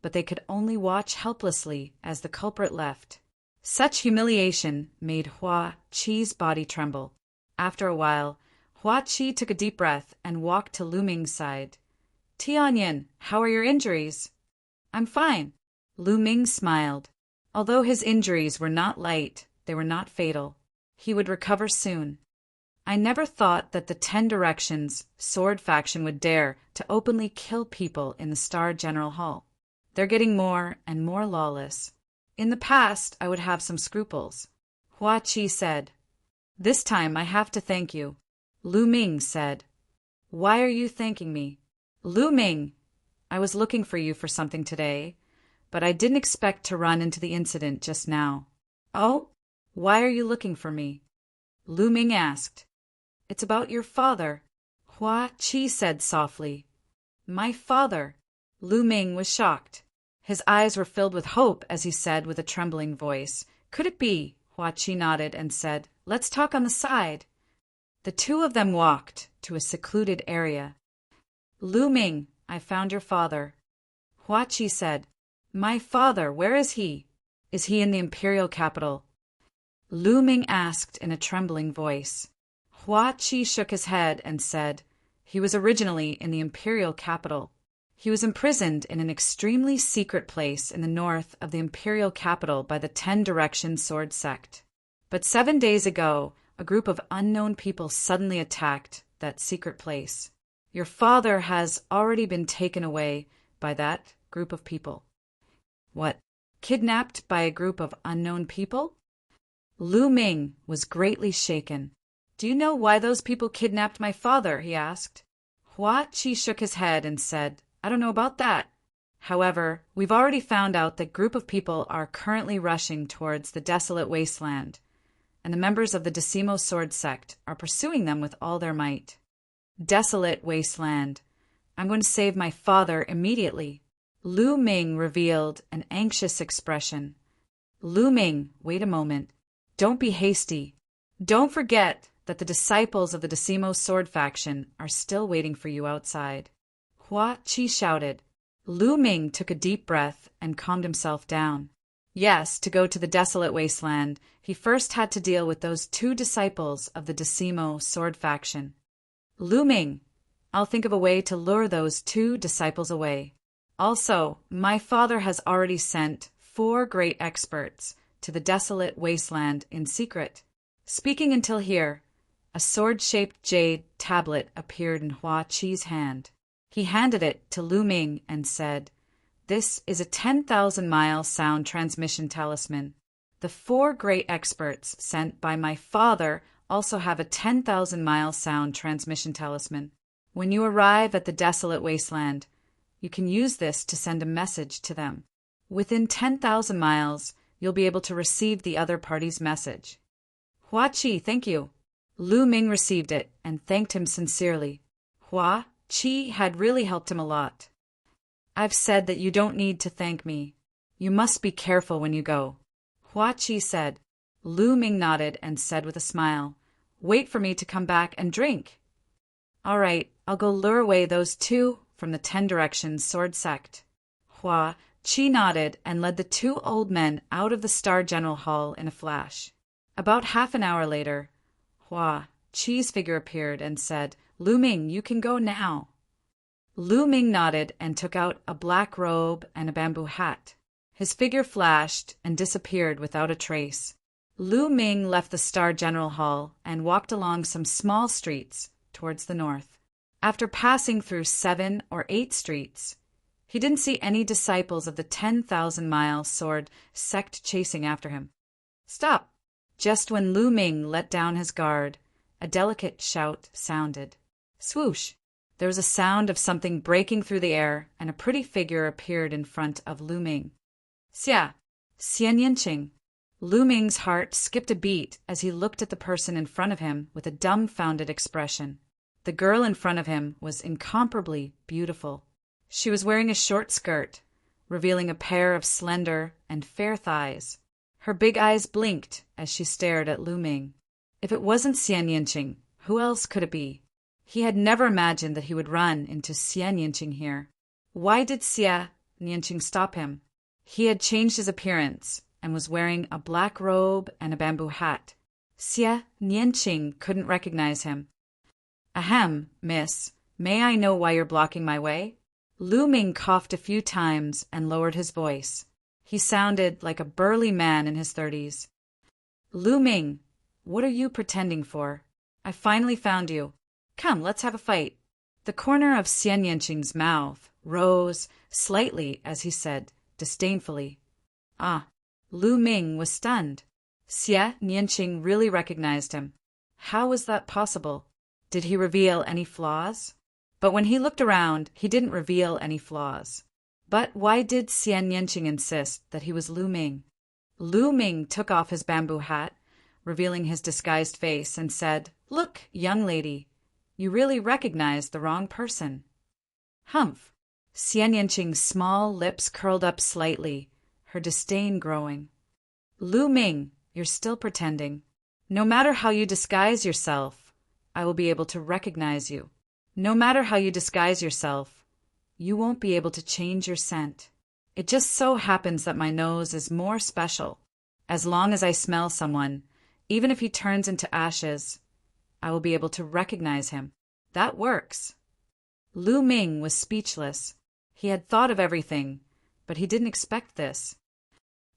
but they could only watch helplessly as the culprit left. Such humiliation made Hua Qi's body tremble. After a while, Hua Qi took a deep breath and walked to Lu Ming's side. "Tianyin, how are your injuries?" "I'm fine." Lu Ming smiled. Although his injuries were not light, they were not fatal. He would recover soon. "I never thought that the 10 Directions sword faction would dare to openly kill people in the Star General Hall. They're getting more and more lawless. In the past, I would have some scruples," Hua Qi said. "This time I have to thank you," Lu Ming said. "Why are you thanking me?" "Lu Ming, I was looking for you for something today, but I didn't expect to run into the incident just now." "Oh? Why are you looking for me?" Lu Ming asked. "It's about your father," Hua Qi said softly. "My father?" Lu Ming was shocked. His eyes were filled with hope as he said with a trembling voice, "Could it be?" Hua Qi nodded and said, "Let's talk on the side." The 2 of them walked to a secluded area. "Lu Ming, I found your father." Hua Qi said, "My father, where is he? Is he in the imperial capital?" Lu Ming asked in a trembling voice. Hua Qi shook his head and said, he was originally in the imperial capital. He was imprisoned in an extremely secret place in the north of the imperial capital by the 10 Direction Sword Sect. But 7 days ago, a group of unknown people suddenly attacked that secret place. Your father has already been taken away by that group of people. What? Kidnapped by a group of unknown people? Lu Ming was greatly shaken. Do you know why those people kidnapped my father? He asked. Hua Qi shook his head and said, I don't know about that. However, we've already found out that group of people are currently rushing towards the desolate wasteland, and the members of the Decimo Sword Sect are pursuing them with all their might. Desolate wasteland. I'm going to save my father immediately. Lu Ming revealed an anxious expression. Lu Ming, wait a moment. Don't be hasty. Don't forget that the disciples of the Decimo Sword Faction are still waiting for you outside. Hua Qi shouted. Lu Ming took a deep breath and calmed himself down. Yes, to go to the desolate wasteland, he first had to deal with those 2 disciples of the Decimo Sword Faction. Lu Ming, I'll think of a way to lure those 2 disciples away. Also, my father has already sent 4 great experts to the desolate wasteland in secret. Speaking until here, a sword-shaped jade tablet appeared in Hua Qi's hand. He handed it to Lu Ming and said, This is a 10,000-mile sound transmission talisman. The 4 great experts sent by my father also have a 10,000-mile sound transmission talisman. When you arrive at the desolate wasteland, you can use this to send a message to them. Within 10,000 miles, you'll be able to receive the other party's message. Hua Qi, thank you. Lu Ming received it and thanked him sincerely. Hua Qi had really helped him a lot. I've said that you don't need to thank me. You must be careful when you go. Hua Qi said. Lu Ming nodded and said with a smile, Wait for me to come back and drink. All right, I'll go lure away those 2 from the 10 Direction Sword Sect. Hua Qi nodded and led the 2 old men out of the Star General Hall in a flash. About half an hour later, Hua Qi's figure appeared and said, Lu Ming, you can go now. Lu Ming nodded and took out a black robe and a bamboo hat. His figure flashed and disappeared without a trace. Lu Ming left the Star General Hall and walked along some small streets towards the north. After passing through 7 or 8 streets, he didn't see any disciples of the 10,000-mile sword sect chasing after him. Stop! Just when Lu Ming let down his guard, a delicate shout sounded. Swoosh! There was a sound of something breaking through the air, and a pretty figure appeared in front of Lu Ming. Xia! Xian Yinqing! Lu Ming's heart skipped a beat as he looked at the person in front of him with a dumbfounded expression. The girl in front of him was incomparably beautiful. She was wearing a short skirt, revealing a pair of slender and fair thighs. Her big eyes blinked as she stared at Lu Ming. If it wasn't Xian Yinqing, who else could it be? He had never imagined that he would run into Xian Yinqing here. Why did Xian Yinqing stop him? He had changed his appearance and was wearing a black robe and a bamboo hat. Xian Yinqing couldn't recognize him. Ahem, miss, may I know why you're blocking my way? Lu Ming coughed a few times and lowered his voice. He sounded like a burly man in his 30s. Lu Ming, what are you pretending for? I finally found you. Come, let's have a fight. The corner of Xian Yinqing's mouth rose slightly as he said, disdainfully. Ah, Lu Ming was stunned. Xian Yinqing really recognized him. How was that possible? Did he reveal any flaws? But when he looked around, he didn't reveal any flaws. But why did Xian Yinqing insist that he was Lu Ming? Lu Ming took off his bamboo hat, revealing his disguised face, and said, Look, young lady, you really recognized the wrong person. Humph! Xian Yinqing's small lips curled up slightly, her disdain growing. Lu Ming, you're still pretending. No matter how you disguise yourself, I will be able to recognize you. No matter how you disguise yourself, you won't be able to change your scent. It just so happens that my nose is more special. As long as I smell someone, Even if he turns into ashes, I will be able to recognize him. That works. Lu Ming was speechless. He had thought of everything, but he didn't expect this.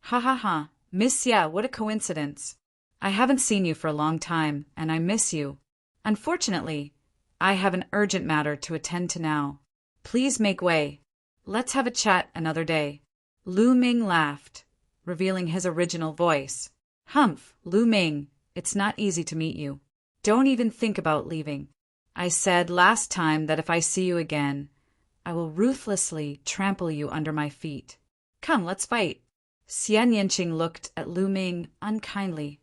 Ha ha ha, Miss Xia, what a coincidence. I haven't seen you for a long time, and I miss you. Unfortunately, I have an urgent matter to attend to now. Please make way. Let's have a chat another day. Lu Ming laughed, revealing his original voice. Humph, Lu Ming, it's not easy to meet you. Don't even think about leaving. I said last time that if I see you again, I will ruthlessly trample you under my feet. Come, let's fight. Xian Yanqing looked at Lu Ming unkindly.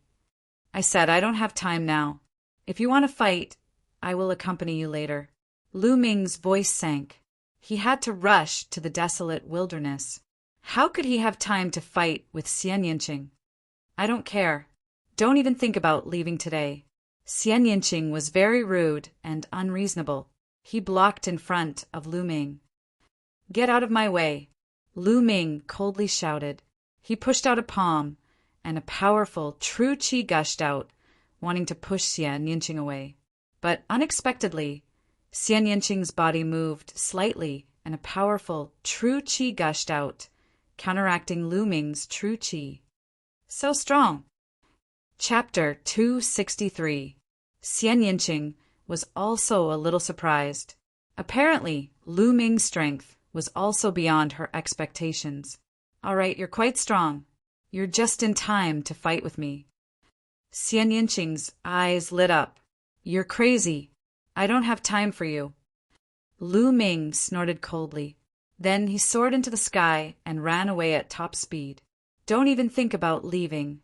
I said I don't have time now. If you want to fight, I will accompany you later. Lu Ming's voice sank. He had to rush to the desolate wilderness. How could he have time to fight with Xian Yanqing? I don't care. Don't even think about leaving today. Xian Yanqing was very rude and unreasonable. He blocked in front of Lu Ming. Get out of my way, Lu Ming coldly shouted. He pushed out a palm, and a powerful true qi gushed out, wanting to push Xian Yanqing away. But unexpectedly, Xian Yanqing's body moved slightly, and a powerful true qi gushed out, counteracting Lu Ming's true qi. So strong. Chapter 263. Xian Yanqing was also a little surprised. Apparently, Lu Ming's strength was also beyond her expectations. All right, you're quite strong. You're just in time to fight with me. Xian Yanqing's eyes lit up. You're crazy. I don't have time for you. Lu Ming snorted coldly. Then he soared into the sky and ran away at top speed. Don't even think about leaving.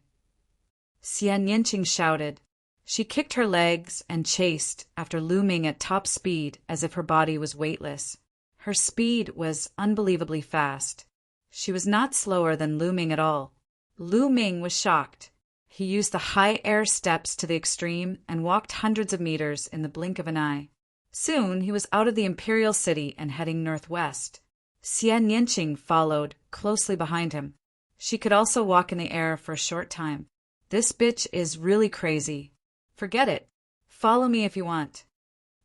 Xian Yanqing shouted. She kicked her legs and chased after Lu Ming at top speed as if her body was weightless. Her speed was unbelievably fast. She was not slower than Lu Ming at all. Lu Ming was shocked. He used the high air steps to the extreme and walked hundreds of meters in the blink of an eye. Soon he was out of the imperial city and heading northwest. Xian Yanqing followed closely behind him. She could also walk in the air for a short time. This bitch is really crazy. Forget it. Follow me if you want.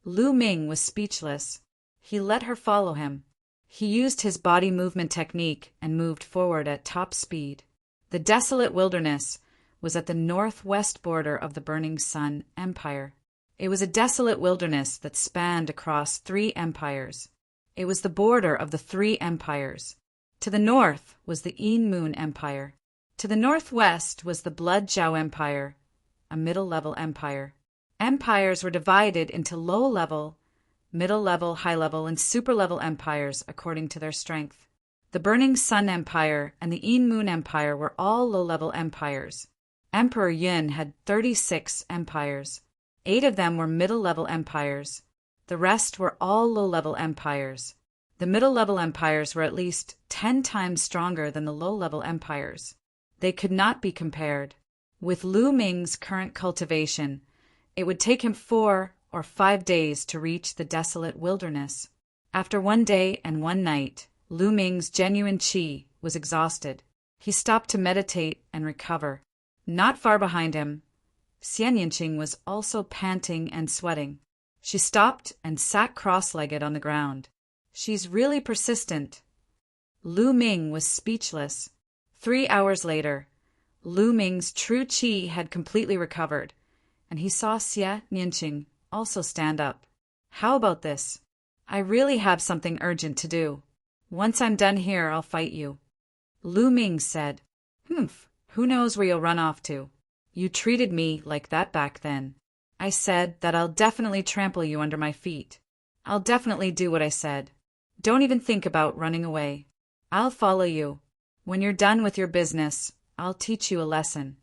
Lu Ming was speechless. He let her follow him. He used his body movement technique and moved forward at top speed. The desolate wilderness was at the northwest border of the Burning Sun Empire. It was a desolate wilderness that spanned across 3 empires. It was the border of the 3 empires. To the north was the Yin Moon Empire. To the northwest was the Blood Zhao Empire, a middle-level empire. Empires were divided into low-level, middle-level, high-level, and super-level empires according to their strength. The Burning Sun Empire and the Yin Moon Empire were all low-level empires. Emperor Yun had 36 empires. 8 of them were middle-level empires. The rest were all low-level empires. The middle-level empires were at least 10 times stronger than the low-level empires. They could not be compared. With Lu Ming's current cultivation, it would take him 4 or 5 days to reach the desolate wilderness. After 1 day and 1 night, Lu Ming's genuine qi was exhausted. He stopped to meditate and recover. Not far behind him, Xian Yanqing was also panting and sweating. She stopped and sat cross-legged on the ground. She's really persistent. Lu Ming was speechless. 3 hours later, Lu Ming's true qi had completely recovered, and he saw Xian Yanqing also stand up. How about this? I really have something urgent to do. Once I'm done here, I'll fight you. Lu Ming said, Humph, who knows where you'll run off to? You treated me like that back then. I said that I'll definitely trample you under my feet. I'll definitely do what I said. Don't even think about running away. I'll follow you. When you're done with your business, I'll teach you a lesson.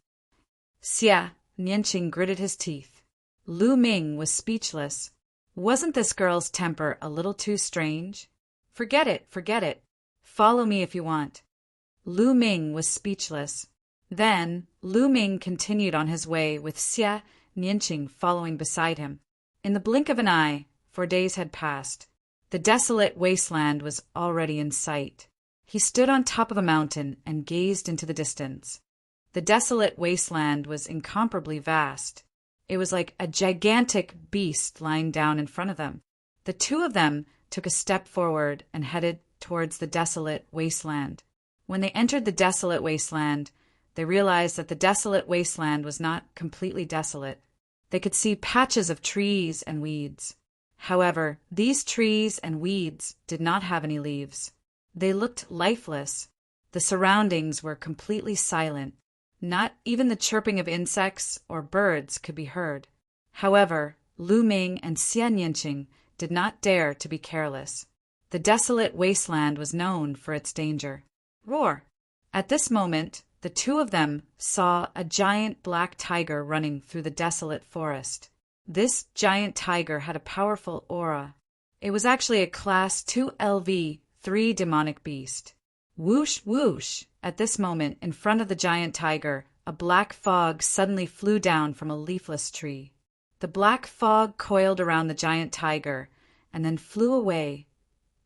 Xian Yanqing gritted his teeth. Lu Ming was speechless. Wasn't this girl's temper a little too strange? Forget it, forget it. Follow me if you want. Lu Ming was speechless. Then, Lu Ming continued on his way with Xian Yanqing following beside him. In the blink of an eye, 4 days had passed. The desolate wasteland was already in sight. He stood on top of a mountain and gazed into the distance. The desolate wasteland was incomparably vast. It was like a gigantic beast lying down in front of them. The two of them took a step forward and headed towards the desolate wasteland. When they entered the desolate wasteland, they realized that the desolate wasteland was not completely desolate. They could see patches of trees and weeds. However, these trees and weeds did not have any leaves. They looked lifeless. The surroundings were completely silent. Not even the chirping of insects or birds could be heard. However, Lu Ming and Xie Nianqing did not dare to be careless. The desolate wasteland was known for its danger. Roar! At this moment, the two of them saw a giant black tiger running through the desolate forest. This giant tiger had a powerful aura. It was actually a Class 2 LV-3 demonic beast. Whoosh, whoosh! At this moment, in front of the giant tiger, a black fog suddenly flew down from a leafless tree. The black fog coiled around the giant tiger and then flew away,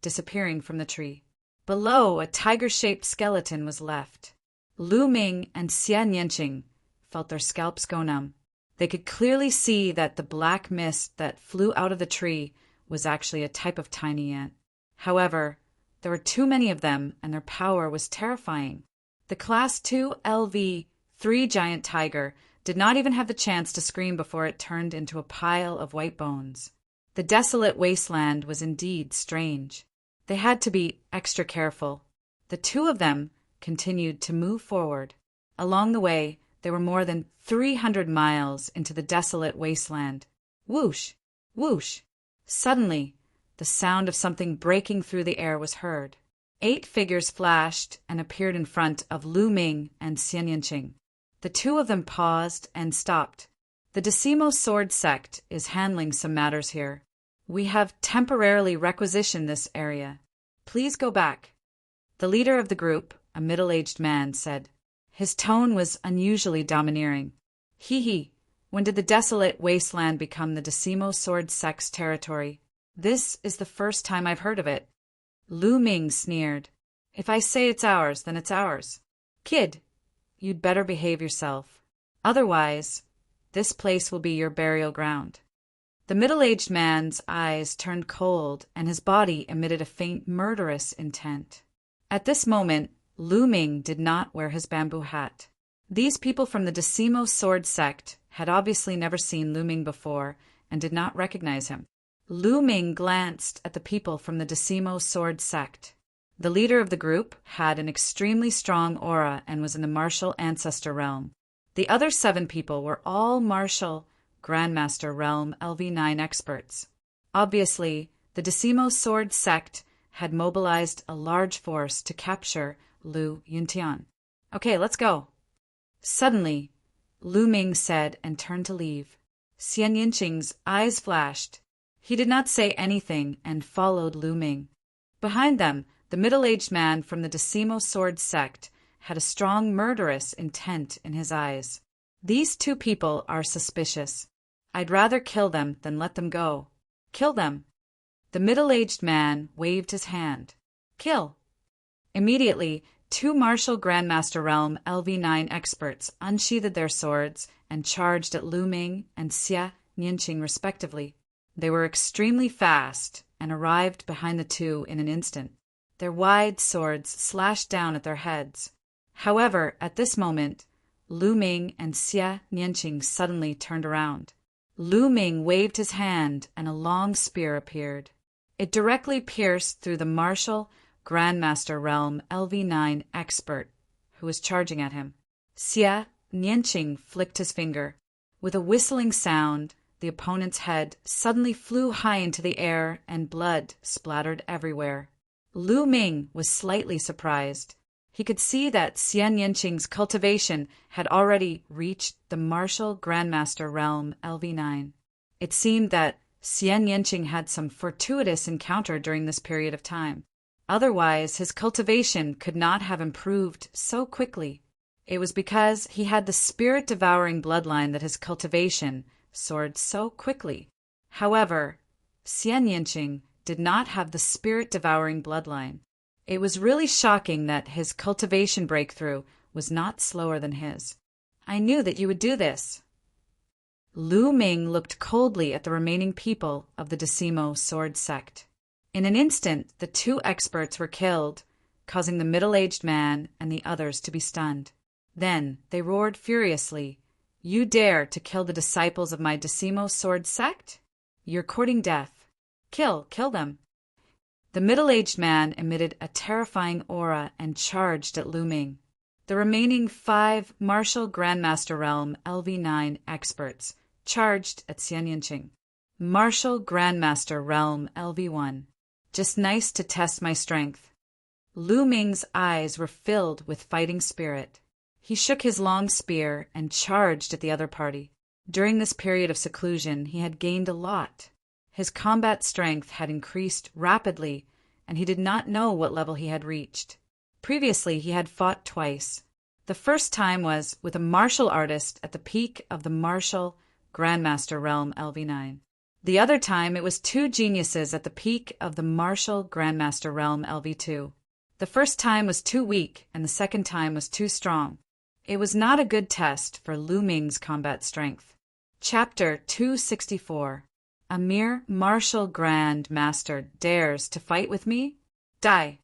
disappearing from the tree. Below, a tiger-shaped skeleton was left. Lu Ming and Xie Nianqing felt their scalps go numb. They could clearly see that the black mist that flew out of the tree was actually a type of tiny ant. However, there were too many of them, and their power was terrifying. The Class 2 LV-3 giant tiger did not even have the chance to scream before it turned into a pile of white bones. The desolate wasteland was indeed strange. They had to be extra careful. The two of them continued to move forward. Along the way, they were more than 300 miles into the desolate wasteland. Whoosh! Whoosh! Suddenly, the sound of something breaking through the air was heard. 8 figures flashed and appeared in front of Lu Ming and Xie Nianqing. The two of them paused and stopped. The Decimo Sword Sect is handling some matters here. We have temporarily requisitioned this area. Please go back. The leader of the group, a middle-aged man, said. His tone was unusually domineering. Hee, when did the desolate wasteland become the Decimo Sword Sect's territory? This is the first time I've heard of it. Lu Ming sneered. If I say it's ours, then it's ours. Kid, you'd better behave yourself. Otherwise, this place will be your burial ground. The middle-aged man's eyes turned cold, and his body emitted a faint murderous intent. At this moment, Lu Ming did not wear his bamboo hat. These people from the Decimo Sword Sect had obviously never seen Lu Ming before and did not recognize him. Lu Ming glanced at the people from the Decimo Sword Sect. The leader of the group had an extremely strong aura and was in the martial ancestor realm. The other 7 people were all martial Grandmaster Realm LV9 experts. Obviously, the Decimo Sword Sect had mobilized a large force to capture Lu Yuntian. Okay, let's go. Suddenly, Lu Ming said and turned to leave. Xie Nianqing's eyes flashed. He did not say anything and followed Lu Ming. Behind them, the middle-aged man from the Decimo Sword Sect had a strong murderous intent in his eyes. These 2 people are suspicious. I'd rather kill them than let them go. Kill them. The middle-aged man waved his hand. Kill. Immediately, 2 martial Grandmaster Realm LV9 experts unsheathed their swords and charged at Lu Ming and Xie Nianqing respectively. They were extremely fast and arrived behind the 2 in an instant. Their wide swords slashed down at their heads. However, at this moment, Lu Ming and Xie Nianqing suddenly turned around. Lu Ming waved his hand and a long spear appeared. It directly pierced through the martial Grandmaster Realm LV9 expert who was charging at him. Xie Nianqing flicked his finger. With a whistling sound, the opponent's head suddenly flew high into the air and blood splattered everywhere. Lu Ming was slightly surprised. He could see that Xie Nianqing's cultivation had already reached the martial Grandmaster Realm LV9. It seemed that Xie Nianqing had some fortuitous encounter during this period of time. Otherwise, his cultivation could not have improved so quickly. It was because he had the spirit-devouring bloodline that his cultivation soared so quickly. However, Xie Nianqing did not have the spirit-devouring bloodline. It was really shocking that his cultivation breakthrough was not slower than his. I knew that you would do this. Lu Ming looked coldly at the remaining people of the Decimo sword sect. In an instant, the two experts were killed, causing the middle-aged man and the others to be stunned. Then they roared furiously, "You dare to kill the disciples of my Decimo sword sect? You're courting death. Kill them." The middle-aged man emitted a terrifying aura and charged at Lu Ming. The remaining 5 Martial Grandmaster Realm LV9 experts charged at Xian Yanqing. Martial Grandmaster Realm LV1. Just nice to test my strength. Lu Ming's eyes were filled with fighting spirit. He shook his long spear and charged at the other party. During this period of seclusion, he had gained a lot. His combat strength had increased rapidly, and he did not know what level he had reached. Previously, he had fought twice. The first time was with a martial artist at the peak of the Martial Grandmaster Realm LV9. The other time, it was 2 geniuses at the peak of the Martial Grandmaster Realm LV2. The first time was too weak, and the second time was too strong. It was not a good test for Lu Ming's combat strength. Chapter 264. A mere martial grand master dares to fight with me? Die!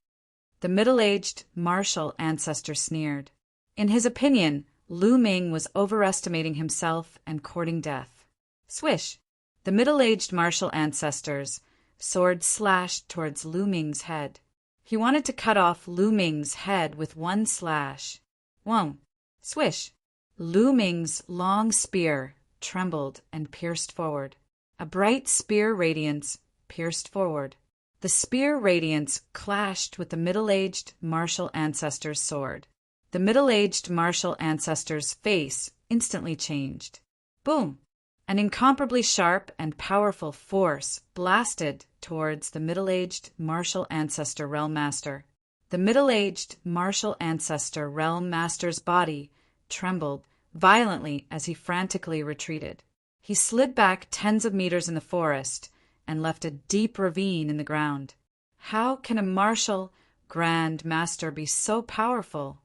The middle-aged martial ancestor sneered. In his opinion, Lu Ming was overestimating himself and courting death. Swish! The middle-aged martial ancestor's sword slashed towards Lu Ming's head. He wanted to cut off Lu Ming's head with one slash. Whoa! Swish! Lu Ming's long spear trembled and pierced forward. A bright spear radiance pierced forward. The spear radiance clashed with the middle-aged martial ancestor's sword. The middle-aged martial ancestor's face instantly changed. Boom! An incomparably sharp and powerful force blasted towards the middle-aged martial ancestor realm master. The middle-aged martial ancestor realm master's body trembled violently as he frantically retreated. He slid back tens of meters in the forest and left a deep ravine in the ground. How can a martial grand master be so powerful?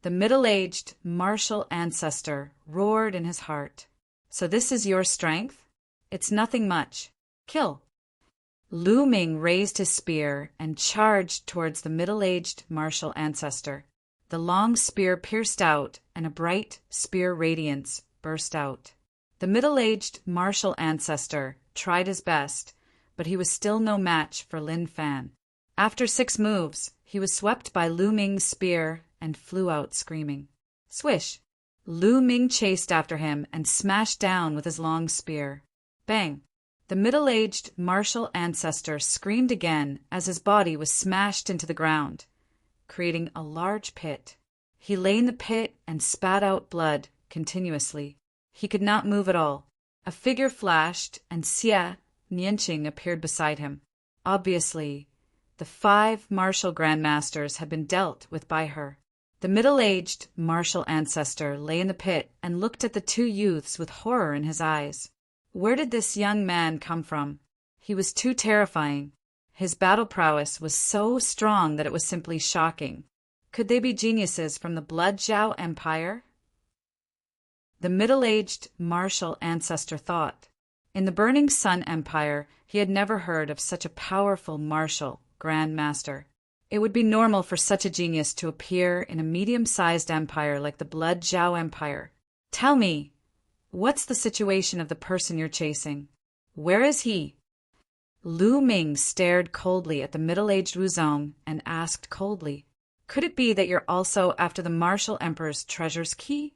The middle-aged martial ancestor roared in his heart. So this is your strength? It's nothing much. Kill! Lu Ming raised his spear and charged towards the middle-aged martial ancestor. The long spear pierced out, and a bright spear radiance burst out. The middle-aged martial ancestor tried his best, but he was still no match for Lin Fan. After 6 moves, he was swept by Lu Ming's spear and flew out screaming. Swish! Lu Ming chased after him and smashed down with his long spear. Bang! The middle-aged martial ancestor screamed again as his body was smashed into the ground, creating a large pit. He lay in the pit and spat out blood continuously. He could not move at all. A figure flashed, and Xia Nianqing appeared beside him. Obviously, the 5 martial grandmasters had been dealt with by her. The middle-aged martial ancestor lay in the pit and looked at the 2 youths with horror in his eyes. Where did this young man come from? He was too terrifying. His battle prowess was so strong that it was simply shocking. Could they be geniuses from the Blood Zhao Empire? The middle-aged martial ancestor thought. In the Burning Sun Empire, he had never heard of such a powerful martial grand master. It would be normal for such a genius to appear in a medium-sized empire like the Blood Zhao Empire. Tell me, what's the situation of the person you're chasing? Where is he? Lu Ming stared coldly at the middle-aged Wuzong and asked coldly, could it be that you're also after the martial emperor's treasure's key?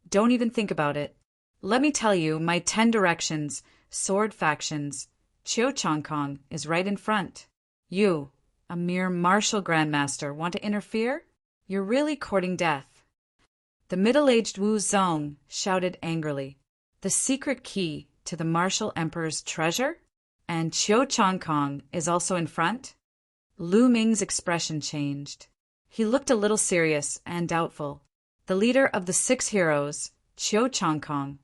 Don't even think about it. Let me tell you, my 10 directions, sword factions, Qiu Chongkong is right in front. You, a mere martial grandmaster, want to interfere? You're really courting death. The middle-aged Wu Zong shouted angrily. The secret key to the martial emperor's treasure? And Qiu Chongkong is also in front? Lu Ming's expression changed. He looked a little serious and doubtful. The leader of the 6 heroes, Qiu Chongkong,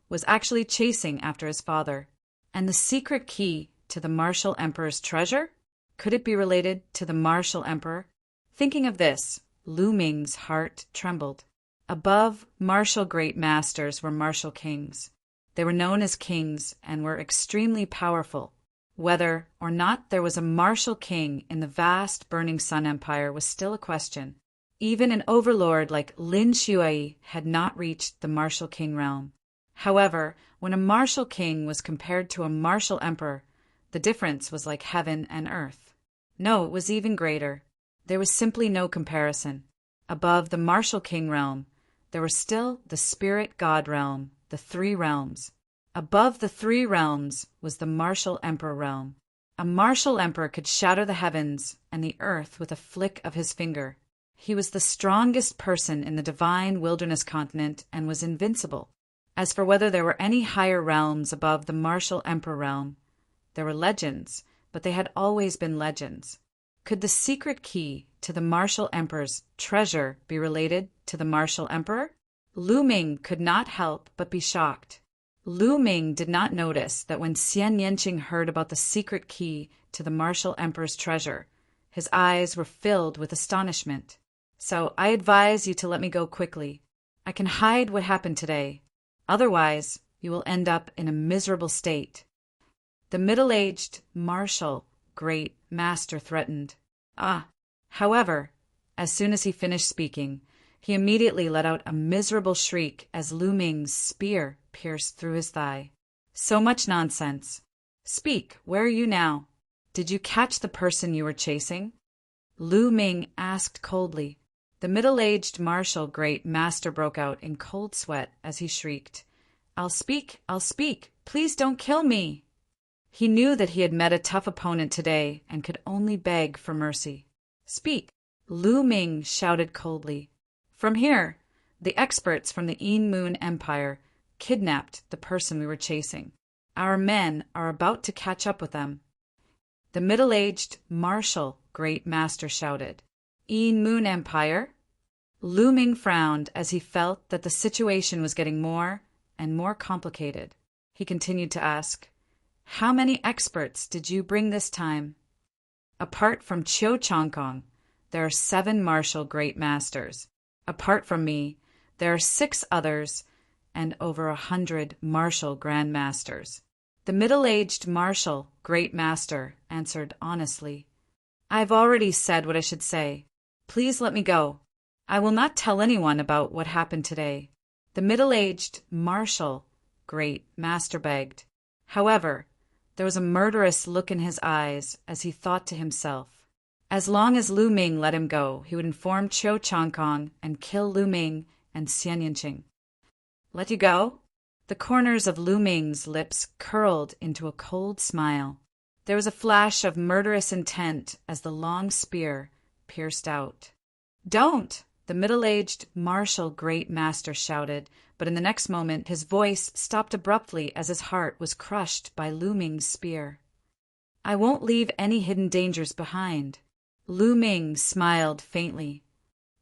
was actually chasing after his father. And the secret key to the martial emperor's treasure? Could it be related to the martial emperor? Thinking of this, Lu Ming's heart trembled. Above martial great masters were martial kings. They were known as kings and were extremely powerful. Whether or not there was a martial king in the vast burning Sun Empire was still a question. Even an overlord like Lin Shuai had not reached the martial king realm. However, when a martial king was compared to a martial emperor, the difference was like heaven and earth. No, it was even greater. There was simply no comparison. Above the martial king realm, there was still the spirit god realm, the three realms. Above the three realms was the martial emperor realm. A martial emperor could shatter the heavens and the earth with a flick of his finger. He was the strongest person in the divine wilderness continent and was invincible. As for whether there were any higher realms above the martial emperor realm, there were legends, but they had always been legends. Could the secret key to the martial emperor's treasure be related to the martial emperor? Lu Ming could not help but be shocked. Lu Ming did not notice that when Xian Yanqing heard about the secret key to the martial emperor's treasure, his eyes were filled with astonishment. So I advise you to let me go quickly. I can hide what happened today. Otherwise, you will end up in a miserable state. The middle-aged, martial, great master threatened. However, as soon as he finished speaking, he immediately let out a miserable shriek as Lu Ming's spear pierced through his thigh. So much nonsense. Speak, where are you now? Did you catch the person you were chasing? Lu Ming asked coldly. The middle-aged martial great master broke out in cold sweat as he shrieked, I'll speak, please don't kill me. He knew that he had met a tough opponent today and could only beg for mercy. Speak, Lu Ming shouted coldly. From here, the experts from the Yin Moon Empire kidnapped the person we were chasing. Our men are about to catch up with them. The middle-aged martial great master shouted. Yin Moon Empire? Lu Ming frowned as he felt that the situation was getting more and more complicated. He continued to ask, How many experts did you bring this time? Apart from Qiu Changkong, there are 7 martial great masters. Apart from me, there are 6 others and over 100 martial grand masters. The middle-aged martial great master answered honestly, I've already said what I should say. Please let me go. I will not tell anyone about what happened today. The middle-aged martial great master begged. However, there was a murderous look in his eyes as he thought to himself. As long as Lu Ming let him go, he would inform Qiu Changkong and kill Lu Ming and Xian Yanqing. Let you go? The corners of Lu Ming's lips curled into a cold smile. There was a flash of murderous intent as the long spear pierced out. Don't! The middle-aged martial great master shouted, but in the next moment his voice stopped abruptly as his heart was crushed by Lu Ming's spear. I won't leave any hidden dangers behind. Lu Ming smiled faintly.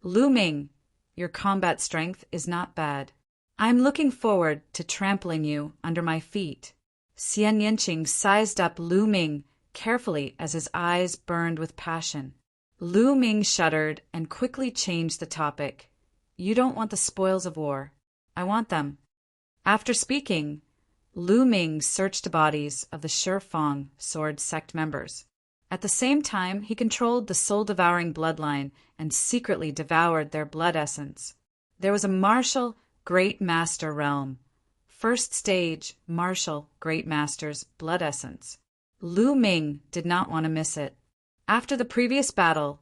Lu Ming, your combat strength is not bad. I'm looking forward to trampling you under my feet. Xian Yanqing sized up Lu Ming carefully as his eyes burned with passion. Lu Ming shuddered and quickly changed the topic. You don't want the spoils of war. I want them. After speaking, Lu Ming searched the bodies of the Shifang sword sect members. At the same time, he controlled the soul-devouring bloodline and secretly devoured their blood essence. There was a martial great master realm. First stage martial great master's blood essence. Lu Ming did not want to miss it. After the previous battle,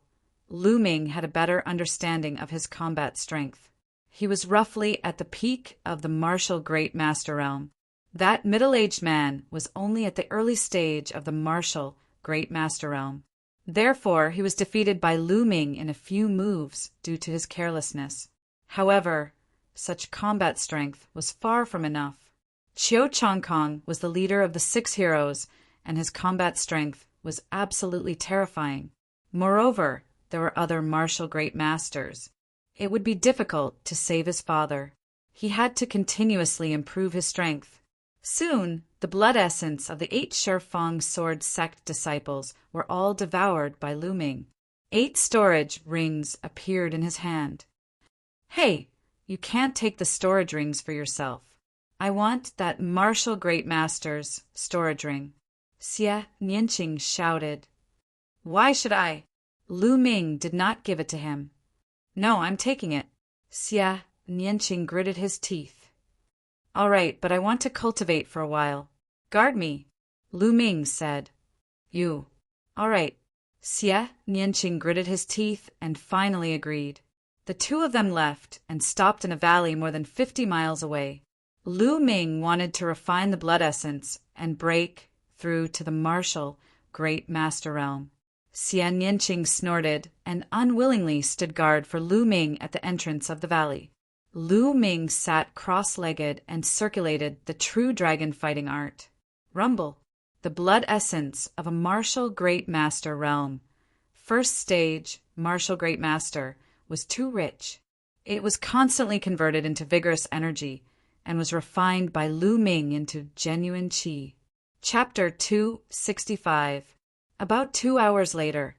Lu Ming had a better understanding of his combat strength. He was roughly at the peak of the martial great master realm. That middle-aged man was only at the early stage of the martial great master realm. Therefore, he was defeated by Lu Ming in a few moves due to his carelessness. However, such combat strength was far from enough. Qiu Changkong was the leader of the 6 heroes, and his combat strength was absolutely terrifying. Moreover, there were other martial great masters. It would be difficult to save his father. He had to continuously improve his strength. Soon, the blood essence of the 8 Shifang sword sect disciples were all devoured by Lu Ming. 8 storage rings appeared in his hand. Hey, you can't take the storage rings for yourself. I want that Martial Great Master's storage ring. Xie Nianqing shouted. Why should I? Lu Ming did not give it to him. No, I'm taking it. Xie Nianqing gritted his teeth. All right, but I want to cultivate for a while. Guard me, Lu Ming said. You. All right. Xie Nianqing gritted his teeth and finally agreed. The two of them left and stopped in a valley more than 50 miles away. Lu Ming wanted to refine the blood essence and break through to the martial Great Master Realm. Xie Nianqing snorted and unwillingly stood guard for Lu Ming at the entrance of the valley. Lu Ming sat cross-legged and circulated the true dragon fighting art. Rumble, the blood essence of a martial Great Master realm. First stage, martial Great Master, was too rich. It was constantly converted into vigorous energy and was refined by Lu Ming into genuine qi. Chapter 265. About 2 hours later,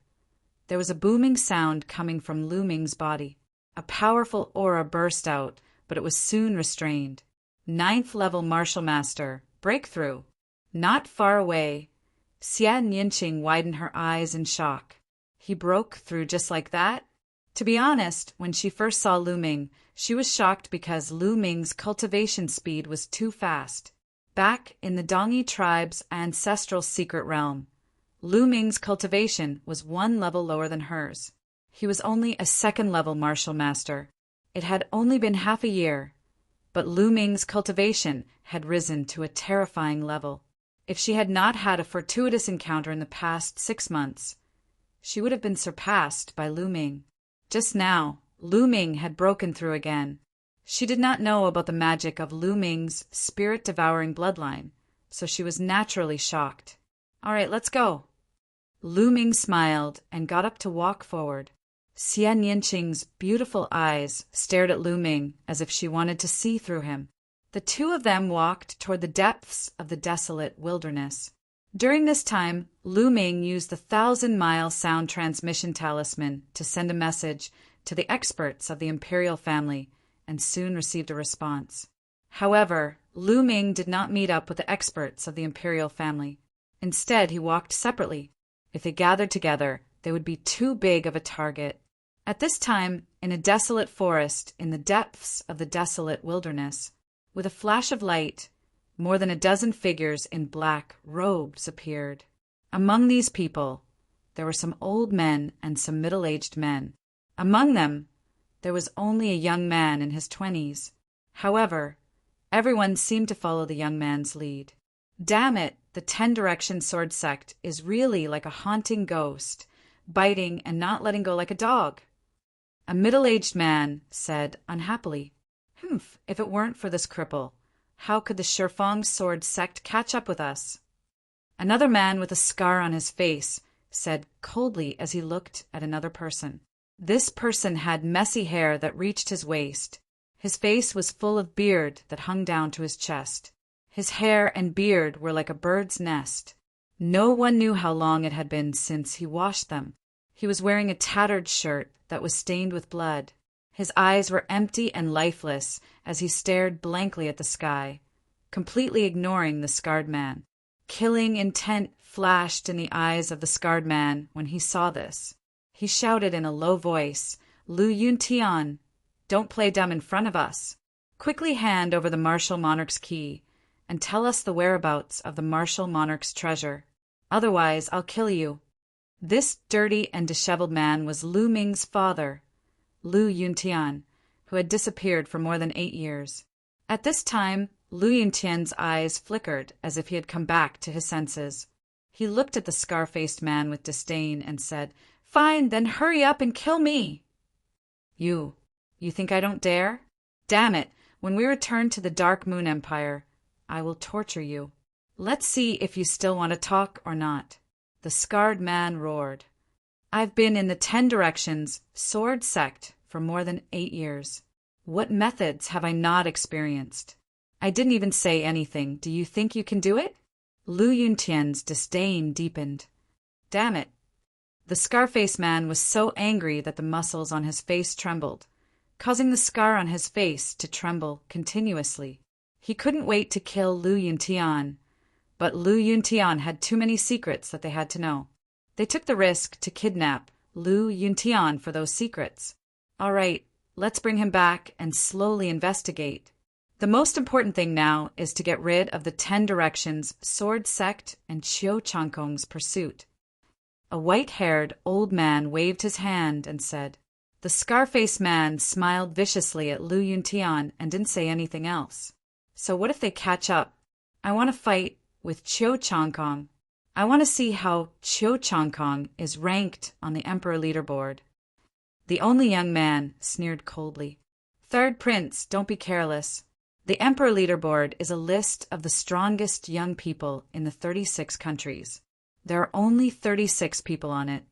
there was a booming sound coming from Lu Ming's body. A powerful aura burst out, but it was soon restrained. 9th level Martial Master, breakthrough. Not far away, Xie Nianqing widened her eyes in shock. He broke through just like that? To be honest, when she first saw Lu Ming, she was shocked because Lu Ming's cultivation speed was too fast. Back in the Dongyi tribe's ancestral secret realm, Lu Ming's cultivation was 1 level lower than hers. He was only a 2nd level Martial Master. It had only been half a year, but Lu Ming's cultivation had risen to a terrifying level. If she had not had a fortuitous encounter in the past 6 months, she would have been surpassed by Lu Ming. Just now, Lu Ming had broken through again. She did not know about the magic of Lu Ming's spirit-devouring bloodline, so she was naturally shocked. All right, let's go. Lu Ming smiled and got up to walk forward. Xie Nianqing's beautiful eyes stared at Lu Ming as if she wanted to see through him. The two of them walked toward the depths of the desolate wilderness. During this time, Lu Ming used the 1,000-mile sound transmission talisman to send a message to the experts of the imperial family and soon received a response. However, Lu Ming did not meet up with the experts of the imperial family. Instead, he walked separately. If they gathered together, they would be too big of a target. At this time, in a desolate forest in the depths of the desolate wilderness, with a flash of light, more than a dozen figures in black robes appeared. Among these people, there were some old men and some middle-aged men. Among them, there was only a young man in his 20s. However, everyone seemed to follow the young man's lead. Damn it, the 10-direction sword sect is really like a haunting ghost, biting and not letting go like a dog. A middle-aged man said unhappily, Humph, if it weren't for this cripple, how could the Shifeng sword sect catch up with us? Another man with a scar on his face said coldly as he looked at another person. This person had messy hair that reached his waist. His face was full of beard that hung down to his chest. His hair and beard were like a bird's nest. No one knew how long it had been since he washed them. He was wearing a tattered shirt that was stained with blood. His eyes were empty and lifeless as he stared blankly at the sky, completely ignoring the scarred man. Killing intent flashed in the eyes of the scarred man when he saw this. He shouted in a low voice, Lu Yuntian, don't play dumb in front of us. Quickly hand over the martial monarch's key and tell us the whereabouts of the martial monarch's treasure. Otherwise, I'll kill you. This dirty and disheveled man was Lu Ming's father, Lu Yuntian, who had disappeared for more than 8 years. At this time, Lu Yuntian's eyes flickered as if he had come back to his senses. He looked at the scar-faced man with disdain and said, Fine, then hurry up and kill me. You think I don't dare? Damn it, when we return to the Dark Moon Empire, I will torture you. Let's see if you still want to talk or not. The scarred man roared. I've been in the 10 Directions sword sect for more than 8 years. What methods have I not experienced? I didn't even say anything. Do you think you can do it? Lu Yuntian's disdain deepened. Damn it. The Scarface man was so angry that the muscles on his face trembled, causing the scar on his face to tremble continuously. He couldn't wait to kill Lu Yuntian, but Lu Yuntian had too many secrets that they had to know. They took the risk to kidnap Lu Yuntian for those secrets. All right, let's bring him back and slowly investigate. The most important thing now is to get rid of the 10 Directions sword sect and Qiu Changkong's pursuit. A white-haired old man waved his hand and said. The Scarface man smiled viciously at Lu Yuntian and didn't say anything else. So what if they catch up? I want to fight with Qiu Changkong. I want to see how Qiu Changkong is ranked on the Emperor leaderboard. The only young man sneered coldly. Third Prince, don't be careless. The Emperor leaderboard is a list of the strongest young people in the 36 countries. There are only 36 people on it.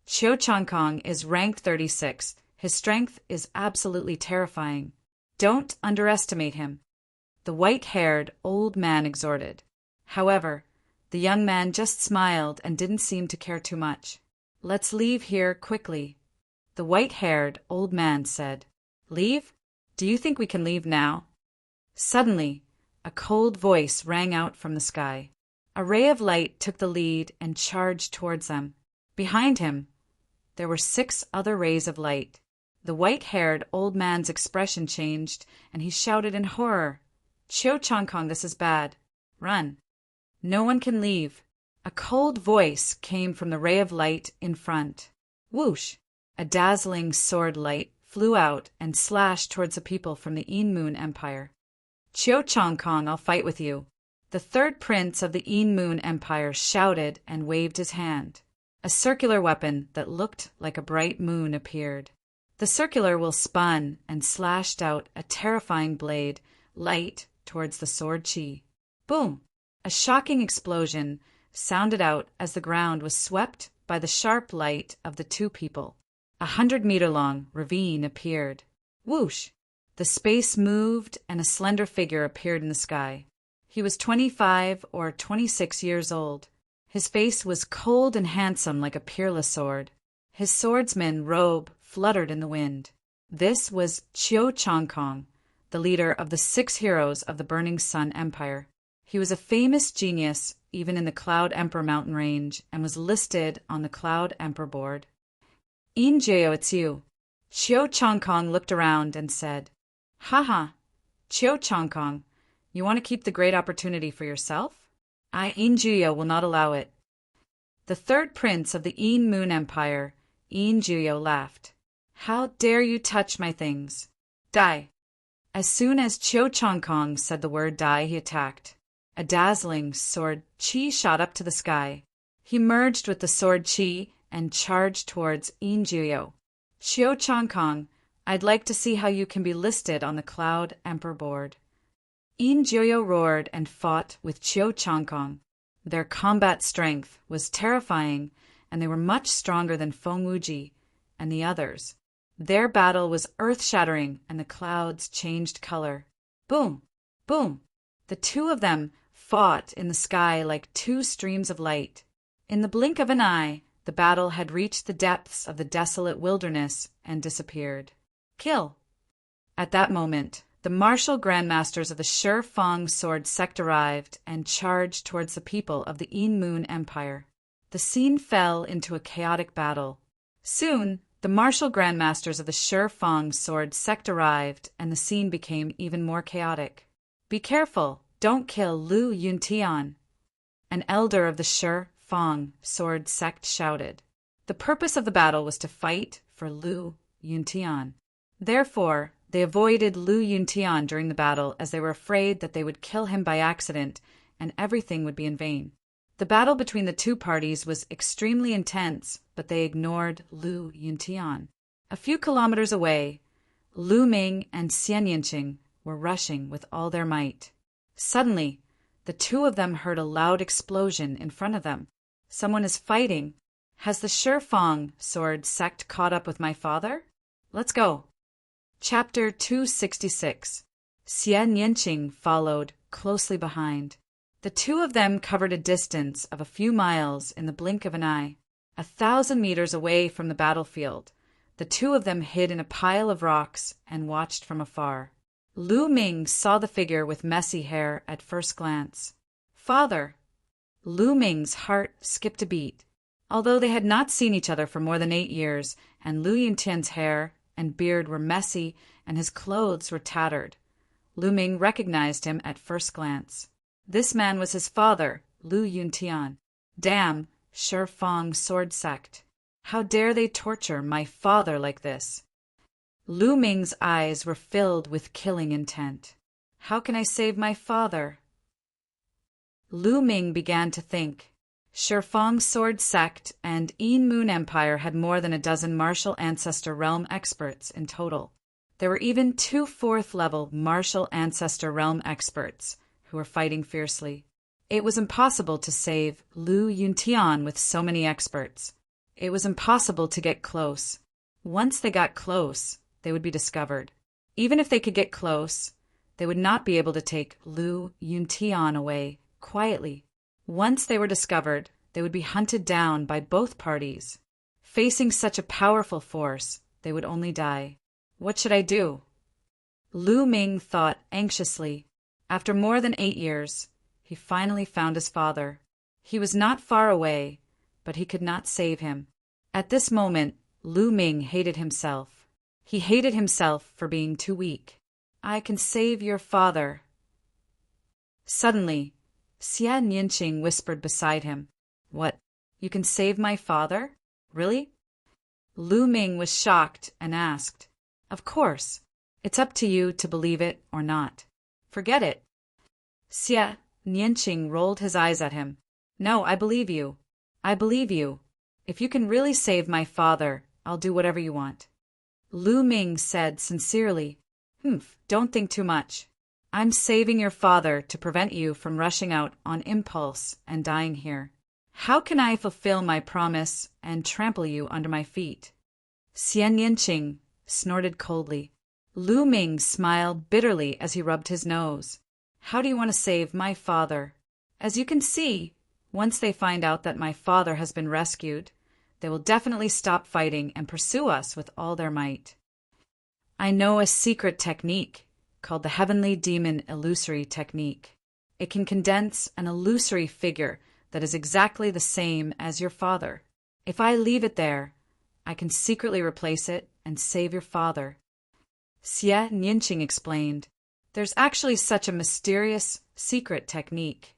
Qiu Changkong is ranked 36th. His strength is absolutely terrifying. Don't underestimate him. The white-haired old man exhorted. However, the young man just smiled and didn't seem to care too much. Let's leave here quickly. The white-haired old man said. Leave? Do you think we can leave now? Suddenly, a cold voice rang out from the sky. A ray of light took the lead and charged towards them. Behind him, there were 6 other rays of light. The white-haired old man's expression changed, and he shouted in horror, Qiu Changkong, this is bad. Run. No one can leave. A cold voice came from the ray of light in front. Whoosh! A dazzling sword light flew out and slashed towards the people from the Moon Empire. Qiu Changkong, I'll fight with you. The third prince of the Moon Empire shouted and waved his hand. A circular weapon that looked like a bright moon appeared. The circular wheel spun and slashed out a terrifying blade, light towards the sword Qi. Boom! A shocking explosion sounded out as the ground was swept by the sharp light of the 2 people. A 100-meter-long ravine appeared. Whoosh! The space moved and a slender figure appeared in the sky. He was 25 or 26 years old. His face was cold and handsome like a peerless sword. His swordsman robe fluttered in the wind. This was Qiu Changkong, the leader of the 6 heroes of the Burning Sun Empire. He was a famous genius even in the Cloud Emperor mountain range and was listed on the Cloud Emperor board. Jiao, it's you. Qiu Changkong looked around and said, Haha, Qiu Changkong, you want to keep the great opportunity for yourself? Jiao will not allow it. The third prince of the Moon Empire, Jiao, laughed. How dare you touch my things? Die. As soon as Qiu Changkong said the word die, he attacked. A dazzling sword Qi shot up to the sky. He merged with the sword Qi and charged towards Jiao. Qiu Changkong, I'd like to see how you can be listed on the Cloud Emperor board. Jiao roared and fought with Qiu Changkong. Their combat strength was terrifying, and they were much stronger than Feng Wuji and the others. Their battle was earth-shattering, and the clouds changed color. Boom! Boom! The 2 of them fought in the sky like 2 streams of light. In the blink of an eye, the battle had reached the depths of the desolate wilderness and disappeared. Kill! At that moment, the martial grandmasters of the Shi Fang sword sect arrived and charged towards the people of the Moon Empire. The scene fell into a chaotic battle. Soon, the martial grandmasters of the Shi Fang sword sect arrived, and the scene became even more chaotic. Be careful, don't kill Lu Yuntian, an elder of the Shi Fang sword sect shouted. The purpose of the battle was to fight for Lu Yuntian. Therefore, they avoided Lu Yuntian during the battle as they were afraid that they would kill him by accident and everything would be in vain. The battle between the 2 parties was extremely intense, but they ignored Lu Yuntian. A few kilometers away, Lu Ming and Xian Yinqing were rushing with all their might. Suddenly, the 2 of them heard a loud explosion in front of them. Someone is fighting. Has the Shi Fang sword sect caught up with my father? Let's go. Chapter 266. Xian Yinqing followed closely behind. The 2 of them covered a distance of a few miles in the blink of an eye. 1,000 meters away from the battlefield, the two of them hid in a pile of rocks and watched from afar. Lu Ming saw the figure with messy hair at first glance. Father! Lu Ming's heart skipped a beat. Although they had not seen each other for more than 8 years, and Lu Yuntian's hair and beard were messy and his clothes were tattered, Lu Ming recognized him at first glance. This man was his father, Lu Yuntian. Damn, Shifeng sword sect. How dare they torture my father like this? Lu Ming's eyes were filled with killing intent. How can I save my father? Lu Ming began to think. Shifeng sword sect and Yin Moon Empire had more than a dozen martial ancestor realm experts in total. There were even 2 4th-level martial ancestor realm experts who were fighting fiercely. It was impossible to save Lu Yuntian with so many experts. It was impossible to get close. Once they got close, they would be discovered. Even if they could get close, they would not be able to take Lu Yuntian away quietly. Once they were discovered, they would be hunted down by both parties. Facing such a powerful force, they would only die. What should I do? Lu Ming thought anxiously. After more than 8 years, he finally found his father. He was not far away, but he could not save him. At this moment, Lu Ming hated himself. He hated himself for being too weak. I can save your father. Suddenly, Xia Nianqing whispered beside him. What? You can save my father? Really? Lu Ming was shocked and asked. Of course. It's up to you to believe it or not. Forget it. Xia Nianqing rolled his eyes at him. No, I believe you. I believe you. If you can really save my father, I'll do whatever you want. Lu Ming said sincerely. Don't think too much. I'm saving your father to prevent you from rushing out on impulse and dying here. How can I fulfill my promise and trample you under my feet? Xia Nianqing snorted coldly. Lu Ming smiled bitterly as he rubbed his nose. How do you want to save my father? As you can see, once they find out that my father has been rescued, they will definitely stop fighting and pursue us with all their might. I know a secret technique called the Heavenly Demon Illusory Technique. It can condense an illusory figure that is exactly the same as your father. If I leave it there, I can secretly replace it and save your father. Xia Nianqing explained. There's actually such a mysterious, secret technique.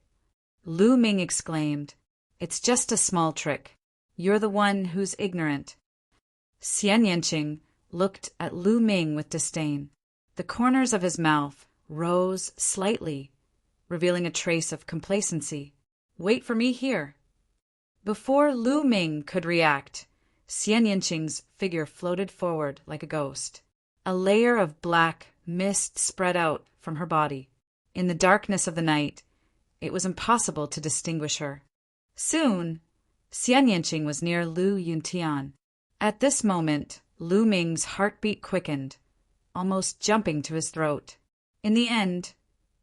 Lu Ming exclaimed. It's just a small trick. You're the one who's ignorant. Xia Nianqing looked at Lu Ming with disdain. The corners of his mouth rose slightly, revealing a trace of complacency. Wait for me here. Before Lu Ming could react, Xia Nianqing's figure floated forward like a ghost. A layer of black mist spread out from her body. In the darkness of the night, it was impossible to distinguish her. Soon, Xia Nianqing was near Lu Yuntian. At this moment, Lu Ming's heartbeat quickened, almost jumping to his throat. In the end,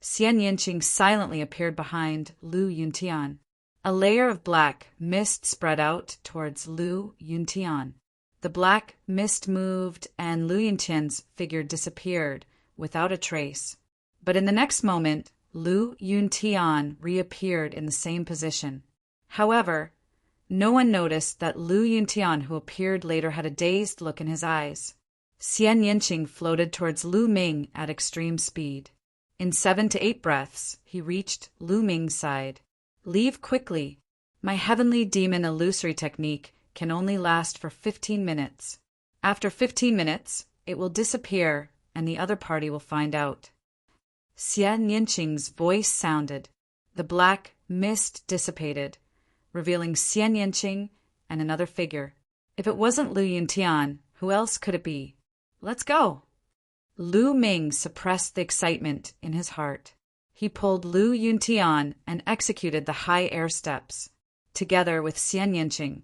Xia Nianqing silently appeared behind Lu Yuntian. A layer of black mist spread out towards Lu Yuntian. The black mist moved and Lu Yuntian's figure disappeared without a trace. But in the next moment, Lu Yuntian reappeared in the same position. However, no one noticed that Lu Yuntian, who appeared later, had a dazed look in his eyes. Xia Nianqing floated towards Lu Ming at extreme speed. In 7 to 8 breaths, he reached Lu Ming's side. Leave quickly. My Heavenly Demon Illusory Technique can only last for 15 minutes. After 15 minutes, it will disappear and the other party will find out. Xia Nianqing's voice sounded. The black mist dissipated, revealing Xia Nianqing and another figure. If it wasn't Lu Yuntian, who else could it be? Let's go. Lu Ming suppressed the excitement in his heart. He pulled Lu Yuntian and executed the high air steps. Together with Xia Nianqing,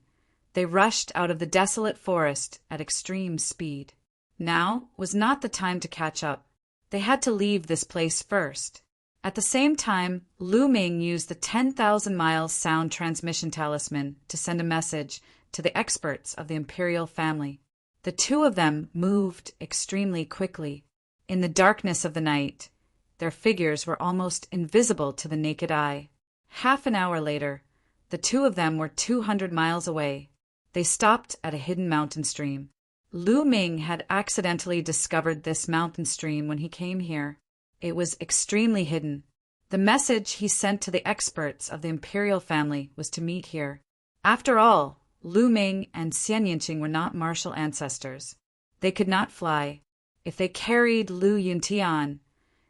they rushed out of the desolate forest at extreme speed. Now was not the time to catch up. They had to leave this place first. At the same time, Lu Ming used the 10,000 miles sound transmission talisman to send a message to the experts of the imperial family. The two of them moved extremely quickly. In the darkness of the night, their figures were almost invisible to the naked eye. Half an hour later, the two of them were 200 miles away. They stopped at a hidden mountain stream. Lu Ming had accidentally discovered this mountain stream when he came here. It was extremely hidden. The message he sent to the experts of the imperial family was to meet here. After all, Lu Ming and Xian Yinqing were not martial ancestors. They could not fly. If they carried Lu Yuntian,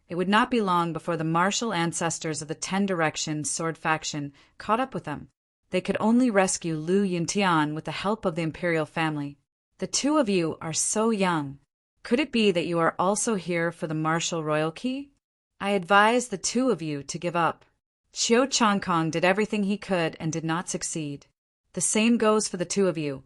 it would not be long before the martial ancestors of the 10 Directions sword faction caught up with them. They could only rescue Lu Yuntian with the help of the imperial family. The two of you are so young. Could it be that you are also here for the martial royal key? I advise the two of you to give up. Qiu Changkong did everything he could and did not succeed. The same goes for the two of you.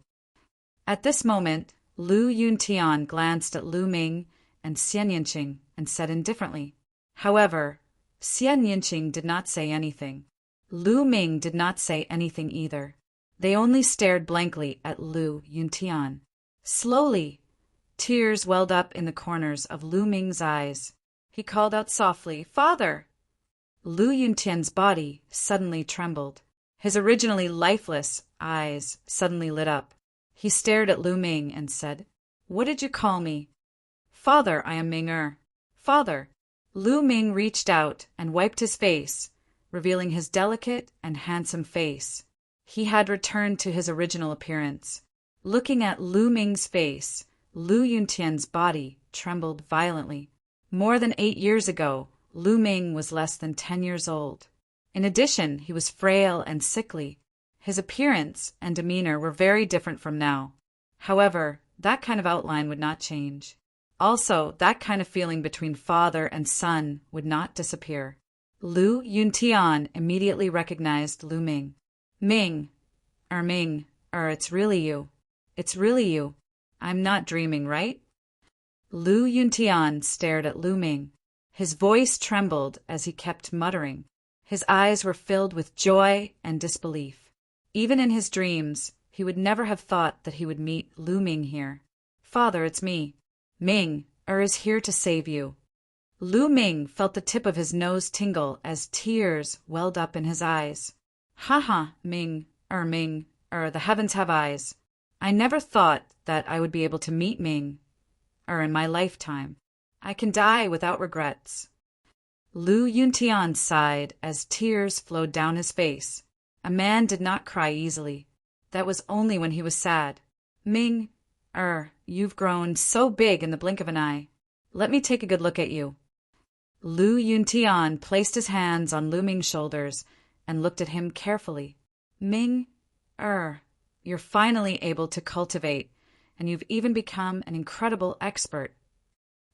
At this moment, Lu Yuntian glanced at Lu Ming and Xian Yinqing and said indifferently. However, Xian Yinqing did not say anything. Lu Ming did not say anything either. They only stared blankly at Lu Yuntian. Slowly, tears welled up in the corners of Lu Ming's eyes. He called out softly, "Father!" Lu Yuntian's body suddenly trembled. His originally lifeless eyes suddenly lit up. He stared at Lu Ming and said, "What did you call me?" "Father, I am Ming-er." "Father." Lu Ming reached out and wiped his face, revealing his delicate and handsome face. He had returned to his original appearance. Looking at Lu Ming's face, Lu Yuntian's body trembled violently. More than 8 years ago, Lu Ming was less than 10 years old. In addition, he was frail and sickly. His appearance and demeanor were very different from now. However, that kind of outline would not change. Also, that kind of feeling between father and son would not disappear. Lu Yuntian immediately recognized Lu Ming. Ming, it's really you. It's really you. I'm not dreaming, right? Lu Yuntian stared at Lu Ming. His voice trembled as he kept muttering. His eyes were filled with joy and disbelief. Even in his dreams, he would never have thought that he would meet Lu Ming here. "Father, it's me. Ming is here to save you." Lu Ming felt the tip of his nose tingle as tears welled up in his eyes. "Haha, Ming, the heavens have eyes. I never thought that I would be able to meet Ming, in my lifetime. I can die without regrets." Lu Yuntian sighed as tears flowed down his face. A man did not cry easily. That was only when he was sad. "Ming, you've grown so big in the blink of an eye. Let me take a good look at you." Lu Yuntian placed his hands on Lu Ming's shoulders and looked at him carefully. "Ming, you're finally able to cultivate, and you've even become an incredible expert."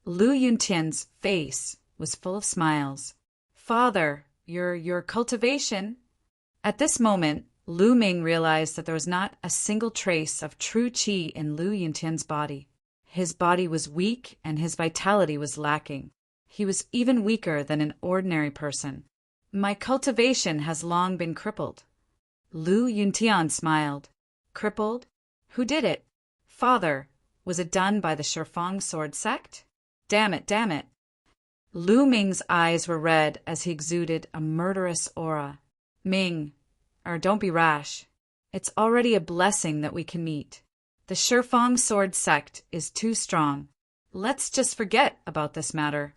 Lu Yuntian's face was full of smiles. "Father, your cultivation." At this moment, Lu Ming realized that there was not a single trace of true qi in Lu Yuntian's body. His body was weak and his vitality was lacking. He was even weaker than an ordinary person. "My cultivation has long been crippled." Lu Yuntian smiled. "Crippled? Who did it?" "Father, was it done by the Shifang sword sect?" Damn it. Lu Ming's eyes were red as he exuded a murderous aura. "Ming, don't be rash. It's already a blessing that we can meet. The Shifang sword sect is too strong. Let's just forget about this matter."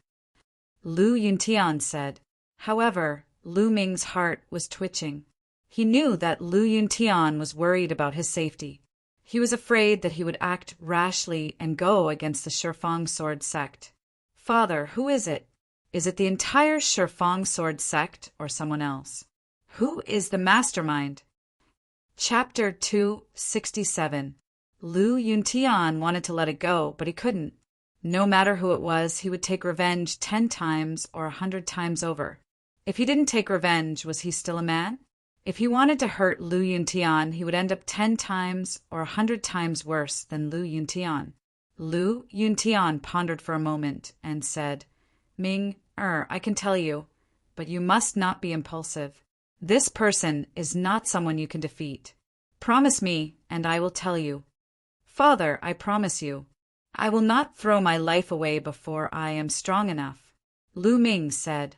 Lu Yuntian said. However, Lu Ming's heart was twitching. He knew that Lu Yuntian was worried about his safety. He was afraid that he would act rashly and go against the Shifang sword sect. "Father, who is it? Is it the entire Shifang sword sect or someone else? Who is the mastermind?" Chapter 267. Lu Yuntian wanted to let it go, but he couldn't. No matter who it was, he would take revenge 10 times or 100 times over. If he didn't take revenge, was he still a man? If he wanted to hurt Lu Yuntian, he would end up 10 times or 100 times worse than Lu Yuntian. Lu Yuntian pondered for a moment and said, "Ming, I can tell you, but you must not be impulsive. This person is not someone you can defeat. Promise me, and I will tell you. Father, I promise you. I will not throw my life away before I am strong enough. Lu Ming said.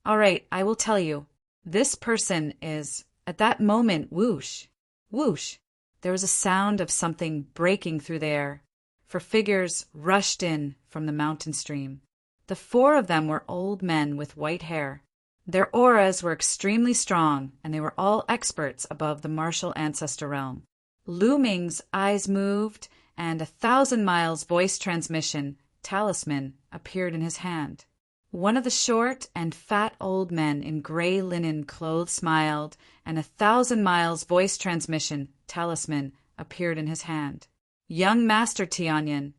All right, I will tell you. This person is... At that moment, whoosh, whoosh, there was a sound of something breaking through the air, for figures rushed in from the mountain stream. The 4 of them were old men with white hair. Their auras were extremely strong, and they were all experts above the martial ancestor realm. Lu Ming's eyes moved, and 1,000 miles voice transmission, talisman, appeared in his hand. One of the short and fat old men in gray linen clothes smiled, and 1,000 miles voice transmission, talisman, appeared in his hand. Young Master Tianyan,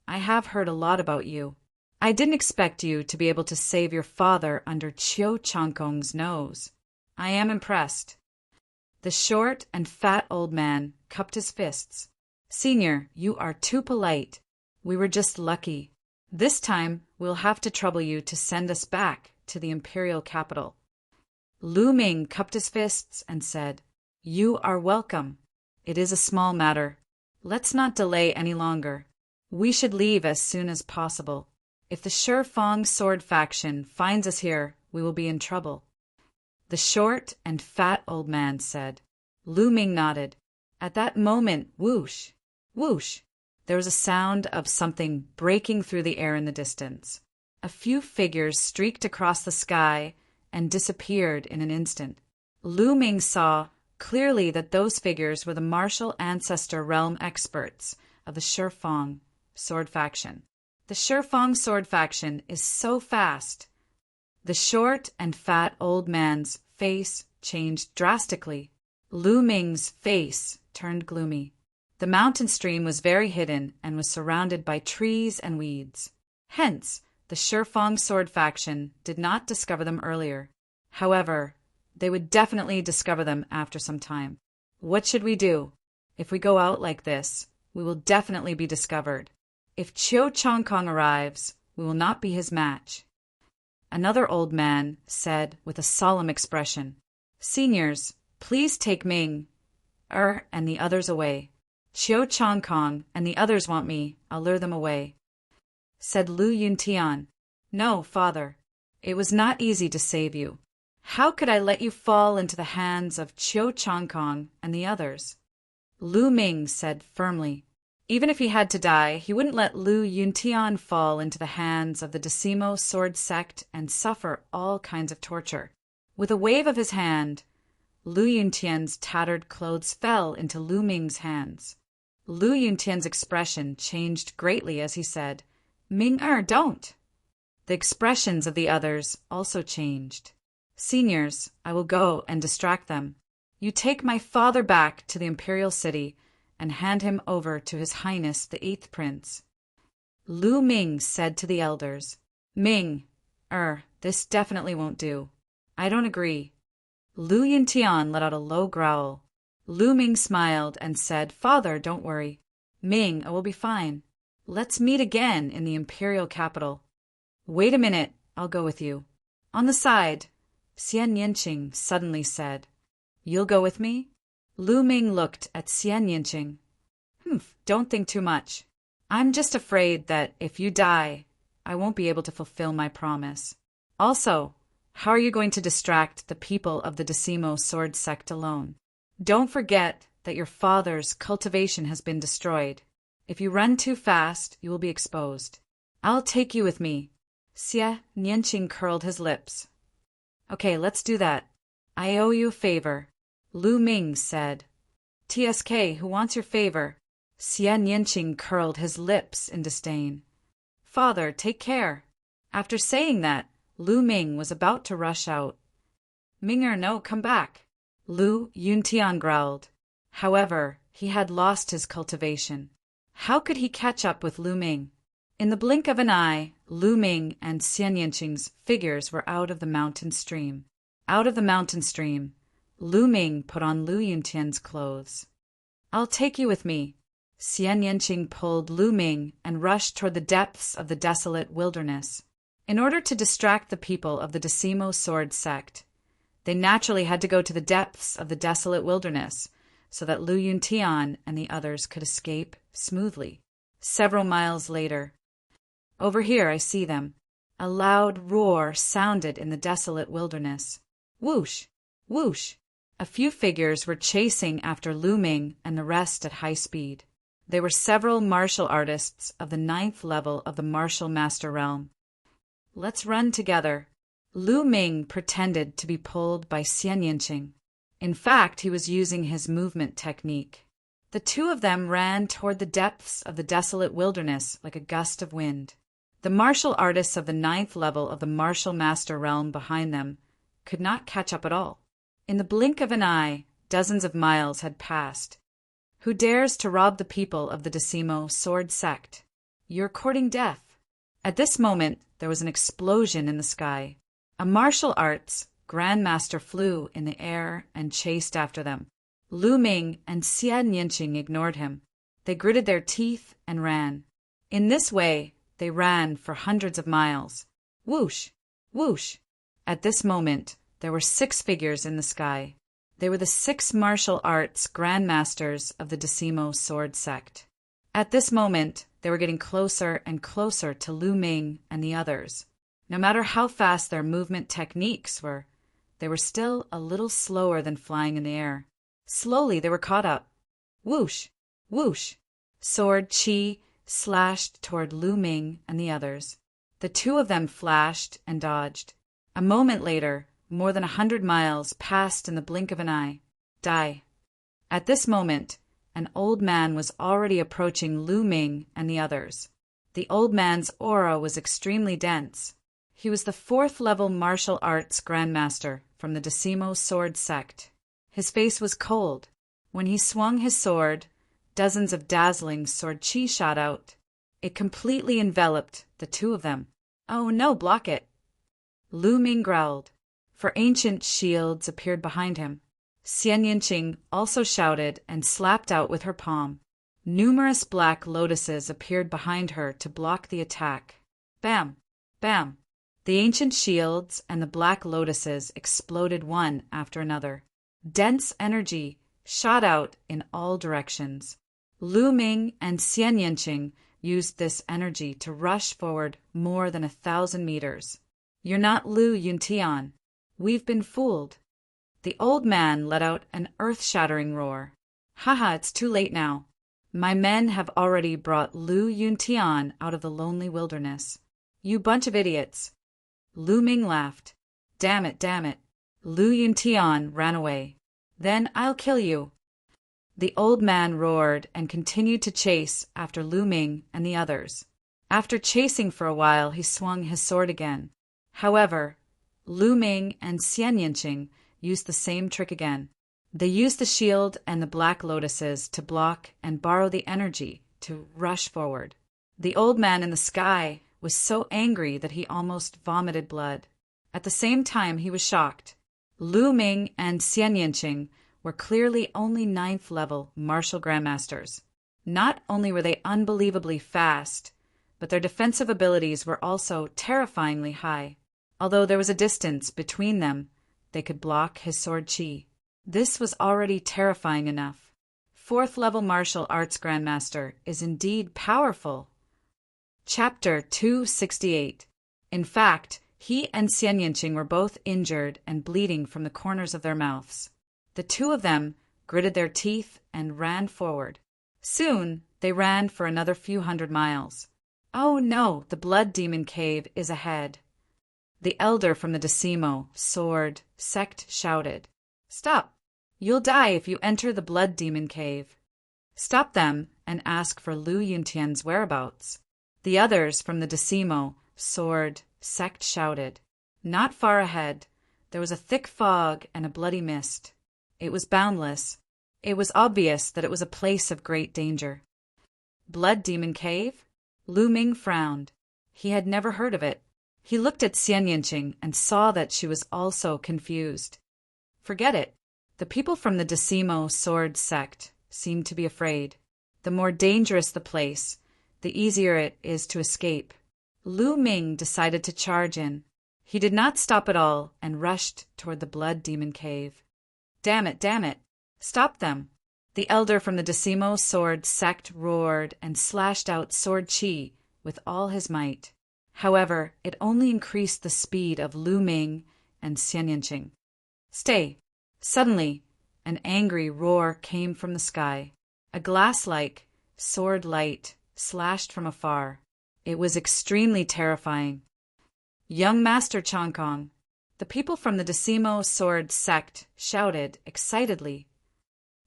I have heard a lot about you. I didn't expect you to be able to save your father under Qiu Changkong's nose. I am impressed. The short and fat old man cupped his fists. Senior, you are too polite. We were just lucky. This time, we'll have to trouble you to send us back to the imperial capital. Lu Ming cupped his fists and said, You are welcome. It is a small matter. Let's not delay any longer. We should leave as soon as possible. If the Shifang sword faction finds us here, we will be in trouble. The short and fat old man said. Lu Ming nodded. At that moment, whoosh, whoosh, there was a sound of something breaking through the air in the distance. A few figures streaked across the sky and disappeared in an instant. Lu Ming saw clearly that those figures were the martial ancestor realm experts of the Shifang sword faction. The Shifang sword faction is so fast. The short and fat old man's face changed drastically. Lu Ming's face turned gloomy. The mountain stream was very hidden and was surrounded by trees and weeds. Hence, the Shifang sword faction did not discover them earlier. However, they would definitely discover them after some time. What should we do? If we go out like this, we will definitely be discovered. If Qiu Changkong arrives, we will not be his match. Another old man said with a solemn expression, Seniors, please take Ming, and the others away. Qiu Changkong and the others want me. I'll lure them away. Said Lu Yuntian. No, father. It was not easy to save you. How could I let you fall into the hands of Qiu Changkong and the others? Lu Ming said firmly. Even if he had to die, he wouldn't let Lu Yuntian fall into the hands of the Decimo sword sect and suffer all kinds of torture. With a wave of his hand, Lu Yuntian's tattered clothes fell into Lu Ming's hands. Lu Yuntian's expression changed greatly as he said, Ming-er, don't! The expressions of the others also changed. Seniors, I will go and distract them. You take my father back to the imperial city and hand him over to His Highness the 8th Prince. Lu Ming said to the elders, Ming, this definitely won't do. I don't agree. Lu Yuntian let out a low growl. Lu Ming smiled and said, Father, don't worry. Ming, I will be fine. Let's meet again in the imperial capital. Wait a minute, I'll go with you. On the side, Xian Yanqing suddenly said, You'll go with me? Lu Ming looked at Xian Yanqing. Don't think too much. I'm just afraid that if you die, I won't be able to fulfill my promise. Also, how are you going to distract the people of the Decimo sword sect alone? Don't forget that your father's cultivation has been destroyed. If you run too fast, you will be exposed. I'll take you with me. Xia Nianqing curled his lips. Okay, let's do that. I owe you a favor. Lu Ming said. TSK, who wants your favor? Xia Nianqing curled his lips in disdain. Father, take care. After saying that, Lu Ming was about to rush out. Ming-er, no, come back. Lu Yuntian growled. However, he had lost his cultivation. How could he catch up with Lu Ming? In the blink of an eye, Lu Ming and Xian Yanqing's figures were out of the mountain stream. Out of the mountain stream, Lu Ming put on Lu Yuntian's clothes. I'll take you with me. Xian Yanqing pulled Lu Ming and rushed toward the depths of the desolate wilderness. In order to distract the people of the Decimo sword sect, they naturally had to go to the depths of the desolate wilderness, so that Lu Yuntian and the others could escape smoothly. Several miles later, over here I see them. A loud roar sounded in the desolate wilderness. Whoosh! Whoosh! A few figures were chasing after Lu Ming and the rest at high speed. They were several martial artists of the 9th level of the martial master realm. Let's run together. Lu Ming pretended to be pulled by Xian Yinqing. In fact, he was using his movement technique. The two of them ran toward the depths of the desolate wilderness like a gust of wind. The martial artists of the 9th level of the martial master realm behind them could not catch up at all. In the blink of an eye, dozens of miles had passed. Who dares to rob the people of the Decimo sword sect? You're courting death. At this moment, there was an explosion in the sky. A martial arts grandmaster flew in the air and chased after them. Lu Ming and Xian Yinqing ignored him. They gritted their teeth and ran. In this way, they ran for hundreds of miles. Whoosh! Whoosh! At this moment, there were 6 figures in the sky. They were the 6 martial arts grandmasters of the Decimo sword sect. At this moment, they were getting closer and closer to Lu Ming and the others. No matter how fast their movement techniques were, they were still a little slower than flying in the air. Slowly, they were caught up. Whoosh! Whoosh! Sword Qi slashed toward Lu Ming and the others. The two of them flashed and dodged. A moment later, more than 100 miles passed in the blink of an eye. Die. At this moment, an old man was already approaching Lu Ming and the others. The old man's aura was extremely dense. He was the 4th level martial arts grandmaster from the Decimo sword sect. His face was cold. When he swung his sword, dozens of dazzling sword chi shot out. It completely enveloped the two of them. Oh no, block it! Lu Ming growled. For ancient shields appeared behind him. Xian Yinqing also shouted and slapped out with her palm. Numerous black lotuses appeared behind her to block the attack. Bam! Bam! The ancient shields and the black lotuses exploded one after another. Dense energy shot out in all directions. Lu Ming and Xian Yinqing used this energy to rush forward more than 1,000 meters. You're not Lu Yuntian. We've been fooled. The old man let out an earth-shattering roar. Haha, it's too late now. My men have already brought Lu Yuntian out of the lonely wilderness. You bunch of idiots. Lu Ming laughed. Damn it, damn it. Lu Yuntian ran away. Then I'll kill you. The old man roared and continued to chase after Lu Ming and the others. After chasing for a while, he swung his sword again. However, Lu Ming and Xian Yinqing used the same trick again. They used the shield and the black lotuses to block and borrow the energy to rush forward. The old man in the sky was so angry that he almost vomited blood. At the same time, he was shocked. Lu Ming and Xian Yinqing were clearly only 9th level martial grandmasters. Not only were they unbelievably fast, but their defensive abilities were also terrifyingly high. Although there was a distance between them, they could block his sword chi. This was already terrifying enough. 4th level martial arts grandmaster is indeed powerful. Chapter 268. In fact, he and Xian Yinqing were both injured and bleeding from the corners of their mouths. The two of them gritted their teeth and ran forward. Soon, they ran for another few hundred miles. Oh no, the blood demon cave is ahead. The elder from the Decimo sword sect shouted. Stop! You'll die if you enter the blood demon cave. Stop them and ask for Lu Yuntian's whereabouts. The others from the Decimo sword sect shouted. Not far ahead, there was a thick fog and a bloody mist. It was boundless. It was obvious that it was a place of great danger. Blood Demon Cave? Lu Ming frowned. He had never heard of it. He looked at Xian Yinqing and saw that she was also confused. Forget it. The people from the Decimo sword sect seemed to be afraid. The more dangerous the place, the easier it is to escape. Lu Ming decided to charge in. He did not stop at all and rushed toward the Blood Demon Cave. Damn it, damn it. Stop them. The elder from the Decimo sword sect roared and slashed out sword chi with all his might. However, it only increased the speed of Lu Ming and Xian Yanqing. Stay! Suddenly, an angry roar came from the sky. A glass-like sword light slashed from afar. It was extremely terrifying. Young Master Chongkong! The people from the Decimo sword sect shouted excitedly.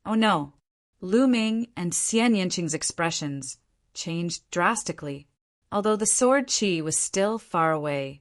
Oh no! Lu Ming and Xian Yanqing's expressions changed drastically. Although the sword chi was still far away,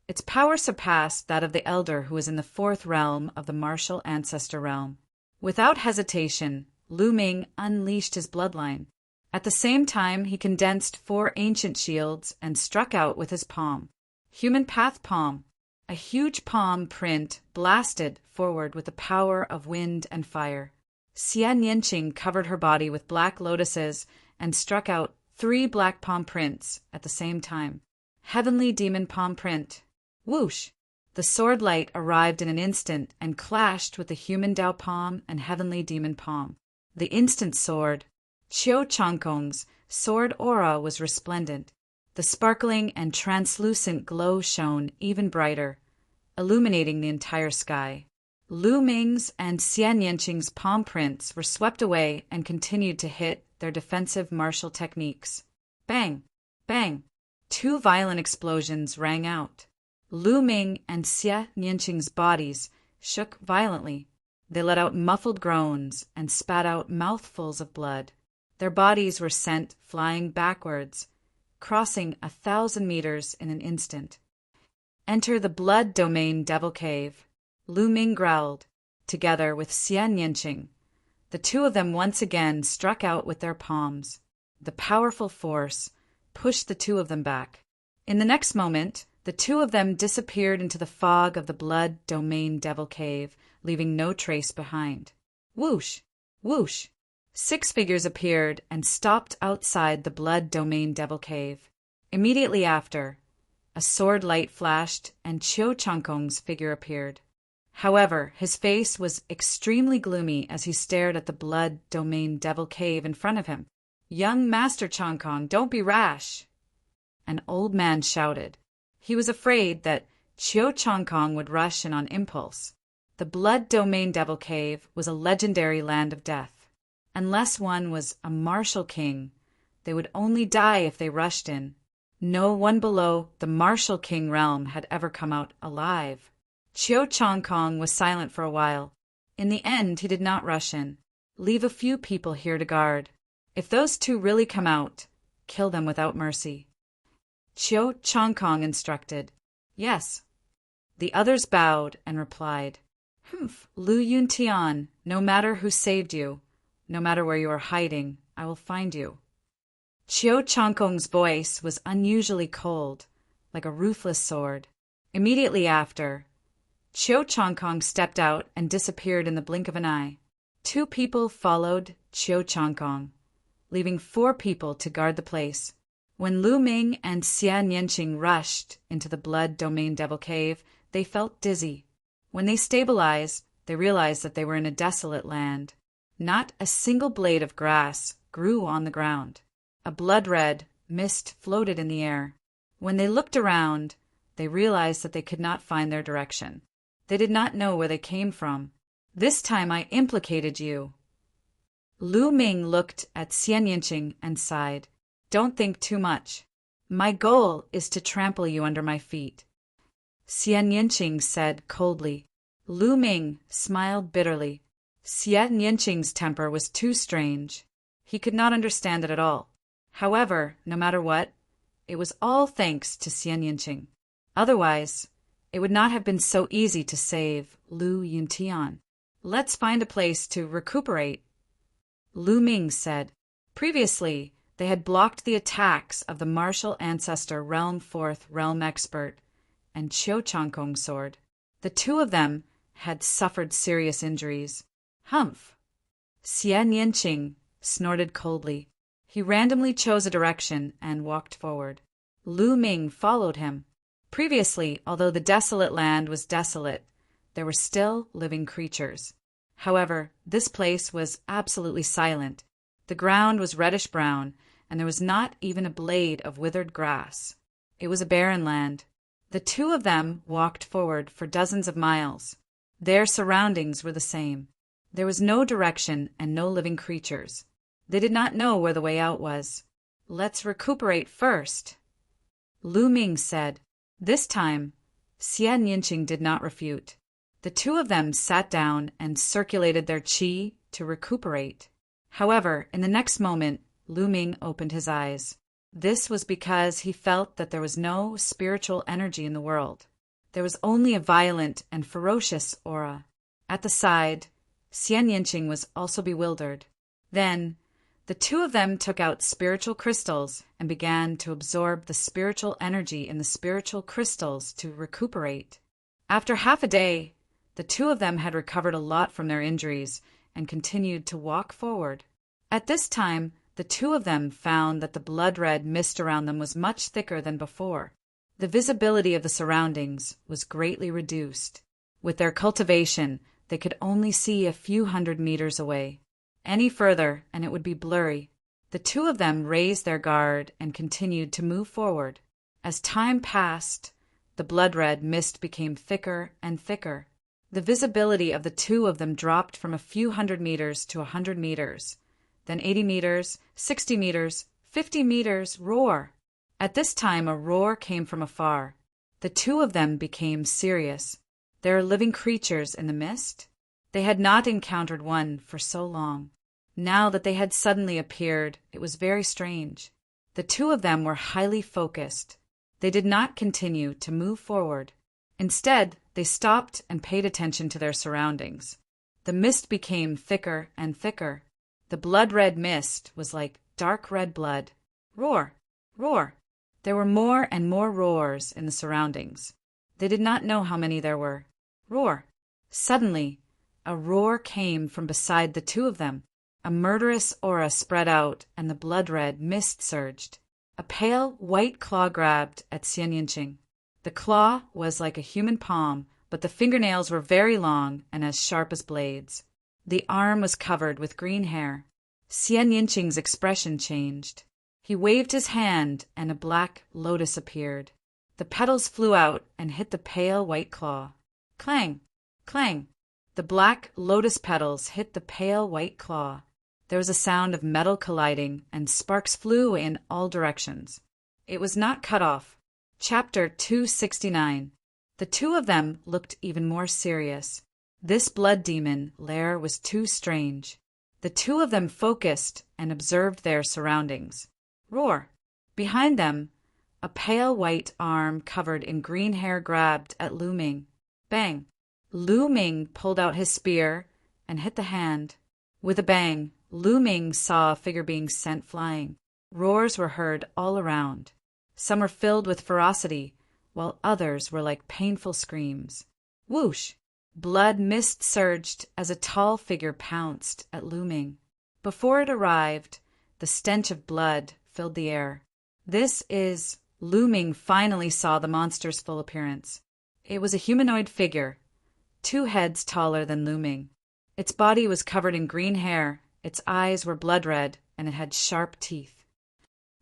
its power surpassed that of the elder who was in the fourth realm of the martial ancestor realm. Without hesitation, Lu Ming unleashed his bloodline. At the same time, he condensed 4 ancient shields and struck out with his palm. Human path palm. A huge palm print blasted forward with the power of wind and fire. Xian Yanqing covered her body with black lotuses and struck out 3 black palm prints at the same time. Heavenly demon palm print. Whoosh! The sword light arrived in an instant and clashed with the human Dao palm and heavenly demon palm. The instant sword. Qiu Changkong's sword aura was resplendent. The sparkling and translucent glow shone even brighter, illuminating the entire sky. Lu Ming's and Xian Yanqing's palm prints were swept away and continued to hit their defensive martial techniques. Bang! Bang! 2 violent explosions rang out. Lu Ming and Xian Yanqing's bodies shook violently. They let out muffled groans and spat out mouthfuls of blood. Their bodies were sent flying backwards, crossing 1,000 meters in an instant. Enter the blood domain devil cave. Lu Ming growled, together with Xian Yanqing. The 2 of them once again struck out with their palms. The powerful force pushed the 2 of them back. In the next moment, the 2 of them disappeared into the fog of the blood domain devil cave, leaving no trace behind. Whoosh! Whoosh! 6 figures appeared and stopped outside the blood domain devil cave. Immediately after, a sword light flashed and Qiu Changkong's figure appeared. However, his face was extremely gloomy as he stared at the blood domain devil cave in front of him. Young Master Chongkong, don't be rash! An old man shouted. He was afraid that Qiu Chongkong would rush in on impulse. The blood domain devil cave was a legendary land of death. Unless one was a martial king, they would only die if they rushed in. No one below the martial king realm had ever come out alive. Qiu Chongkong was silent for a while. In the end, he did not rush in. Leave a few people here to guard. If those 2 really come out, kill them without mercy. Qiu Chongkong instructed. Yes. The others bowed and replied, Humph, Lu Yuntian, no matter who saved you, no matter where you are hiding, I will find you. Qiu Chongkong's voice was unusually cold, like a ruthless sword. Immediately after, Qiu Chongkong stepped out and disappeared in the blink of an eye. 2 people followed Qiu Chongkong, leaving 4 people to guard the place. When Lu Ming and Xian Yanqing rushed into the blood domain devil cave, they felt dizzy. When they stabilized, they realized that they were in a desolate land. Not a single blade of grass grew on the ground. A blood-red mist floated in the air. When they looked around, they realized that they could not find their direction. They did not know where they came from. This time I implicated you. Lu Ming looked at Xian Yanqing and sighed. Don't think too much. My goal is to trample you under my feet. Xian Yanqing said coldly. Lu Ming smiled bitterly. Xian Yanqing's temper was too strange. He could not understand it at all. However, no matter what, it was all thanks to Xian Yanqing. Otherwise, it would not have been so easy to save Lu Yuntian. Let's find a place to recuperate, Lu Ming said. Previously, they had blocked the attacks of the martial ancestor Realm 4th Realm Expert and Qiu Changkong's sword. The 2 of them had suffered serious injuries. Humph! Xian Yanqing snorted coldly. He randomly chose a direction and walked forward. Lu Ming followed him. Previously, although the desolate land was desolate, there were still living creatures. However, this place was absolutely silent. The ground was reddish-brown, and there was not even a blade of withered grass. It was a barren land. The two of them walked forward for dozens of miles. Their surroundings were the same. There was no direction and no living creatures. They did not know where the way out was. "Let's recuperate first," Lu Ming said. This time, Xian Yinqing did not refute. The two of them sat down and circulated their qi to recuperate. However, in the next moment, Lu Ming opened his eyes. This was because he felt that there was no spiritual energy in the world. There was only a violent and ferocious aura. At the side, Xian Yinqing was also bewildered. Then, the two of them took out spiritual crystals and began to absorb the spiritual energy in the spiritual crystals to recuperate. After half a day, the two of them had recovered a lot from their injuries and continued to walk forward. At this time, the two of them found that the blood-red mist around them was much thicker than before. The visibility of the surroundings was greatly reduced. With their cultivation, they could only see a few hundred meters away. Any further, and it would be blurry. The two of them raised their guard and continued to move forward. As time passed, the blood-red mist became thicker and thicker. The visibility of the two of them dropped from a few hundred meters to 100 meters. Then 80 meters, 60 meters, 50 meters, roar. At this time, a roar came from afar. The two of them became serious. There are living creatures in the mist? They had not encountered one for so long. Now that they had suddenly appeared, it was very strange. The two of them were highly focused. They did not continue to move forward. Instead, they stopped and paid attention to their surroundings. The mist became thicker and thicker. The blood-red mist was like dark red blood. Roar! Roar! There were more and more roars in the surroundings. They did not know how many there were. Roar! Suddenly, a roar came from beside the two of them. A murderous aura spread out, and the blood-red mist surged. A pale white claw grabbed at Xian Yinqing. The claw was like a human palm, but the fingernails were very long and as sharp as blades. The arm was covered with green hair. Xian Yinqing's expression changed. He waved his hand, and a black lotus appeared. The petals flew out and hit the pale white claw. Clang! Clang! The black lotus petals hit the pale white claw. There was a sound of metal colliding, and sparks flew in all directions. It was not cut off. Chapter 269. The two of them looked even more serious. This blood demon lair was too strange. The two of them focused and observed their surroundings. Roar! Behind them, a pale white arm covered in green hair grabbed at Lu Ming. Bang! Lu Ming pulled out his spear and hit the hand. With a bang, Lu Ming saw a figure being sent flying. Roars were heard all around. Some were filled with ferocity, while others were like painful screams. Whoosh! Blood mist surged as a tall figure pounced at Lu Ming. Before it arrived, the stench of blood filled the air. Lu Ming finally saw the monster's full appearance. It was a humanoid figure, 2 heads taller than Lu Ming. Its body was covered in green hair, its eyes were blood red, and it had sharp teeth.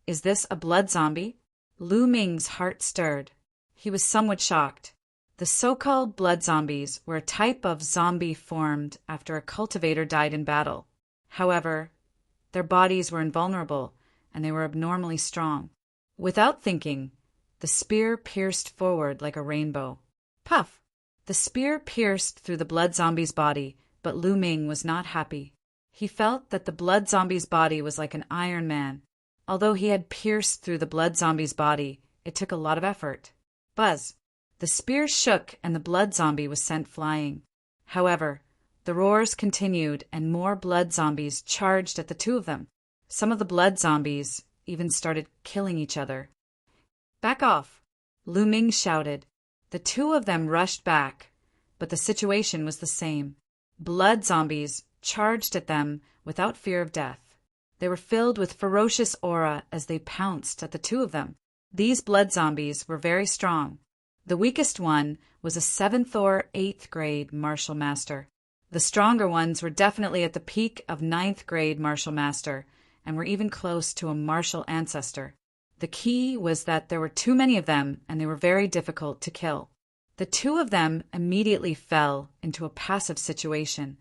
Is this a blood zombie? Lu Ming's heart stirred. He was somewhat shocked. The so-called blood zombies were a type of zombie formed after a cultivator died in battle. However, their bodies were invulnerable, and they were abnormally strong. Without thinking, the spear pierced forward like a rainbow. Puff! The spear pierced through the blood zombie's body, but Lu Ming was not happy. He felt that the blood zombie's body was like an Iron Man. Although he had pierced through the blood zombie's body, it took a lot of effort. Buzz! The spear shook and the blood zombie was sent flying. However, the roars continued and more blood zombies charged at the two of them. Some of the blood zombies even started killing each other. Back off! Lu Ming shouted. The two of them rushed back, but the situation was the same. Blood zombies charged at them without fear of death. They were filled with ferocious aura as they pounced at the two of them. These blood zombies were very strong. The weakest one was a 7th or 8th grade martial master. The stronger ones were definitely at the peak of ninth grade martial master and were even close to a martial ancestor. The key was that there were too many of them and they were very difficult to kill. The two of them immediately fell into a passive situation.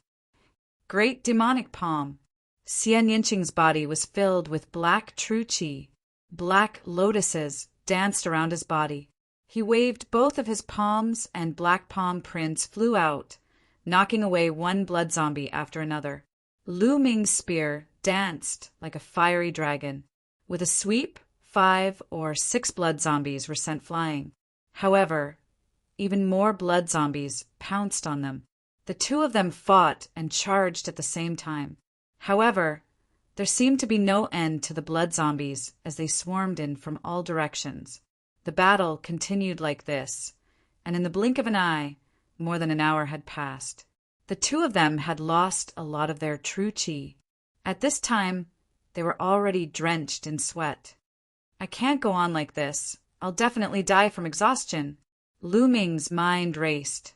Great demonic palm. Xian Yinqing's body was filled with black true qi. Black lotuses danced around his body. He waved both of his palms and black palm prints flew out, knocking away one blood zombie after another. Lu Ming's spear danced like a fiery dragon. With a sweep, 5 or 6 blood zombies were sent flying. However, even more blood zombies pounced on them. The two of them fought and charged at the same time. However, there seemed to be no end to the blood zombies as they swarmed in from all directions. The battle continued like this, and in the blink of an eye, more than an hour had passed. The two of them had lost a lot of their true qi. At this time, they were already drenched in sweat. I can't go on like this. I'll definitely die from exhaustion. Lu Ming's mind raced.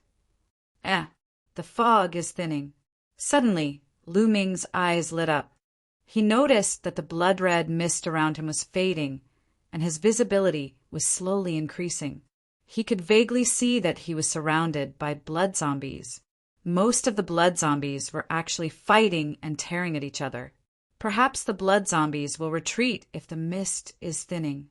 The fog is thinning. Suddenly, Lu Ming's eyes lit up. He noticed that the blood-red mist around him was fading, and his visibility was slowly increasing. He could vaguely see that he was surrounded by blood zombies. Most of the blood zombies were actually fighting and tearing at each other. Perhaps the blood zombies will retreat if the mist is thinning.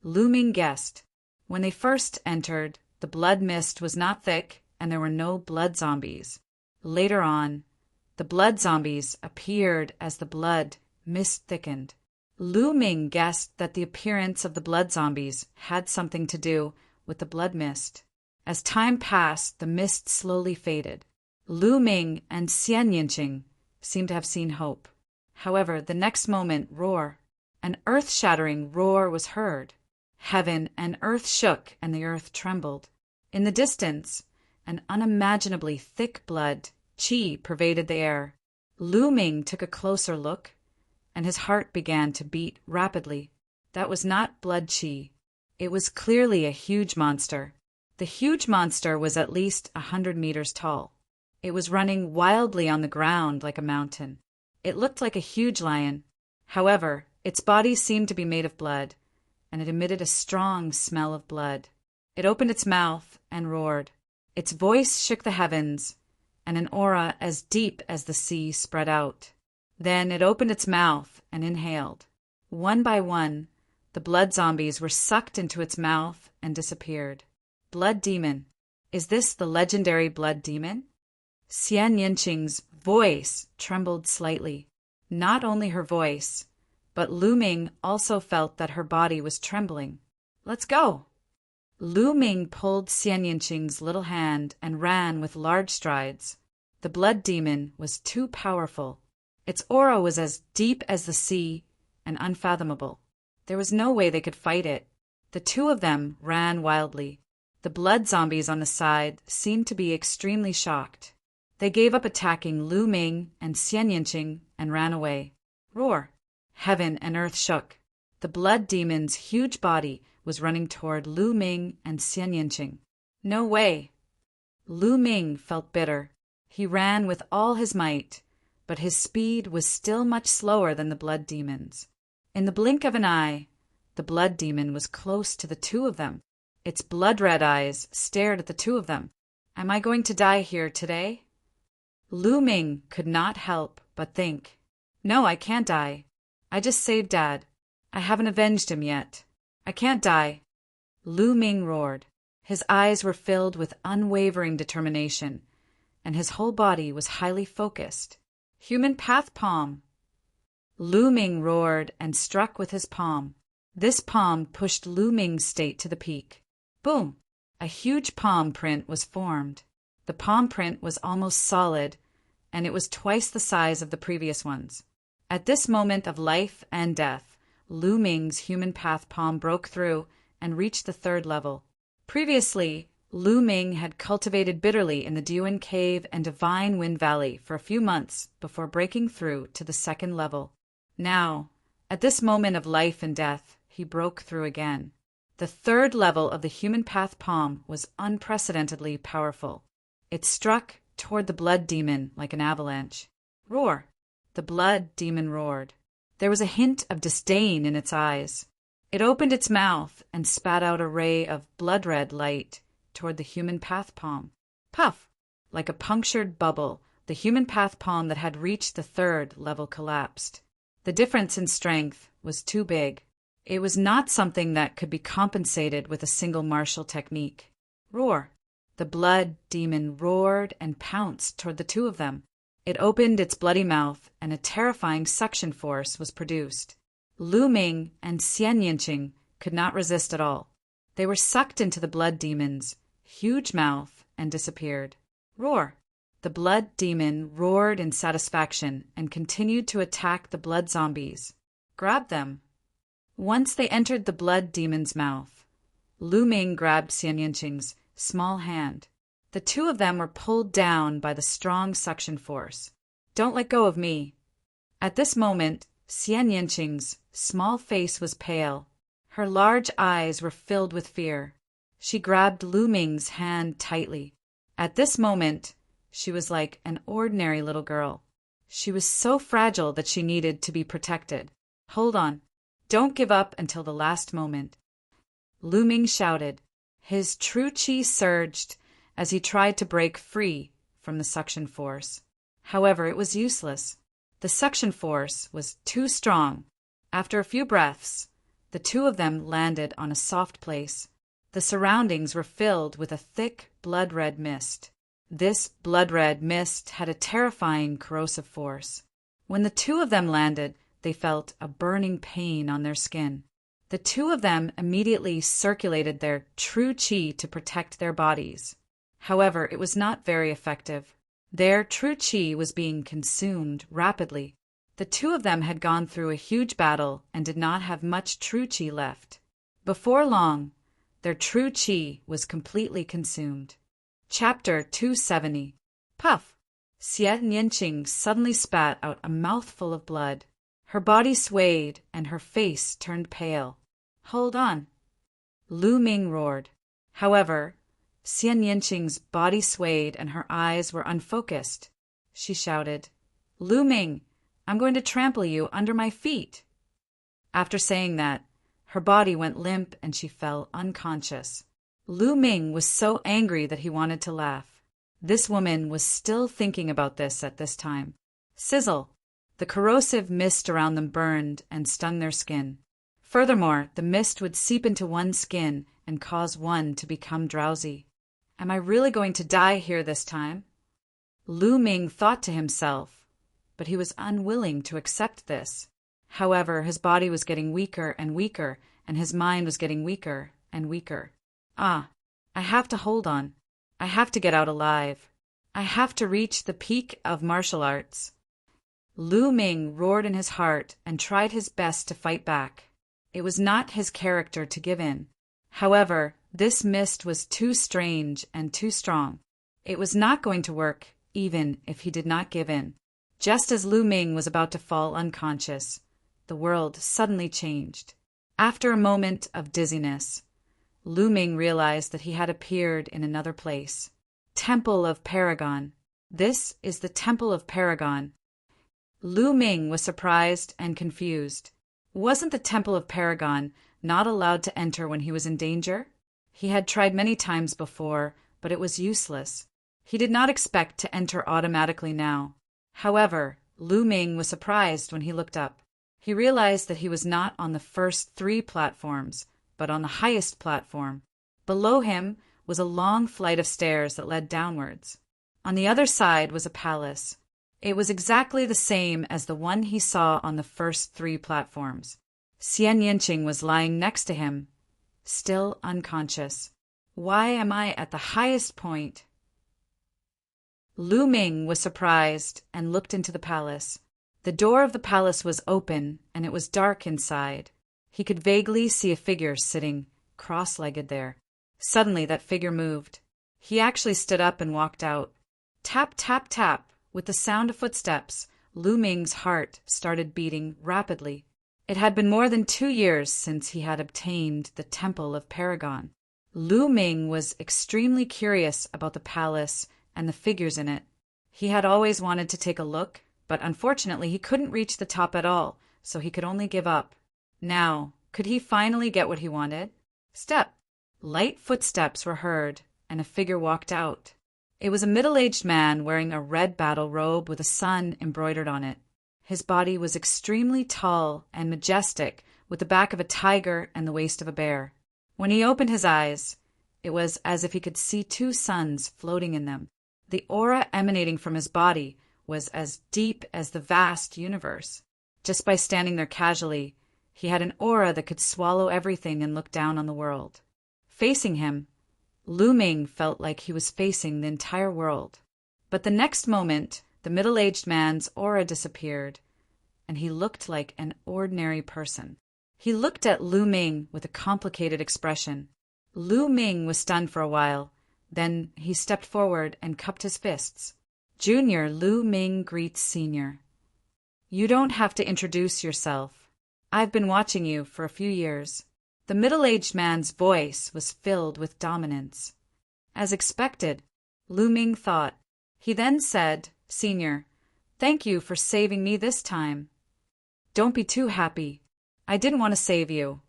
Lu Ming guessed. When they first entered, the blood mist was not thick and there were no blood zombies. Later on, the blood zombies appeared as the blood mist thickened. Lu Ming guessed that the appearance of the blood zombies had something to do with the blood mist. As time passed, the mist slowly faded. Lu Ming and Xian Yinqing seemed to have seen hope. However, the next moment, an earth-shattering roar was heard. Heaven and earth shook and the earth trembled. In the distance, an unimaginably thick blood, qi, pervaded the air. Lu Ming took a closer look, and his heart began to beat rapidly. That was not blood qi. It was clearly a huge monster. The huge monster was at least 100 meters tall. It was running wildly on the ground like a mountain. It looked like a huge lion. However, its body seemed to be made of blood, and it emitted a strong smell of blood. It opened its mouth and roared. Its voice shook the heavens, and an aura as deep as the sea spread out. Then it opened its mouth and inhaled. One by one, the blood zombies were sucked into its mouth and disappeared. Blood demon. Is this the legendary blood demon? Xian Yinqing's voice trembled slightly. Not only her voice, but Lu Ming also felt that her body was trembling. Let's go. Lu Ming pulled Xian Yinqing's little hand and ran with large strides. The blood demon was too powerful. Its aura was as deep as the sea and unfathomable. There was no way they could fight it. The two of them ran wildly. The blood zombies on the side seemed to be extremely shocked. They gave up attacking Lu Ming and Xian Yinqing and ran away. Roar! Heaven and earth shook. The blood demon's huge body was running toward Lu Ming and Xian Yinqing. No way! Lu Ming felt bitter. He ran with all his might, but his speed was still much slower than the blood demon's. In the blink of an eye, the blood demon was close to the two of them. Its blood-red eyes stared at the two of them. Am I going to die here today? Lu Ming could not help but think, no, I can't die. I just saved Dad. I haven't avenged him yet. I can't die. Lu Ming roared. His eyes were filled with unwavering determination, and his whole body was highly focused. Human path palm. Lu Ming roared and struck with his palm. This palm pushed Lu Ming's state to the peak. Boom! A huge palm print was formed. The palm print was almost solid, and it was twice the size of the previous ones. At this moment of life and death, Lu Ming's human path palm broke through and reached the 3rd level. Previously, Lu Ming had cultivated bitterly in the Diwen Cave and Divine Wind Valley for a few months before breaking through to the 2nd level. Now, at this moment of life and death, he broke through again. The 3rd level of the human path palm was unprecedentedly powerful. It struck toward the blood demon like an avalanche. Roar! The blood demon roared. There was a hint of disdain in its eyes. It opened its mouth and spat out a ray of blood-red light toward the human path palm. Puff! Like a punctured bubble, the human path palm that had reached the third level collapsed. The difference in strength was too big. It was not something that could be compensated with a single martial technique. Roar! The blood demon roared and pounced toward the two of them. It opened its bloody mouth, and a terrifying suction force was produced. Lu Ming and Xian Yinqing could not resist at all. They were sucked into the blood demon's huge mouth and disappeared. Roar! The blood demon roared in satisfaction and continued to attack the blood zombies. Grab them! Once they entered the blood demon's mouth, Lu Ming grabbed Xian Yinqing's small hand. The two of them were pulled down by the strong suction force. Don't let go of me. At this moment, Xian Yinqing's small face was pale. Her large eyes were filled with fear. She grabbed Lu Ming's hand tightly. At this moment, she was like an ordinary little girl. She was so fragile that she needed to be protected. Hold on. Don't give up until the last moment. Lu Ming shouted. His true qi surged as he tried to break free from the suction force. However, it was useless. The suction force was too strong. After a few breaths, the two of them landed on a soft place. The surroundings were filled with a thick, blood-red mist. This blood-red mist had a terrifying corrosive force. When the two of them landed, they felt a burning pain on their skin. The two of them immediately circulated their true qi to protect their bodies. However, it was not very effective. Their true qi was being consumed rapidly. The two of them had gone through a huge battle and did not have much true qi left. Before long, their true qi was completely consumed. Chapter 270. Puff! Xian Yinqing suddenly spat out a mouthful of blood. Her body swayed and her face turned pale. Hold on! Lu Ming roared. However, Xian Yinqing's body swayed and her eyes were unfocused. She shouted, Lu Ming, I'm going to trample you under my feet. After saying that, her body went limp and she fell unconscious. Lu Ming was so angry that he wanted to laugh. This woman was still thinking about this at this time. Sizzle! The corrosive mist around them burned and stung their skin. Furthermore, the mist would seep into one's skin and cause one to become drowsy. Am I really going to die here this time? Lu Ming thought to himself, but he was unwilling to accept this. However, his body was getting weaker and weaker, and his mind was getting weaker and weaker. I have to hold on. I have to get out alive. I have to reach the peak of martial arts. Lu Ming roared in his heart and tried his best to fight back. It was not his character to give in. However, this mist was too strange and too strong. It was not going to work, even if he did not give in. Just as Lu Ming was about to fall unconscious, the world suddenly changed. After a moment of dizziness, Lu Ming realized that he had appeared in another place. Temple of Paragon. This is the Temple of Paragon. Lu Ming was surprised and confused. Wasn't the Temple of Paragon not allowed to enter when he was in danger? He had tried many times before, but it was useless. He did not expect to enter automatically now. However, Lu Ming was surprised when he looked up. He realized that he was not on the first 3 platforms, but on the highest platform. Below him was a long flight of stairs that led downwards. On the other side was a palace. It was exactly the same as the one he saw on the first 3 platforms. Xian Yinqing was lying next to him, still unconscious. Why am I at the highest point? Lu Ming was surprised and looked into the palace. The door of the palace was open, and it was dark inside. He could vaguely see a figure sitting cross-legged there. Suddenly that figure moved. He actually stood up and walked out. Tap, tap, tap. With the sound of footsteps, Lu Ming's heart started beating rapidly. It had been more than 2 years since he had obtained the Temple of Paragon. Lu Ming was extremely curious about the palace and the figures in it. He had always wanted to take a look, but unfortunately he couldn't reach the top at all, so he could only give up. Now, could he finally get what he wanted? Step! Light footsteps were heard, and a figure walked out. It was a middle-aged man wearing a red battle robe with a sun embroidered on it. His body was extremely tall and majestic, with the back of a tiger and the waist of a bear. When he opened his eyes, it was as if he could see two suns floating in them. The aura emanating from his body was as deep as the vast universe. Just by standing there casually, he had an aura that could swallow everything and look down on the world. Facing him, Lu Ming felt like he was facing the entire world. But the next moment, the middle-aged man's aura disappeared, and he looked like an ordinary person. He looked at Lu Ming with a complicated expression. Lu Ming was stunned for a while. Then he stepped forward and cupped his fists. Junior Lu Ming greets Senior. You don't have to introduce yourself. I've been watching you for a few years. The middle-aged man's voice was filled with dominance. As expected, Lu Ming thought. He then said, Senior, thank you for saving me this time. Don't be too happy. I didn't want to save you,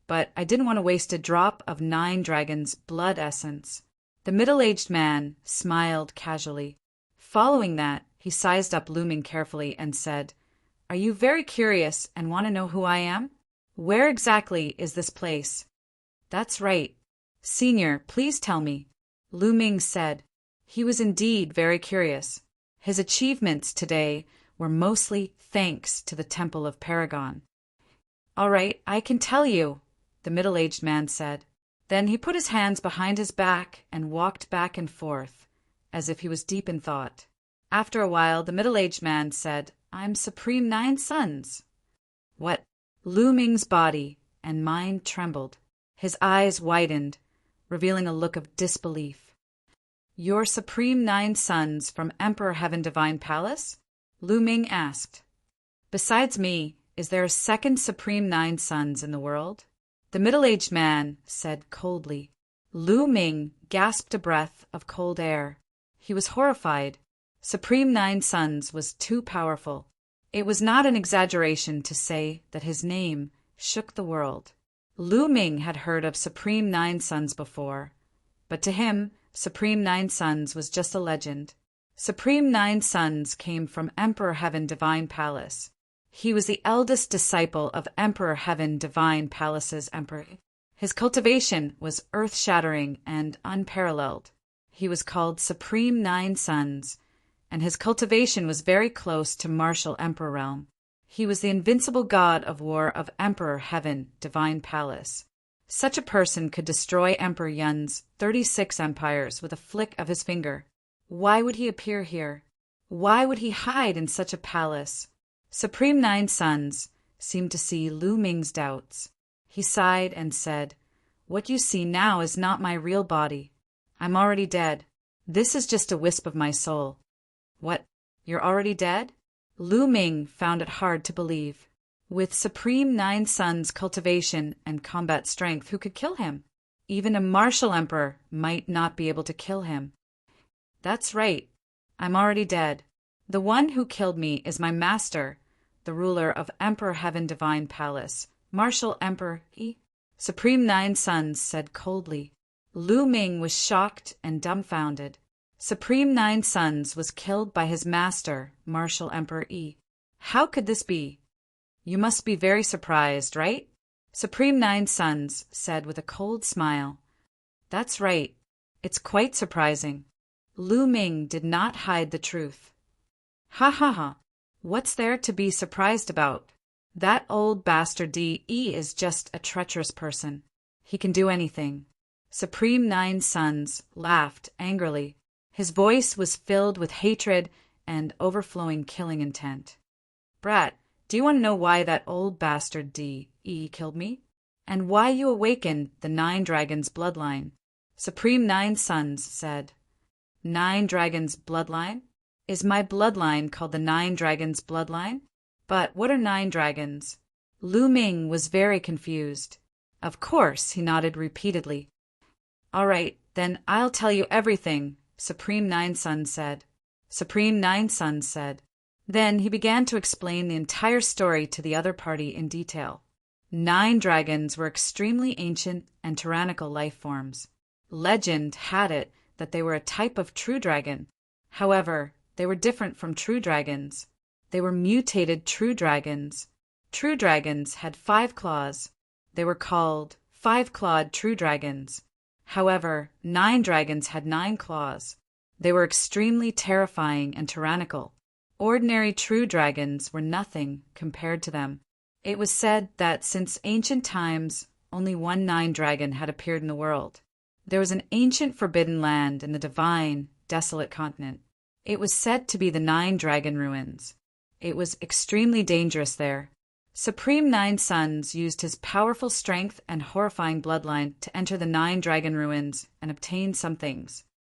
but I didn't want to waste a drop of Nine Dragons' blood essence. The middle-aged man smiled casually. Following that, he sized up Lu Ming carefully and said, Are you very curious and want to know who I am? Where exactly is this place? That's right. Senior, please tell me. Lu Ming said. He was indeed very curious. His achievements today were mostly thanks to the Temple of Paragon. All right, I can tell you, the middle-aged man said. Then he put his hands behind his back and walked back and forth, as if he was deep in thought. After a while, the middle-aged man said, I'm Supreme Nine Suns. What? Lu Ming's body and mind trembled. His eyes widened, revealing a look of disbelief. You're Supreme Nine Suns from Emperor Heaven Divine Palace? Lu Ming asked. Besides me, is there a second Supreme Nine Suns in the world? The middle-aged man said coldly. Lu Ming gasped a breath of cold air. He was horrified. Supreme Nine Suns was too powerful. It was not an exaggeration to say that his name shook the world. Lu Ming had heard of Supreme Nine Suns before, but to him, Supreme Nine Suns was just a legend. Supreme Nine Suns came from Emperor Heaven Divine Palace. He was the eldest disciple of Emperor Heaven Divine Palace's emperor. His cultivation was earth-shattering and unparalleled. He was called Supreme Nine Suns, and his cultivation was very close to martial emperor realm. He was the invincible god of war of Emperor Heaven Divine Palace. Such a person could destroy Emperor Yun's 36 empires with a flick of his finger. Why would he appear here? Why would he hide in such a palace? Supreme Nine Suns seemed to see Lu Ming's doubts. He sighed and said, What you see now is not my real body. I'm already dead. This is just a wisp of my soul. What? You're already dead? Lu Ming found it hard to believe. With Supreme Nine Suns' cultivation and combat strength, who could kill him? Even a martial emperor might not be able to kill him. That's right. I'm already dead. The one who killed me is my master, the ruler of Emperor Heaven Divine Palace, Martial Emperor Yi. Supreme Nine Suns said coldly. Lu Ming was shocked and dumbfounded. Supreme Nine Suns was killed by his master, Martial Emperor Yi. How could this be? You must be very surprised, right? Supreme Nine Suns said with a cold smile. That's right. It's quite surprising. Lu Ming did not hide the truth. Ha ha ha. What's there to be surprised about? That old bastard D.E. is just a treacherous person. He can do anything. Supreme Nine Suns laughed angrily. His voice was filled with hatred and overflowing killing intent. Brat, do you want to know why that old bastard D.E. killed me? And why you awakened the Nine Dragons' bloodline? Supreme Nine Suns said. Nine Dragons' bloodline? Is my bloodline called the Nine Dragons' bloodline? But what are Nine Dragons? Lu Ming was very confused. Of course, he nodded repeatedly. All right, then I'll tell you everything, Supreme Nine Suns said. Supreme Nine Suns said. Then he began to explain the entire story to the other party in detail. 9 dragons were extremely ancient and tyrannical life forms. Legend had it that they were a type of true dragon. However, they were different from true dragons. They were mutated true dragons. True dragons had 5 claws. They were called 5-clawed true dragons. However, 9 dragons had 9 claws. They were extremely terrifying and tyrannical. Ordinary true dragons were nothing compared to them. It was said that since ancient times, only one 9 dragon had appeared in the world. There was an ancient forbidden land in the divine, desolate continent. It was said to be the 9 dragon ruins. It was extremely dangerous there. Supreme Nine Suns used his powerful strength and horrifying bloodline to enter the 9 dragon ruins and obtain some things.